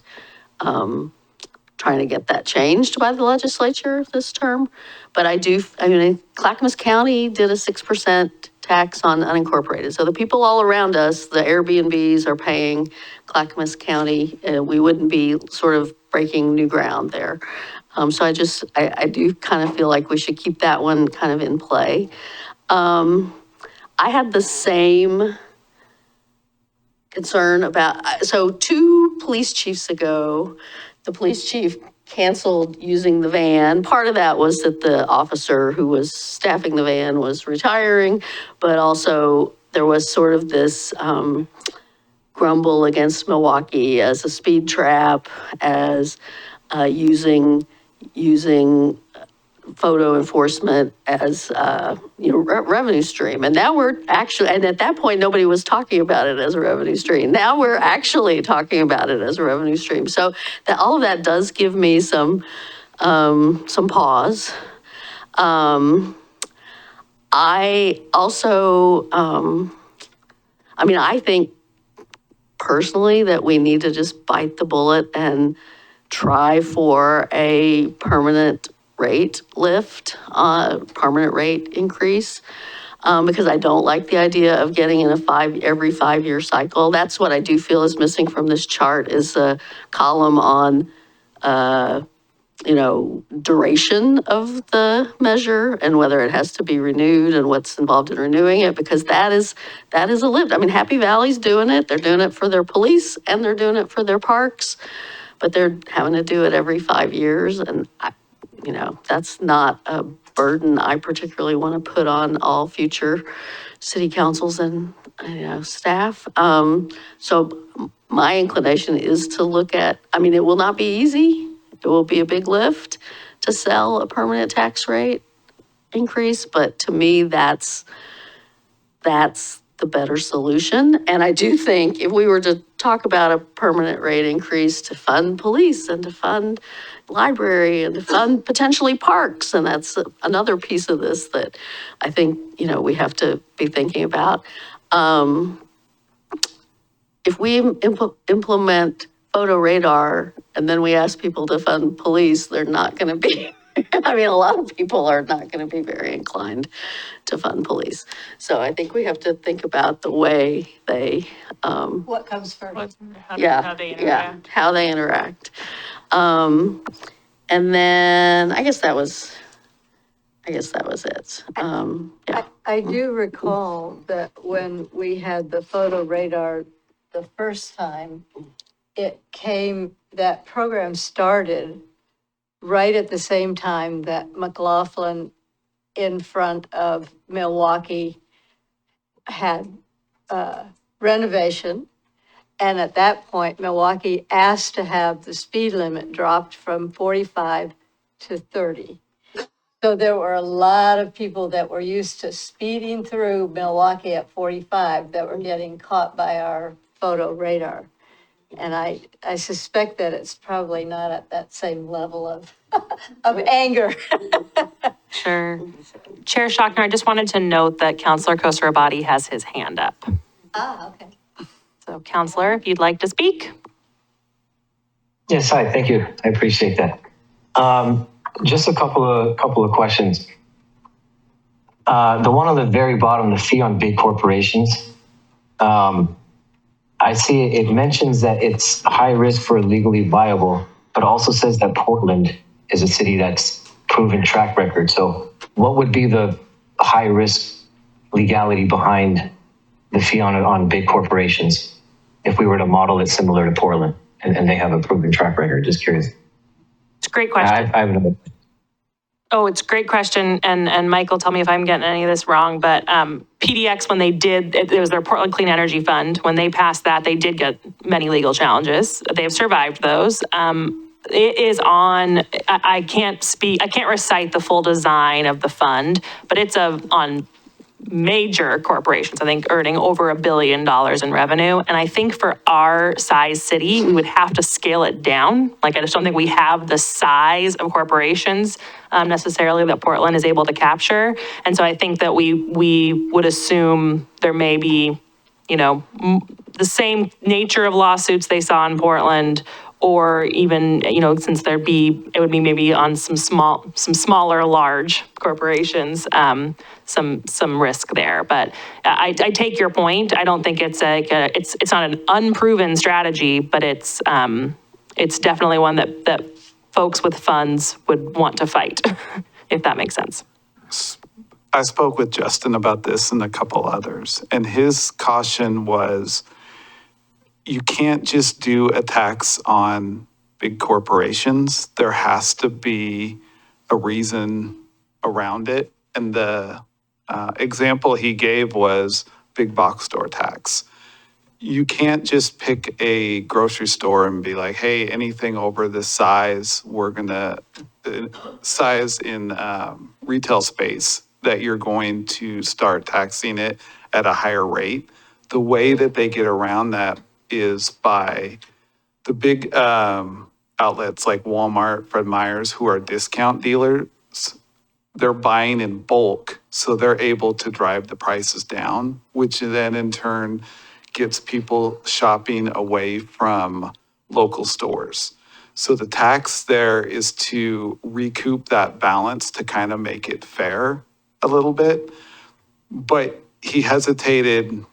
trying to get that changed by the legislature this term. But Clackamas County did a 6% tax on unincorporated. So the people all around us, the Airbnbs are paying Clackamas County. We wouldn't be sort of breaking new ground there. So I do kind of feel like we should keep that one kind of in play. I had the same concern about, so 2 police chiefs ago, the police chief canceled using the van. Part of that was that the officer who was staffing the van was retiring, but also there was sort of this grumble against Milwaukie as a speed trap, as using photo enforcement as revenue stream. And now we're actually, and at that point, nobody was talking about it as a revenue stream. Now we're actually talking about it as a revenue stream. So all of that does give me some pause. I also, I think personally that we need to just bite the bullet and try for a permanent rate lift, permanent rate increase, because I don't like the idea of getting in every 5-year cycle. That's what I do feel is missing from this chart is a column on, duration of the measure and whether it has to be renewed and what's involved in renewing it, because that is a lift. Happy Valley's doing it. They're doing it for their police and they're doing it for their parks, but they're having to do it every 5 years. And that's not a burden I particularly want to put on all future city councils and, staff. So my inclination is to look at, it will not be easy. It will be a big lift to sell a permanent tax rate increase, but to me, that's the better solution. And I do think if we were to talk about a permanent rate increase to fund police and to fund library and to fund potentially parks, and that's another piece of this that I think, we have to be thinking about. If we implement photo radar and then we ask people to fund police, they're not going to be, a lot of people are not going to be very inclined to fund police. So I think we have to think about the way they, What comes first? How they interact. how they interact. And then I guess that was it. I do recall that when we had the photo radar the first time, that program started right at the same time that McLaughlin in front of Milwaukie had renovation. And at that point, Milwaukee asked to have the speed limit dropped from 45 to 30. So there were a lot of people that were used to speeding through Milwaukee at 45 that were getting caught by our photo radar. And I suspect that it's probably not at that same level of, of anger. Sure. Chair Schachner, I just wanted to note that Counselor Kosarabadi has his hand up. Ah, okay. So Counselor, if you'd like to speak. Yes, hi, thank you. I appreciate that. Just a couple of questions. The one on the very bottom, the fee on big corporations. I see it mentions that it's high risk for legally viable, but also says that Portland is a city that's proven track record. So what would be the high risk legality behind the fee on big corporations if we were to model it similar to Portland and they have a proven track record? Just curious. It's a great question. I have another. Oh, it's a great question. And Michael, tell me if I'm getting any of this wrong, but PDX, when they did, it was their Portland Clean Energy Fund. When they passed that, they did get many legal challenges. They have survived those. It is on, I can't recite the full design of the fund, but it's on major corporations, I think earning over $1 billion in revenue. And I think for our size city, we would have to scale it down. Like, I just don't think we have the size of corporations necessarily that Portland is able to capture. And so I think that we would assume there may be, the same nature of lawsuits they saw in Portland, or even, since it would be maybe on some smaller, large corporations, some risk there. But I take your point. I don't think it's it's not an unproven strategy, but it's definitely one that folks with funds would want to fight, if that makes sense. I spoke with Justin about this and a couple others, and his caution was, you can't just do a tax on big corporations. There has to be a reason around it. And the example he gave was big box store tax. You can't just pick a grocery store and be like, hey, anything over this size, we're gonna, size in retail space, that you're going to start taxing it at a higher rate. The way that they get around that is by the big outlets like Walmart, Fred Meyer's, who are discount dealers. They're buying in bulk, so they're able to drive the prices down, which then in turn gets people shopping away from local stores. So the tax there is to recoup that balance, to kind of make it fair a little bit. But he hesitated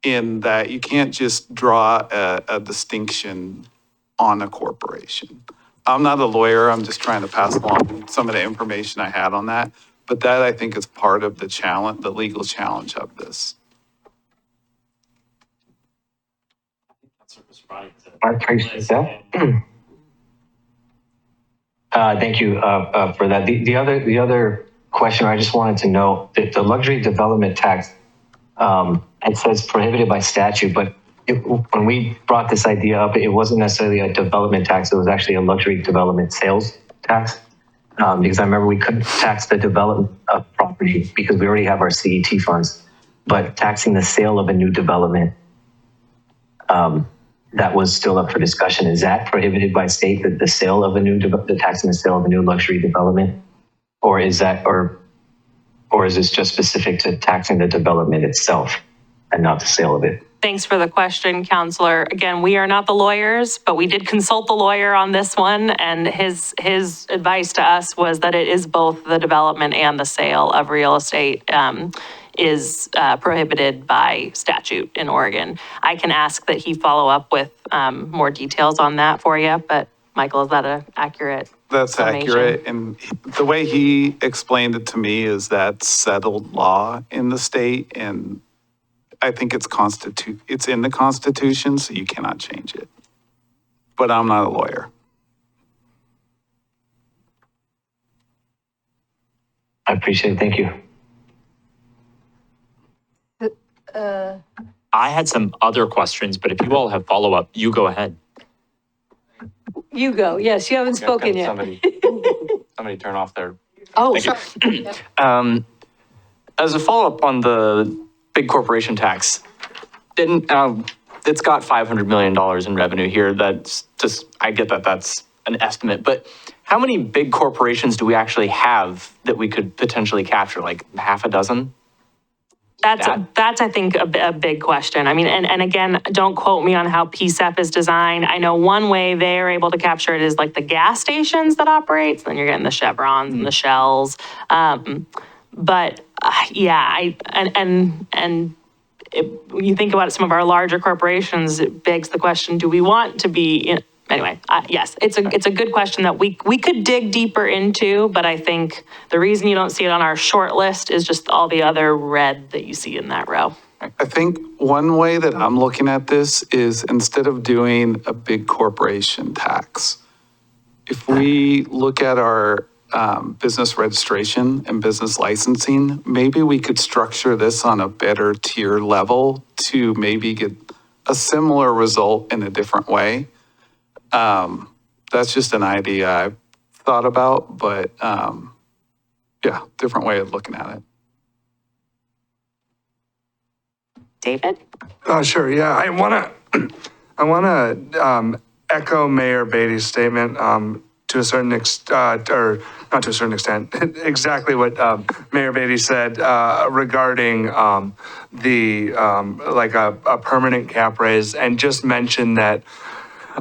in that you can't just draw a distinction on a corporation. I'm not a lawyer, I'm just trying to pass along some of the information I had on that. But that, I think, is part of the challenge, the legal challenge of this. I appreciate that. Thank you for that. The other question, I just wanted to know that the luxury development tax, it says prohibited by statute, but when we brought this idea up, it wasn't necessarily a development tax. It was actually a luxury development sales tax. Because I remember we couldn't tax the development of property because we already have our CET funds, but taxing the sale of a new development, that was still up for discussion. Is that prohibited by state, that the sale of a new, the taxing the sale of a new luxury development? Or is that, or is this just specific to taxing the development itself and not the sale of it? Thanks for the question, Counselor. Again, we are not the lawyers, but we did consult the lawyer on this one, and his advice to us was that it is both the development and the sale of real estate is prohibited by statute in Oregon. I can ask that he follow up with more details on that for you, but Michael, is that an accurate That's summation? accurate. And the way he explained it to me is that settled law in the state, and I think it's in the Constitution, so you cannot change it. But I'm not a lawyer. I appreciate it. Thank you. I had some other questions, but if you all have follow-up, you go ahead. You go. Yes, you haven't spoken yet. Somebody turn off their. Oh, Thank you. sorry. As a follow-up on the big corporation tax, it's got $500 million in revenue here. That's just, I get that that's an estimate, but how many big corporations do we actually have that we could potentially capture? Like half a dozen? That's I think, a big question. I mean, and again, don't quote me on how PSEP is designed. I know one way they're able to capture it is like the gas stations that operate. So then you're getting the Chevrons and the Shells. But yeah, when you think about some of our larger corporations, it begs the question: do we want to be in? Anyway, yes, it's a good question that we could dig deeper into, but I think the reason you don't see it on our short list is just all the other red that you see in that row. I think one way that I'm looking at this is instead of doing a big corporation tax, if we look at our business registration and business licensing, maybe we could structure this on a better tier level to maybe get a similar result in a different way. That's just an idea I've thought about, but yeah, different way of looking at it. David? Sure, yeah, I wanna echo Mayor Beatty's statement to a certain extent, or not to a certain extent, exactly what Mayor Beatty said regarding like a permanent cap raise, and just mention that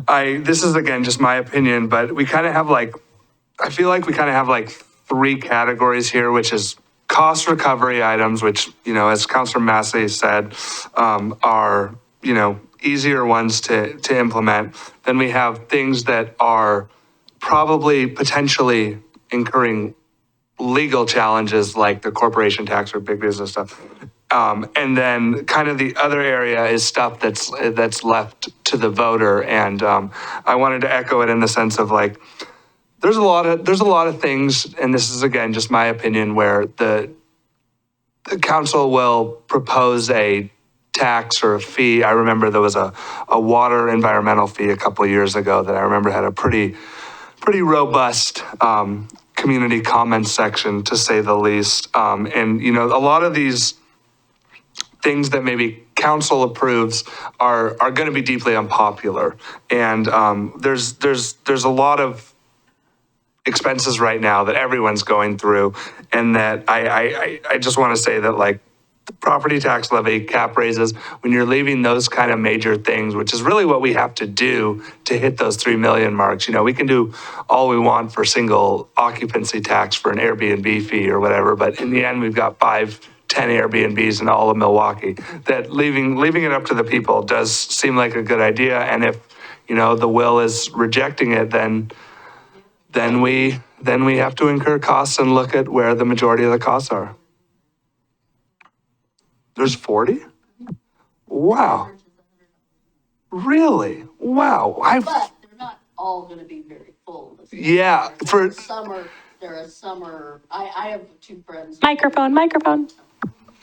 this is again just my opinion, but we kind of have like, I feel like we kind of have like three categories here, which is cost recovery items, which, you know, as Councilor Massey said, are, you know, easier ones to implement. Then we have things that are probably potentially incurring legal challenges like the corporation tax or big business stuff. And then kind of the other area is stuff that's left to the voter. And I wanted to echo it in the sense of like, there's a lot of things, and this is again just my opinion, where the council will propose a tax or a fee. I remember there was a water environmental fee a couple of years ago that I remember had a pretty robust community comments section, to say the least. And you know, a lot of these things that maybe council approves are going to be deeply unpopular. And there's a lot of expenses right now that everyone's going through, and that I just want to say that like the property tax levy, cap raises, when you're leaving those kind of major things, which is really what we have to do to hit those 3 million marks. You know, we can do all we want for single occupancy tax for an Airbnb fee or whatever, but in the end, we've got 5-10 Airbnbs in all of Milwaukee. That leaving it up to the people does seem like a good idea. And if, you know, the will is rejecting it, then we have to incur costs and look at where the majority of the costs are. There's 40? Wow. Really? Wow. But they're not all going to be very full. Yeah, for Summer, I have two friends. Microphone.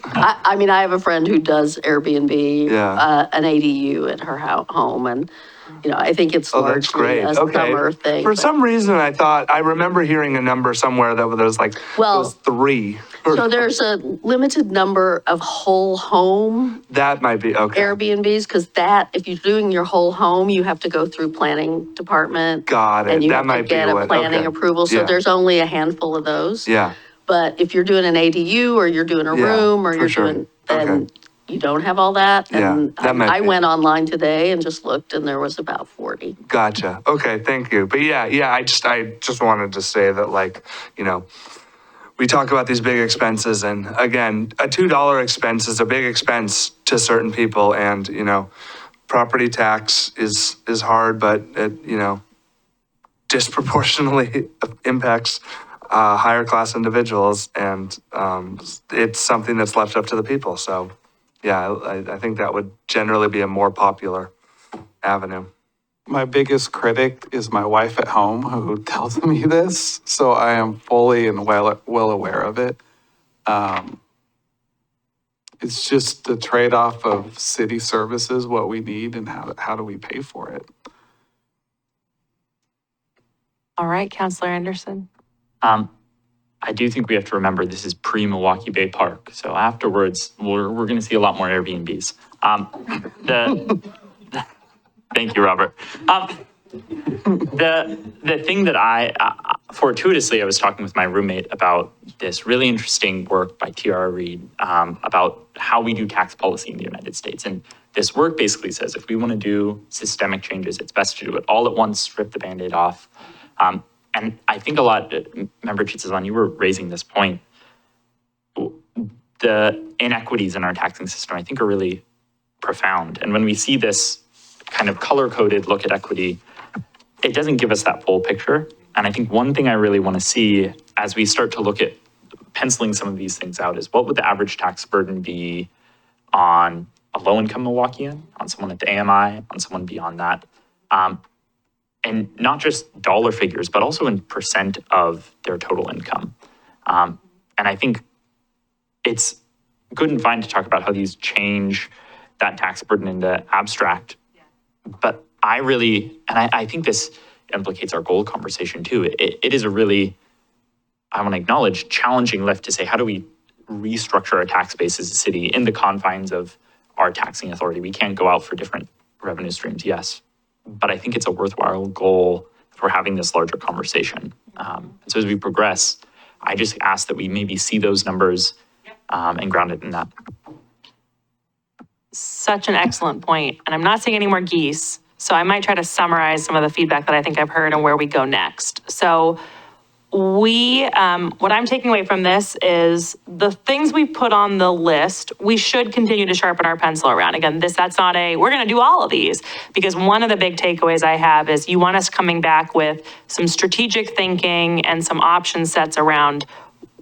I mean, I have a friend who does Airbnb, Yeah. an ADU at her home, and, you know, I think it's Oh, that's largely great. a Okay. summer thing. For but- some reason, I remember hearing a number somewhere that was like, it Well, was 3. So there's a limited number of whole home That might be, okay. Airbnbs, because that, if you're doing your whole home, you have to go through planning department. Got it. And you That have to might be get a what- planning okay. approval, so Yeah. there's only a handful of those. Yeah. But if you're doing an ADU, or you're doing a Yeah, room, or for you're sure. doing, Okay. then you don't have all that. Yeah, And that might I be- went online today and just looked, and there was about 40. Gotcha. Okay, thank you. But yeah, I just wanted to say that, like, you know, we talk about these big expenses, and again, a $2 expense is a big expense to certain people, and, you know, property tax is hard, but it, you know, disproportionately impacts higher class individuals, and it's something that's left up to the people. So yeah, I think that would generally be a more popular avenue. My biggest critic is my wife at home, who tells me this, so I am fully and well aware of it. It's just the trade-off of city services, what we need, and how do we pay for it? All right, Counselor Anderson. I do think we have to remember this is pre-Milwaukie Bay Park. So afterwards, we're going to see a lot more Airbnbs. Thank you, Robert. The thing that fortuitously, I was talking with my roommate about this really interesting work by T.R. Reid about how we do tax policy in the United States. And this work basically says if we want to do systemic changes, it's best to do it all at once, strip the Band-Aid off. And I think a lot, Member Chitzazan, you were raising this point. The inequities in our taxing system, I think, are really profound. And when we see this kind of color-coded look at equity, it doesn't give us that full picture. And I think one thing I really want to see as we start to look at penciling some of these things out is what would the average tax burden be on a low-income Milwaukeean, on someone at the AMI, on someone beyond that? And not just dollar figures, but also in percent of their total income. And I think it's good and fine to talk about how these change that tax burden in the abstract. But I think this implicates our goal conversation too. It is a really, I want to acknowledge, challenging lift to say, how do we restructure our tax base as a city in the confines of our taxing authority? We can't go out for different revenue streams, yes. But I think it's a worthwhile goal if we're having this larger conversation. So as we progress, I just ask that we maybe see those numbers and ground it in that. Such an excellent point. And I'm not seeing any more geese, so I might try to summarize some of the feedback that I think I've heard and where we go next. So what I'm taking away from this is the things we put on the list, we should continue to sharpen our pencil around. Again, that's not we're going to do all of these, because one of the big takeaways I have is you want us coming back with some strategic thinking and some option sets around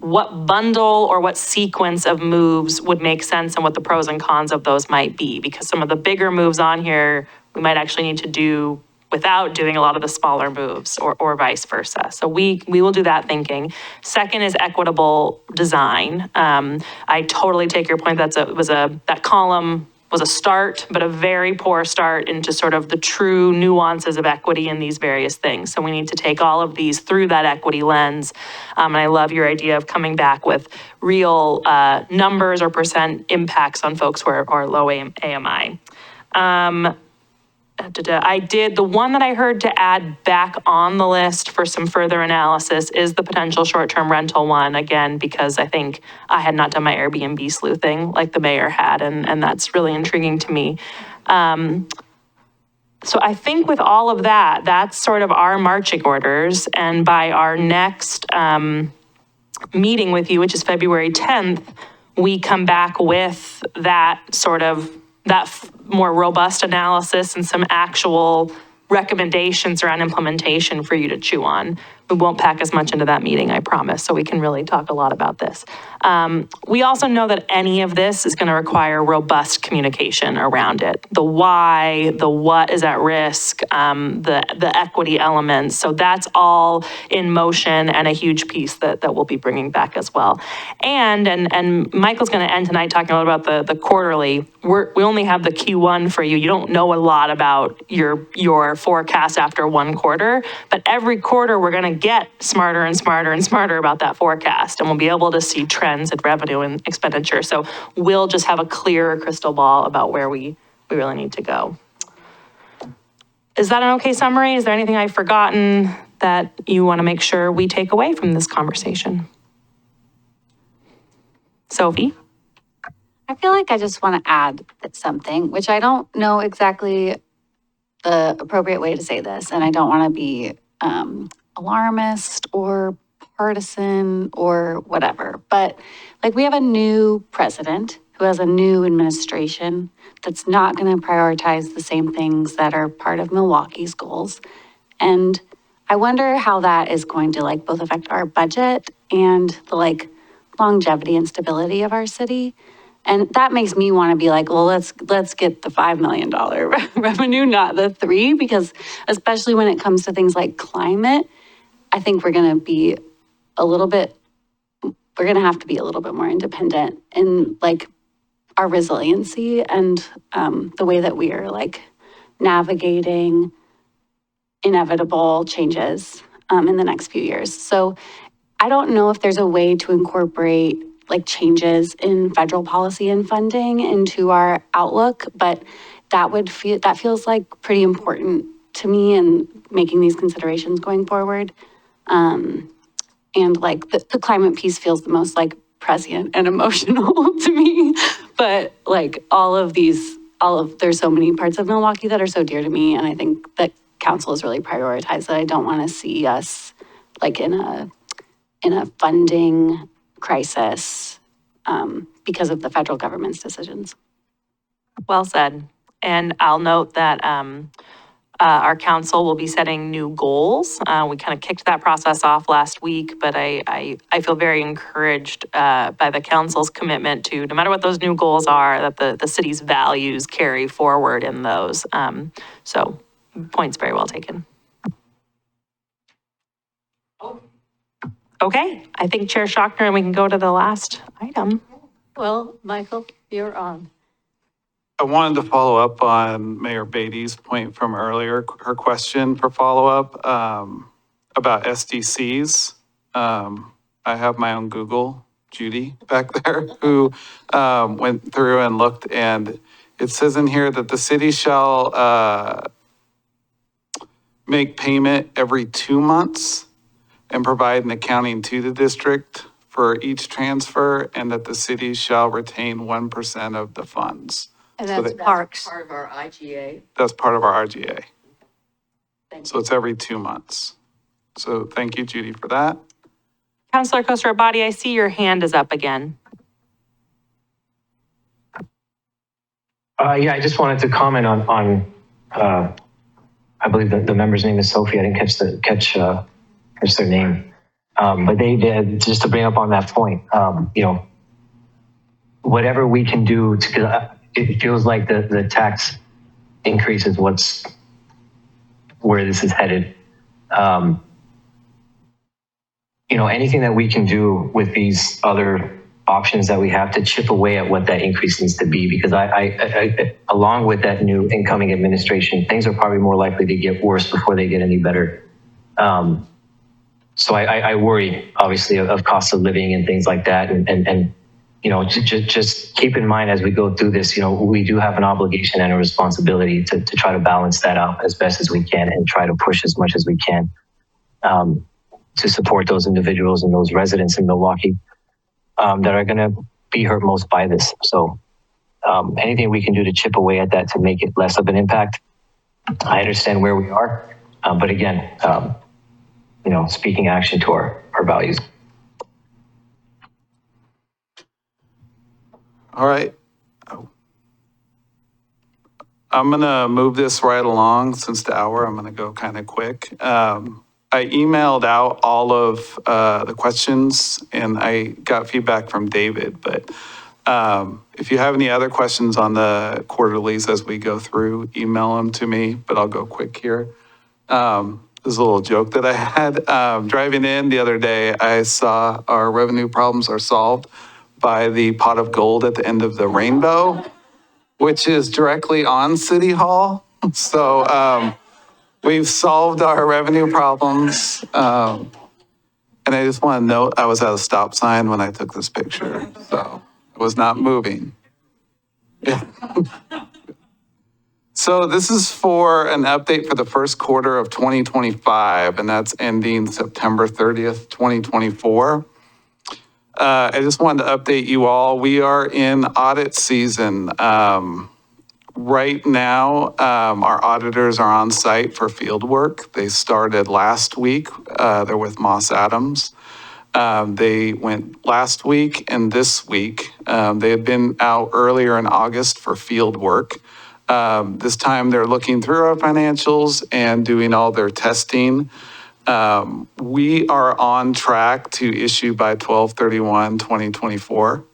what bundle or what sequence of moves would make sense and what the pros and cons of those might be, because some of the bigger moves on here, we might actually need to do without doing a lot of the smaller moves or vice versa. So we will do that thinking. Second is equitable design. I totally take your point. That column was a start, but a very poor start into sort of the true nuances of equity in these various things. So we need to take all of these through that equity lens. And I love your idea of coming back with real numbers or percent impacts on folks who are low AMI. The one that I heard to add back on the list for some further analysis is the potential short-term rental one, again, because I think I had not done my Airbnb sleuthing like the mayor had, and that's really intriguing to me. So I think with all of that, that's sort of our marching orders, and by our next meeting with you, which is February 10th, we come back with that more robust analysis and some actual recommendations around implementation for you to chew on. We won't pack as much into that meeting, I promise, so we can really talk a lot about this. We also know that any of this is going to require robust communication around it. The why, the what is at risk, the equity elements. So that's all in motion and a huge piece that we'll be bringing back as well. And Michael's going to end tonight talking a little about the quarterly. We only have the Q1 for you. You don't know a lot about your forecast after one quarter, but every quarter we're going to get smarter and smarter and smarter about that forecast, and we'll be able to see trends in revenue and expenditure. So we'll just have a clearer crystal ball about where we really need to go. Is that an okay summary? Is there anything I've forgotten that you want to make sure we take away from this conversation? Sophie? I feel like I just want to add something, which I don't know exactly the appropriate way to say this, and I don't want to be alarmist or partisan or whatever, but like we have a new president who has a new administration that's not going to prioritize the same things that are part of Milwaukee's goals. And I wonder how that is going to like both affect our budget and the like longevity and stability of our city. And that makes me want to be like, well, let's get the $5 million revenue, not the 3, because especially when it comes to things like climate, I think we're going to have to be a little bit more independent and like our resiliency and the way that we are like navigating inevitable changes in the next few years. So I don't know if there's a way to incorporate like changes in federal policy and funding into our outlook, but that feels like pretty important to me in making these considerations going forward. And like the climate piece feels the most like prescient and emotional to me. But like there's so many parts of Milwaukee that are so dear to me. And I think that council has really prioritized that. I don't want to see us like in a funding crisis because of the federal government's decisions. Well said. And I'll note that our council will be setting new goals. We kind of kicked that process off last week, but I feel very encouraged by the council's commitment to, no matter what those new goals are, that the city's values carry forward in those. So points very well taken. Okay, I think Chair Schachner, and we can go to the last item. Well, Michael, you're on. I wanted to follow up on Mayor Beatty's point from earlier, her question for follow-up about SDCs. I have my own Google, Judy, back there, who went through and looked, and it says in here that the city shall make payment every 2 months and provide an accounting to the district for each transfer, and that the city shall retain 1% of the funds. And So that's that- parks. Part of our IGA. That's part of our RGA. So it's every 2 months. So thank you, Judy, for that. Councilor Coster Abadi, I see your hand is up again. Yeah, I just wanted to comment on I believe the member's name is Sophie. I didn't catch their name. But they did, just to bring up on that point, whatever we can do to, it feels like the tax increase is where this is headed. Anything that we can do with these other options that we have to chip away at what that increase needs to be, because I along with that new incoming administration, things are probably more likely to get worse before they get any better. So I worry, obviously, of cost of living and things like that. And just keep in mind as we go through this, we do have an obligation and a responsibility to try to balance that out as best as we can and try to push as much as we can to support those individuals and those residents in Milwaukee that are going to be hurt most by this. So anything we can do to chip away at that to make it less of an impact. I understand where we are, but again, speaking action to our values. All right. I'm going to move this right along since the hour. I'm going to go kind of quick. I emailed out all of the questions and I got feedback from David, but if you have any other questions on the quarterlies as we go through, email them to me, but I'll go quick here. This is a little joke that I had. Driving in the other day, I saw our revenue problems are solved by the pot of gold at the end of the rainbow, which is directly on City Hall. So we've solved our revenue problems. And I just want to note, I was at a stop sign when I took this picture, so I was not moving. Yeah. So this is for an update for the first quarter of 2025, and that's ending September 30th, 2024. I just wanted to update you all. We are in audit season. Right now, our auditors are on site for field work. They started last week. They're with Moss Adams. They went last week and this week. They had been out earlier in August for field work. This time they're looking through our financials and doing all their testing. We are on track to issue by 12/31/2024,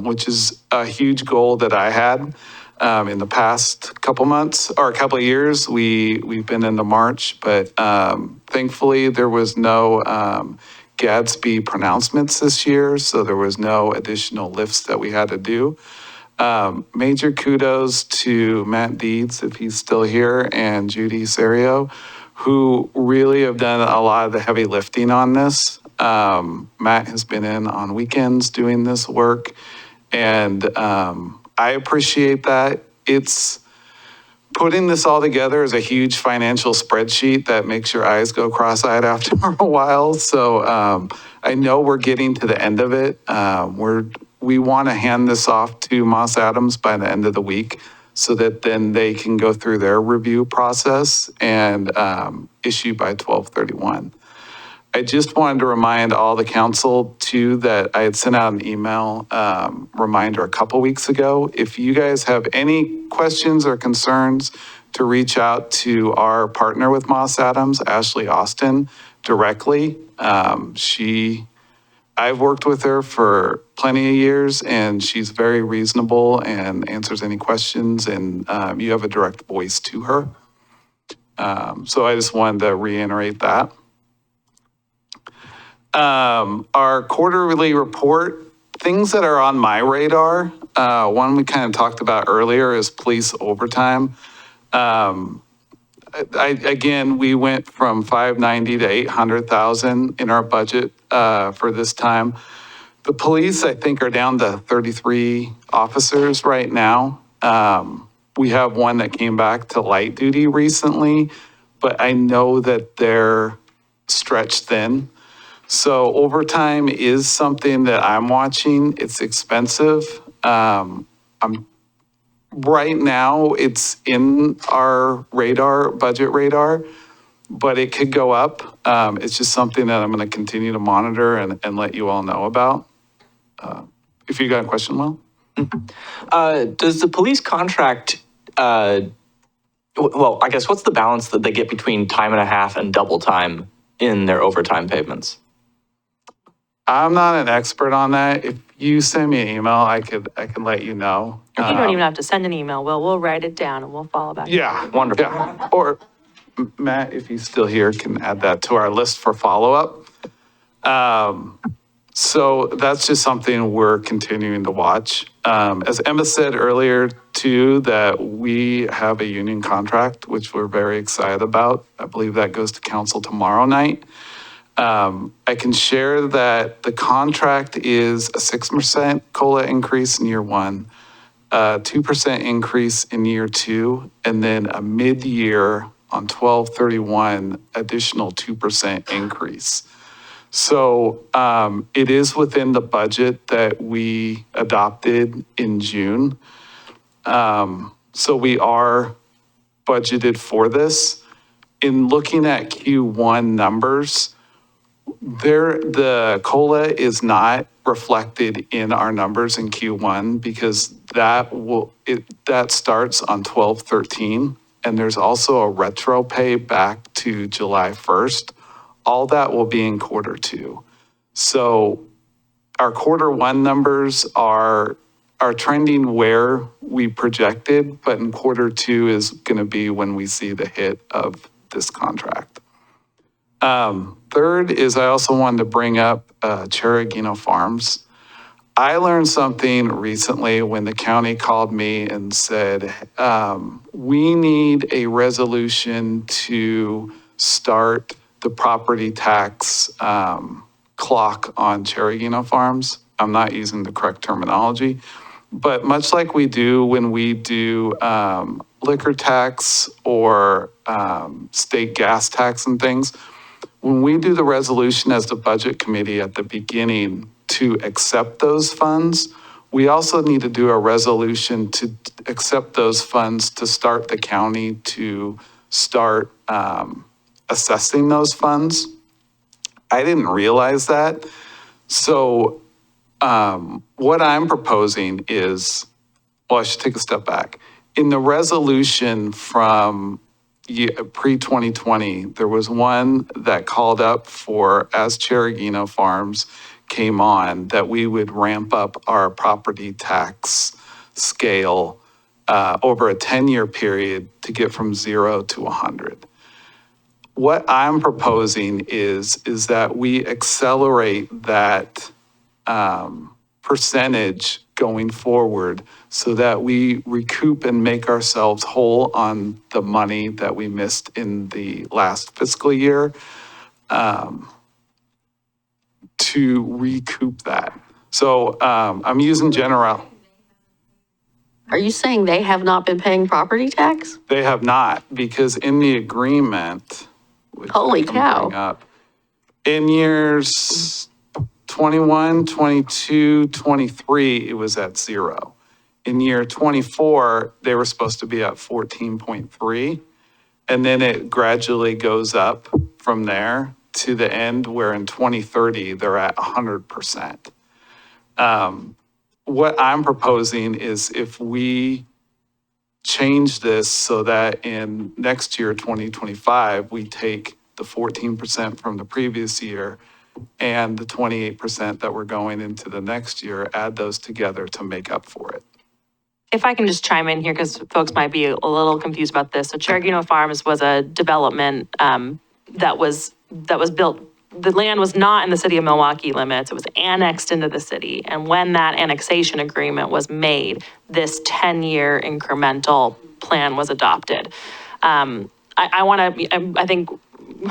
which is a huge goal that I had. In the past couple months or a couple of years, we've been into March, but thankfully there was no Gadsby pronouncements this year, so there was no additional lifts that we had to do. Major kudos to Matt Deeds, if he's still here, and Judy Serio, who really have done a lot of the heavy lifting on this. Matt has been in on weekends doing this work, and I appreciate that. It's putting this all together is a huge financial spreadsheet that makes your eyes go cross-eyed after a while. So I know we're getting to the end of it. We want to hand this off to Moss Adams by the end of the week so that then they can go through their review process and issue by 12/31. I just wanted to remind all the council too that I had sent out an email reminder a couple weeks ago. If you guys have any questions or concerns, to reach out to our partner with Moss Adams, Ashley Austin, directly. I've worked with her for plenty of years, and she's very reasonable and answers any questions, and you have a direct voice to her. So I just wanted to reiterate that. Our quarterly report, things that are on my radar, one we kind of talked about earlier is police overtime. Again, we went from 590 to 800,000 in our budget for this time. The police, I think, are down to 33 officers right now. We have one that came back to light duty recently, but I know that they're stretched thin. So overtime is something that I'm watching. It's expensive. Right now, it's in our radar, budget radar, but it could go up. It's just something that I'm going to continue to monitor and let you all know about. If you got a question, Will? Does the police contract, well, I guess what's the balance that they get between time and a half and double time in their overtime payments? I'm not an expert on that. If you send me an email, I can let you know. You don't even have to send an email. We'll write it down and we'll follow back. Yeah. Wonderful. Yeah. Or Matt, if he's still here, can add that to our list for follow-up. So that's just something we're continuing to watch. As Emma said earlier too, that we have a union contract, which we're very excited about. I believe that goes to council tomorrow night. I can share that the contract is a 6% COLA increase in year one, a 2% increase in year two, and then a mid-year on 12/31 additional 2% increase. So it is within the budget that we adopted in June. So we are budgeted for this. In looking at Q1 numbers, the COLA is not reflected in our numbers in Q1 because that starts on 12/13, and there's also a retro pay back to July 1st. All that will be in quarter two. So our quarter one numbers are trending where we projected, but in quarter two is going to be when we see the hit of this contract. Third is I also wanted to bring up Cheragino Farms. I learned something recently when the county called me and said, we need a resolution to start the property tax clock on Cheragino Farms. I'm not using the correct terminology, but much like we do when we do liquor tax or state gas tax and things, when we do the resolution as the budget committee at the beginning to accept those funds, we also need to do a resolution to accept those funds to start the county to start assessing those funds. I didn't realize that. So what I'm proposing is, well, I should take a step back. In the resolution from pre-2020, there was one that called up for, as Cheragino Farms came on, that we would ramp up our property tax scale over a 10-year period to get from 0 to 100. What I'm proposing is that we accelerate that percentage going forward so that we recoup and make ourselves whole on the money that we missed in the last fiscal year, to recoup that. So I'm using general. Are you saying they have not been paying property tax? They have not, because in the agreement, which Holy I can cow. bring up, in years 21, 22, 23, it was at 0. In year 24, they were supposed to be at 14.3. And then it gradually goes up from there to the end where in 2030, they're at 100%. What I'm proposing is if we change this so that in next year, 2025, we take the 14% from the previous year and the 28% that we're going into the next year, add those together to make up for it. If I can just chime in here, because folks might be a little confused about this. So Cherokee Farms was a development that was built. The land was not in the city of Milwaukie limits. It was annexed into the city. And when that annexation agreement was made, this 10-year incremental plan was adopted. I think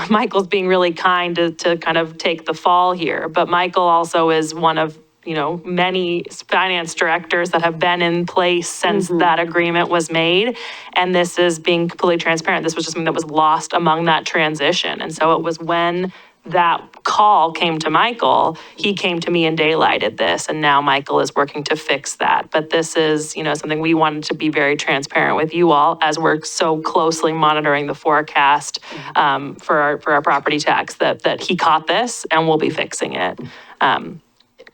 Michael's being really kind to kind of take the fall here, but Michael also is one of, many finance directors that have been in place since that agreement was made. And this is being completely transparent. This was just something that was lost among that transition. And so it was when that call came to Michael, he came to me and daylighted this, and now Michael is working to fix that. But this is, something we wanted to be very transparent with you all as we're so closely monitoring the forecast for our property tax that he caught this and we'll be fixing it.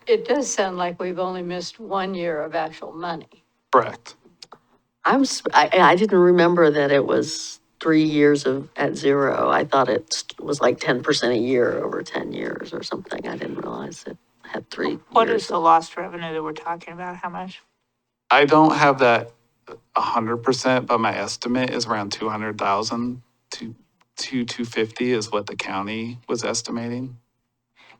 It does sound like we've only missed 1 year of actual money. Correct. I didn't remember that it was 3 years at 0. I thought it was like 10% a year over 10 years or something. I didn't realize it had 3 years. What is the lost revenue that we're talking about? How much? I don't have that 100%, but my estimate is around 200,000 to 250 is what the county was estimating.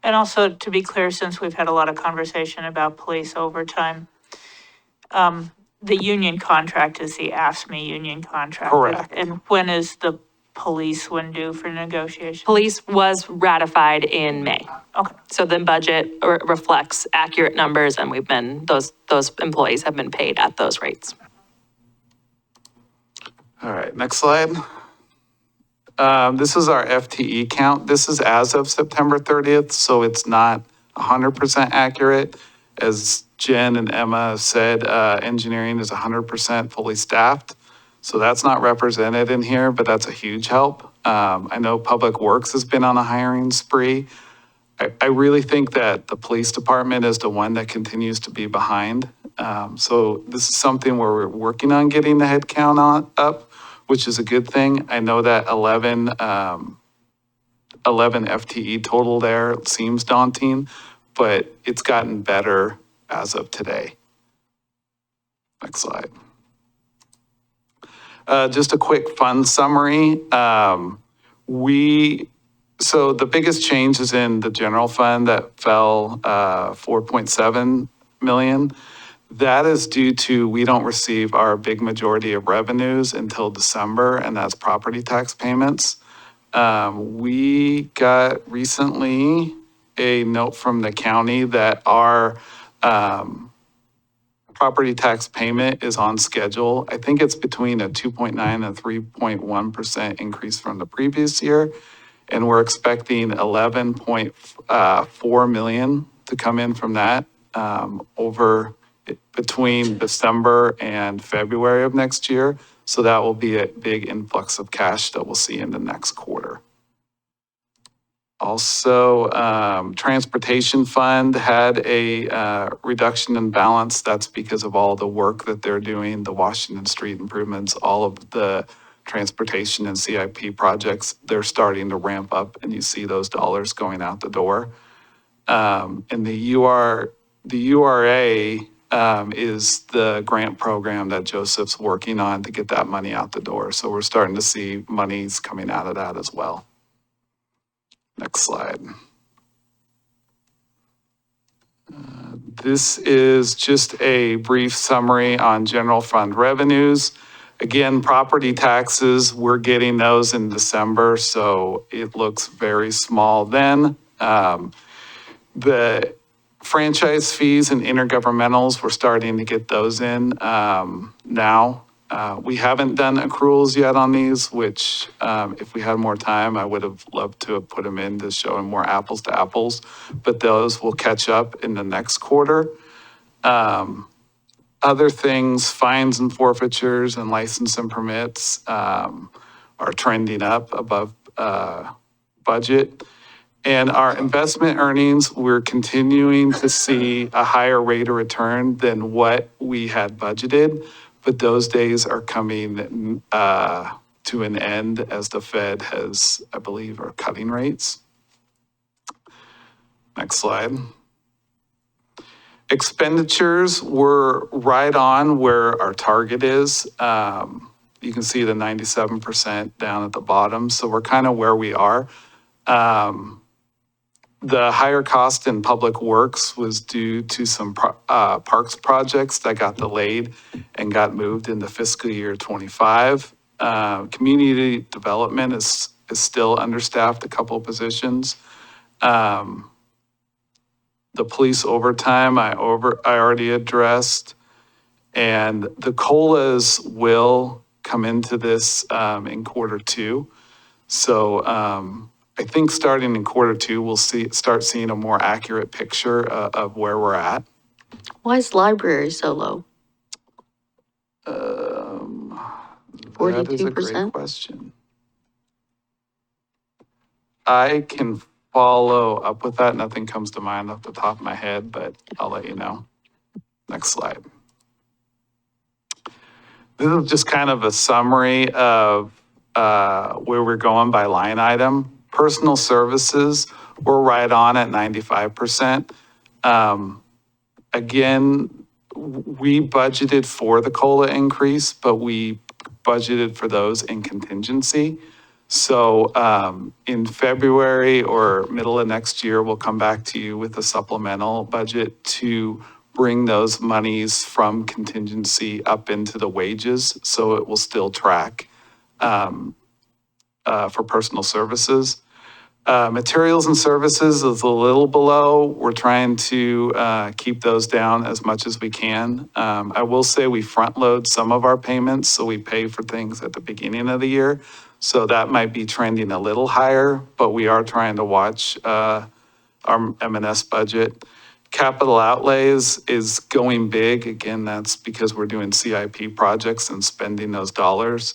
And also, to be clear, since we've had a lot of conversation about police overtime, the union contract is the AFSCME union contract. Correct. And when is the police one due for negotiation? Police was ratified in May. Okay. So the budget reflects accurate numbers, and those employees have been paid at those rates. All right, next slide. This is our FTE count. This is as of September 30th, so it's not 100% accurate. As Jen and Emma said, engineering is 100% fully staffed. So that's not represented in here, but that's a huge help. I know Public Works has been on a hiring spree. I really think that the police department is the one that continues to be behind. So this is something where we're working on getting the head count up, which is a good thing. I know that 11 FTE total there seems daunting, but it's gotten better as of today. Next slide. Just a quick fund summary. So the biggest change is in the general fund that fell 4.7 million. That is due to we don't receive our big majority of revenues until December, and that's property tax payments. We got recently a note from the county that our property tax payment is on schedule. I think it's between a 2.9 and 3.1% increase from the previous year. And we're expecting 11.4 million to come in from that over between December and February of next year. So that will be a big influx of cash that we'll see in the next quarter. Also, transportation fund had a reduction in balance. That's because of all the work that they're doing, the Washington Street improvements, all of the transportation and CIP projects, they're starting to ramp up and you see those dollars going out the door. And the URA is the grant program that Joseph's working on to get that money out the door. So we're starting to see monies coming out of that as well. Next slide. This is just a brief summary on general fund revenues. Again, property taxes, we're getting those in December, so it looks very small then. The franchise fees and intergovernmentals, we're starting to get those in now. We haven't done accruals yet on these, which if we had more time, I would have loved to have put them in to show more apples to apples, but those will catch up in the next quarter. Other things, fines and forfeitures and license and permits are trending up above budget. And our investment earnings, we're continuing to see a higher rate of return than what we had budgeted, but those days are coming to an end as the Fed has, I believe, are cutting rates. Next slide. Expenditures were right on where our target is. You can see the 97% down at the bottom, so we're kind of where we are. The higher cost in public works was due to some parks projects that got delayed and got moved into fiscal year 25. Community development is still understaffed, a couple of positions. The police overtime, I already addressed. And the COLAs will come into this in quarter two. So, I think starting in quarter two, we'll start seeing a more accurate picture of where we're at. Why is library so low? That is a great 42%? question. I can follow up with that. Nothing comes to mind off the top of my head, but I'll let you know. Next slide. This is just kind of a summary of where we're going by line item. Personal services, we're right on at 95%. Again, we budgeted for the COLA increase, but we budgeted for those in contingency. So in February or middle of next year, we'll come back to you with a supplemental budget to bring those monies from contingency up into the wages, so it will still track for personal services. Materials and services is a little below. We're trying to keep those down as much as we can. I will say we front load some of our payments, so we pay for things at the beginning of the year. So that might be trending a little higher, but we are trying to watch our M&S budget. Capital outlays is going big. Again, that's because we're doing CIP projects and spending those dollars.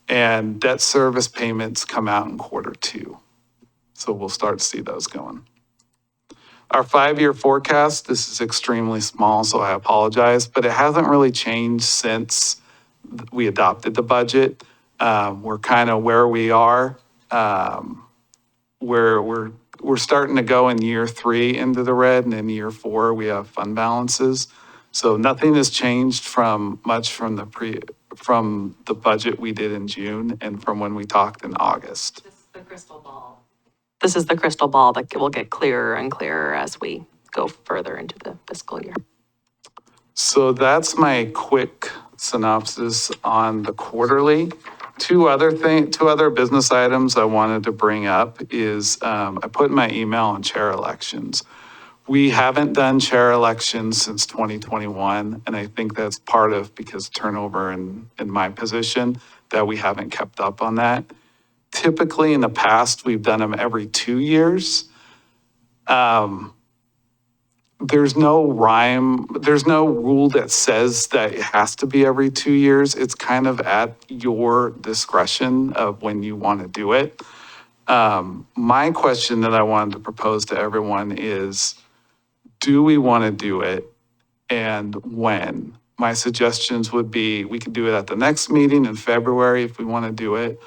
And debt service payments come out in quarter two. So we'll start to see those going. Our 5-year forecast, this is extremely small, so I apologize, but it hasn't really changed since we adopted the budget. We're kind of where we are, where we're starting to go in year 3 into the red, and in year 4, we have fund balances. So nothing has changed from the budget we did in June and from when we talked in August. This is the crystal ball. This is the crystal ball that will get clearer and clearer as we go further into the fiscal year. So that's my quick synopsis on the quarterly. Two other business items I wanted to bring up is I put in my email on chair elections. We haven't done chair elections since 2021, and I think that's part of because turnover in my position that we haven't kept up on that. Typically in the past, we've done them every 2 years. There's no rule that says that it has to be every 2 years. It's kind of at your discretion of when you want to do it. My question that I wanted to propose to everyone is, do we want to do it and when? My suggestions would be we could do it at the next meeting in February if we want to do it,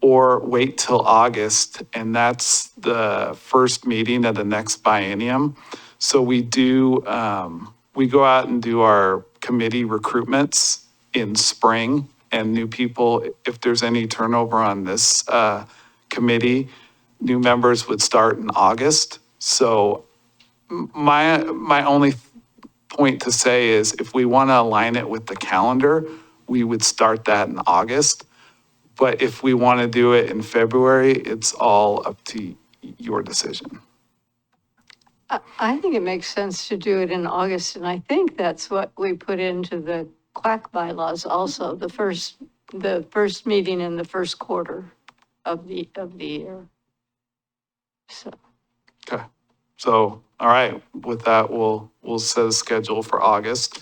or wait till August, and that's the first meeting of the next biennium. So we go out and do our committee recruitments in spring, and new people, if there's any turnover on this committee, new members would start in August. So my only point to say is if we want to align it with the calendar, we would start that in August. But if we want to do it in February, it's all up to your decision. I think it makes sense to do it in August, and I think that's what we put into the CUAB bylaws also, the first meeting in the first quarter of the year. So, Okay. So, all right, with that, we'll set a schedule for August.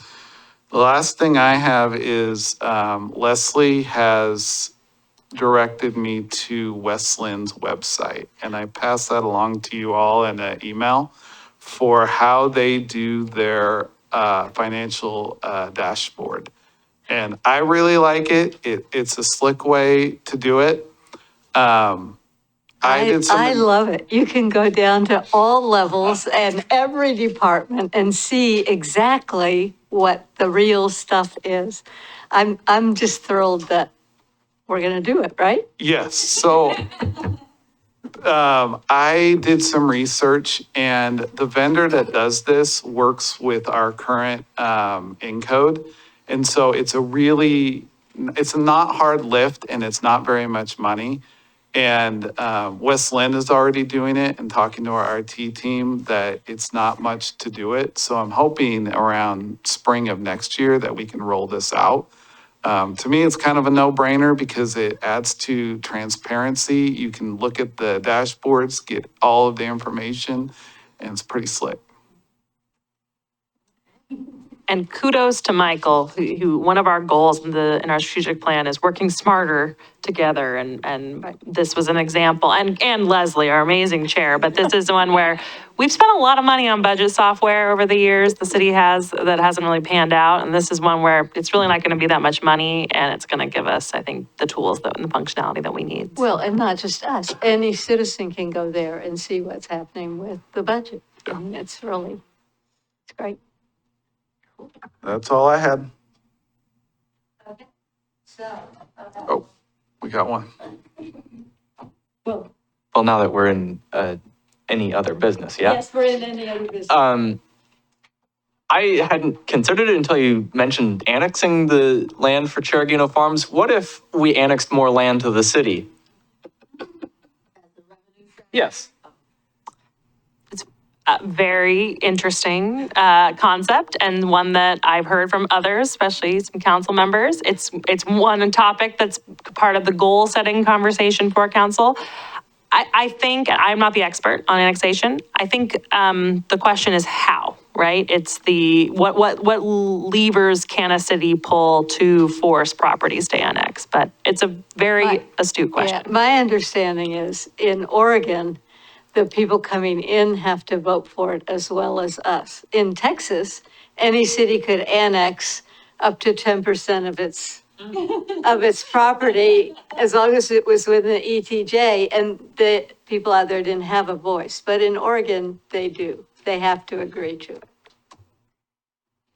The last thing I have is Leslie has directed me to Westland's website, and I passed that along to you all in an email for how they do their financial dashboard. And I really like it. It's a slick way to do it. I love it. You can go down to all levels and every department and see exactly what the real stuff is. I'm just thrilled that we're going to do it, right? Yes, so I did some research, and the vendor that does this works with our current Encode. And so it's a not hard lift, and it's not very much money. And West Lynn is already doing it and talking to our RT team that it's not much to do it. So I'm hoping around spring of next year that we can roll this out. To me, it's kind of a no-brainer because it adds to transparency. You can look at the dashboards, get all of the information, and it's pretty slick. And kudos to Michael, who one of our goals in our strategic plan is working smarter together. And this was an example, and Leslie, our amazing chair, but this is one where we've spent a lot of money on budget software over the years, the city has, that hasn't really panned out. And this is one where it's really not going to be that much money, and it's going to give us, I think, the tools and the functionality that we need. Well, and not just us, any citizen can go there and see what's happening with the budget. And it's great. That's all I had. Okay, so. Oh, we got one. Well, Well, now that we're in any other business, yeah? yes, we're in any other business. I hadn't considered it until you mentioned annexing the land for Cheragino Farms. What if we annexed more land to the city? Yes. A very interesting concept, and one that I've heard from others, especially some council members. It's one topic that's part of the goal setting conversation for council. I think, and I'm not the expert on annexation, I think the question is how, right? It's what levers can a city pull to force properties to annex? But it's a very astute question. Yeah, my understanding is in Oregon, the people coming in have to vote for it as well as us. In Texas, any city could annex up to 10% of its property as long as it was within the ETJ, and the people out there didn't have a voice. But in Oregon, they do. They have to agree to it.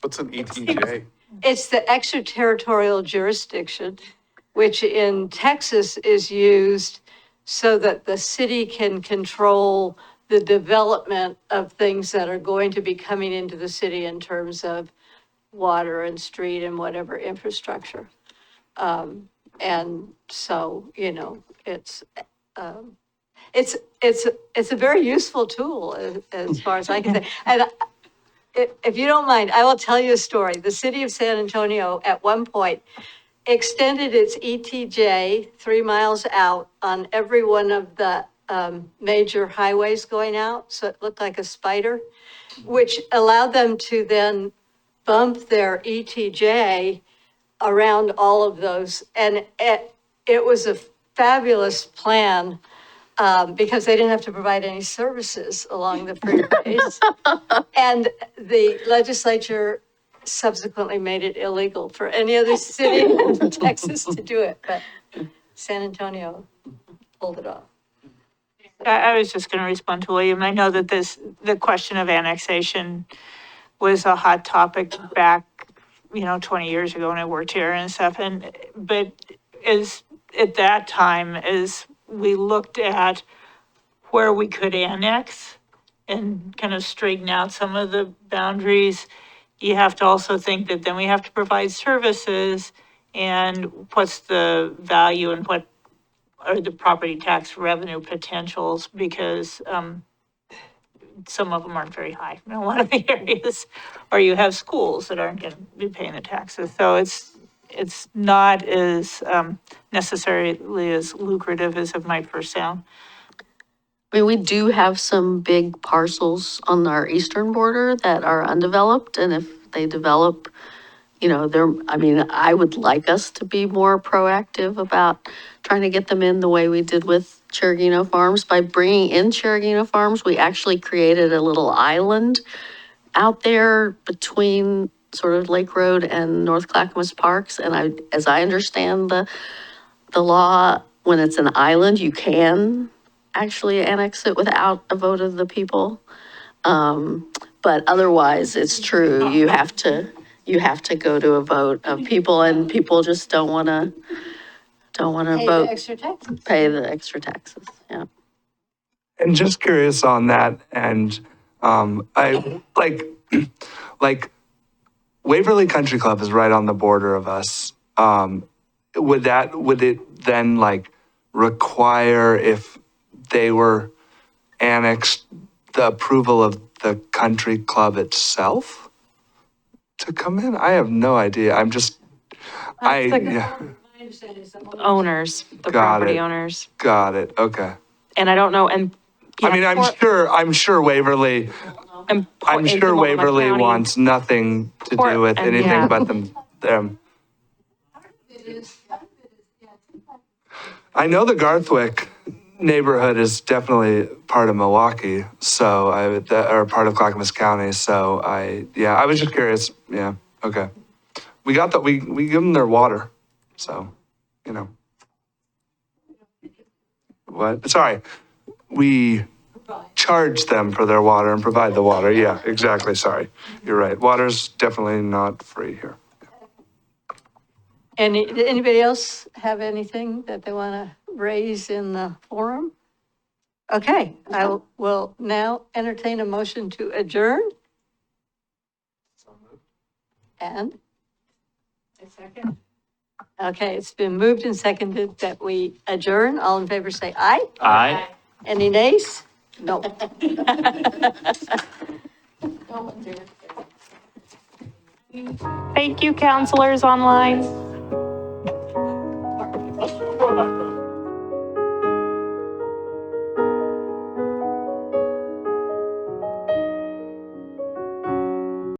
What's an ETJ? It's the extraterritorial jurisdiction, which in Texas is used so that the city can control the development of things that are going to be coming into the city in terms of water and street and whatever infrastructure. And so, it's a very useful tool as far as I can say. And if you don't mind, I will tell you a story. The city of San Antonio at one point extended its ETJ 3 miles out on every one of the major highways going out. So it looked like a spider, which allowed them to then bump their ETJ around all of those. And it was a fabulous plan because they didn't have to provide any services along the freeways. And the legislature subsequently made it illegal for any other city in Texas to do it, but San Antonio pulled it off. I was just going to respond to William. I know that the question of annexation was a hot topic back, 20 years ago when I worked here and stuff. But at that time, as we looked at where we could annex and kind of straighten out some of the boundaries, you have to also think that then we have to provide services, and what's the value and what are the property tax revenue potentials, because some of them aren't very high in a lot of the areas, or you have schools that aren't going to be paying the taxes. So it's not as necessarily as lucrative as it might first sound. I mean, we do have some big parcels on our eastern border that are undeveloped, and if they develop, you know, I mean, I would like us to be more proactive about trying to get them in the way we did with Cheragino Farms. By bringing in Cheragino Farms, we actually created a little island out there between sort of Lake Road and North Clackamas Parks. And as I understand the law, when it's an island, you can actually annex it without a vote of the people. But otherwise, it's true, you have to go to a vote of people, and people just don't want to Pay the vote, extra taxes. pay the extra taxes, yeah. And just curious on that, and I like Waverly Country Club is right on the border of us. Would it then like require, if they were annexed, the approval of the country club itself to come in? I have no idea. I'm just, yeah, Owners, the Got property it. owners. got it. Okay. And I don't know, and. I mean, I'm sure Waverly, I'm sure Waverly wants nothing to do with anything but them. I know the Garthwick neighborhood is definitely part of Milwaukie, or part of Clackamas County. So I was just curious. Yeah. Okay. We got that. We give them their water. So, you know. What? Sorry. We charge them for their water and provide the water. Yeah, exactly. Sorry. You're right. Water's definitely not free here. Did anybody else have anything that they want to raise in the forum? Okay, I will now entertain a motion to adjourn. And? A second. Okay, it's been moved and seconded that we adjourn. All in favor say aye. Aye. Any nays? No. Thank you, counselors online.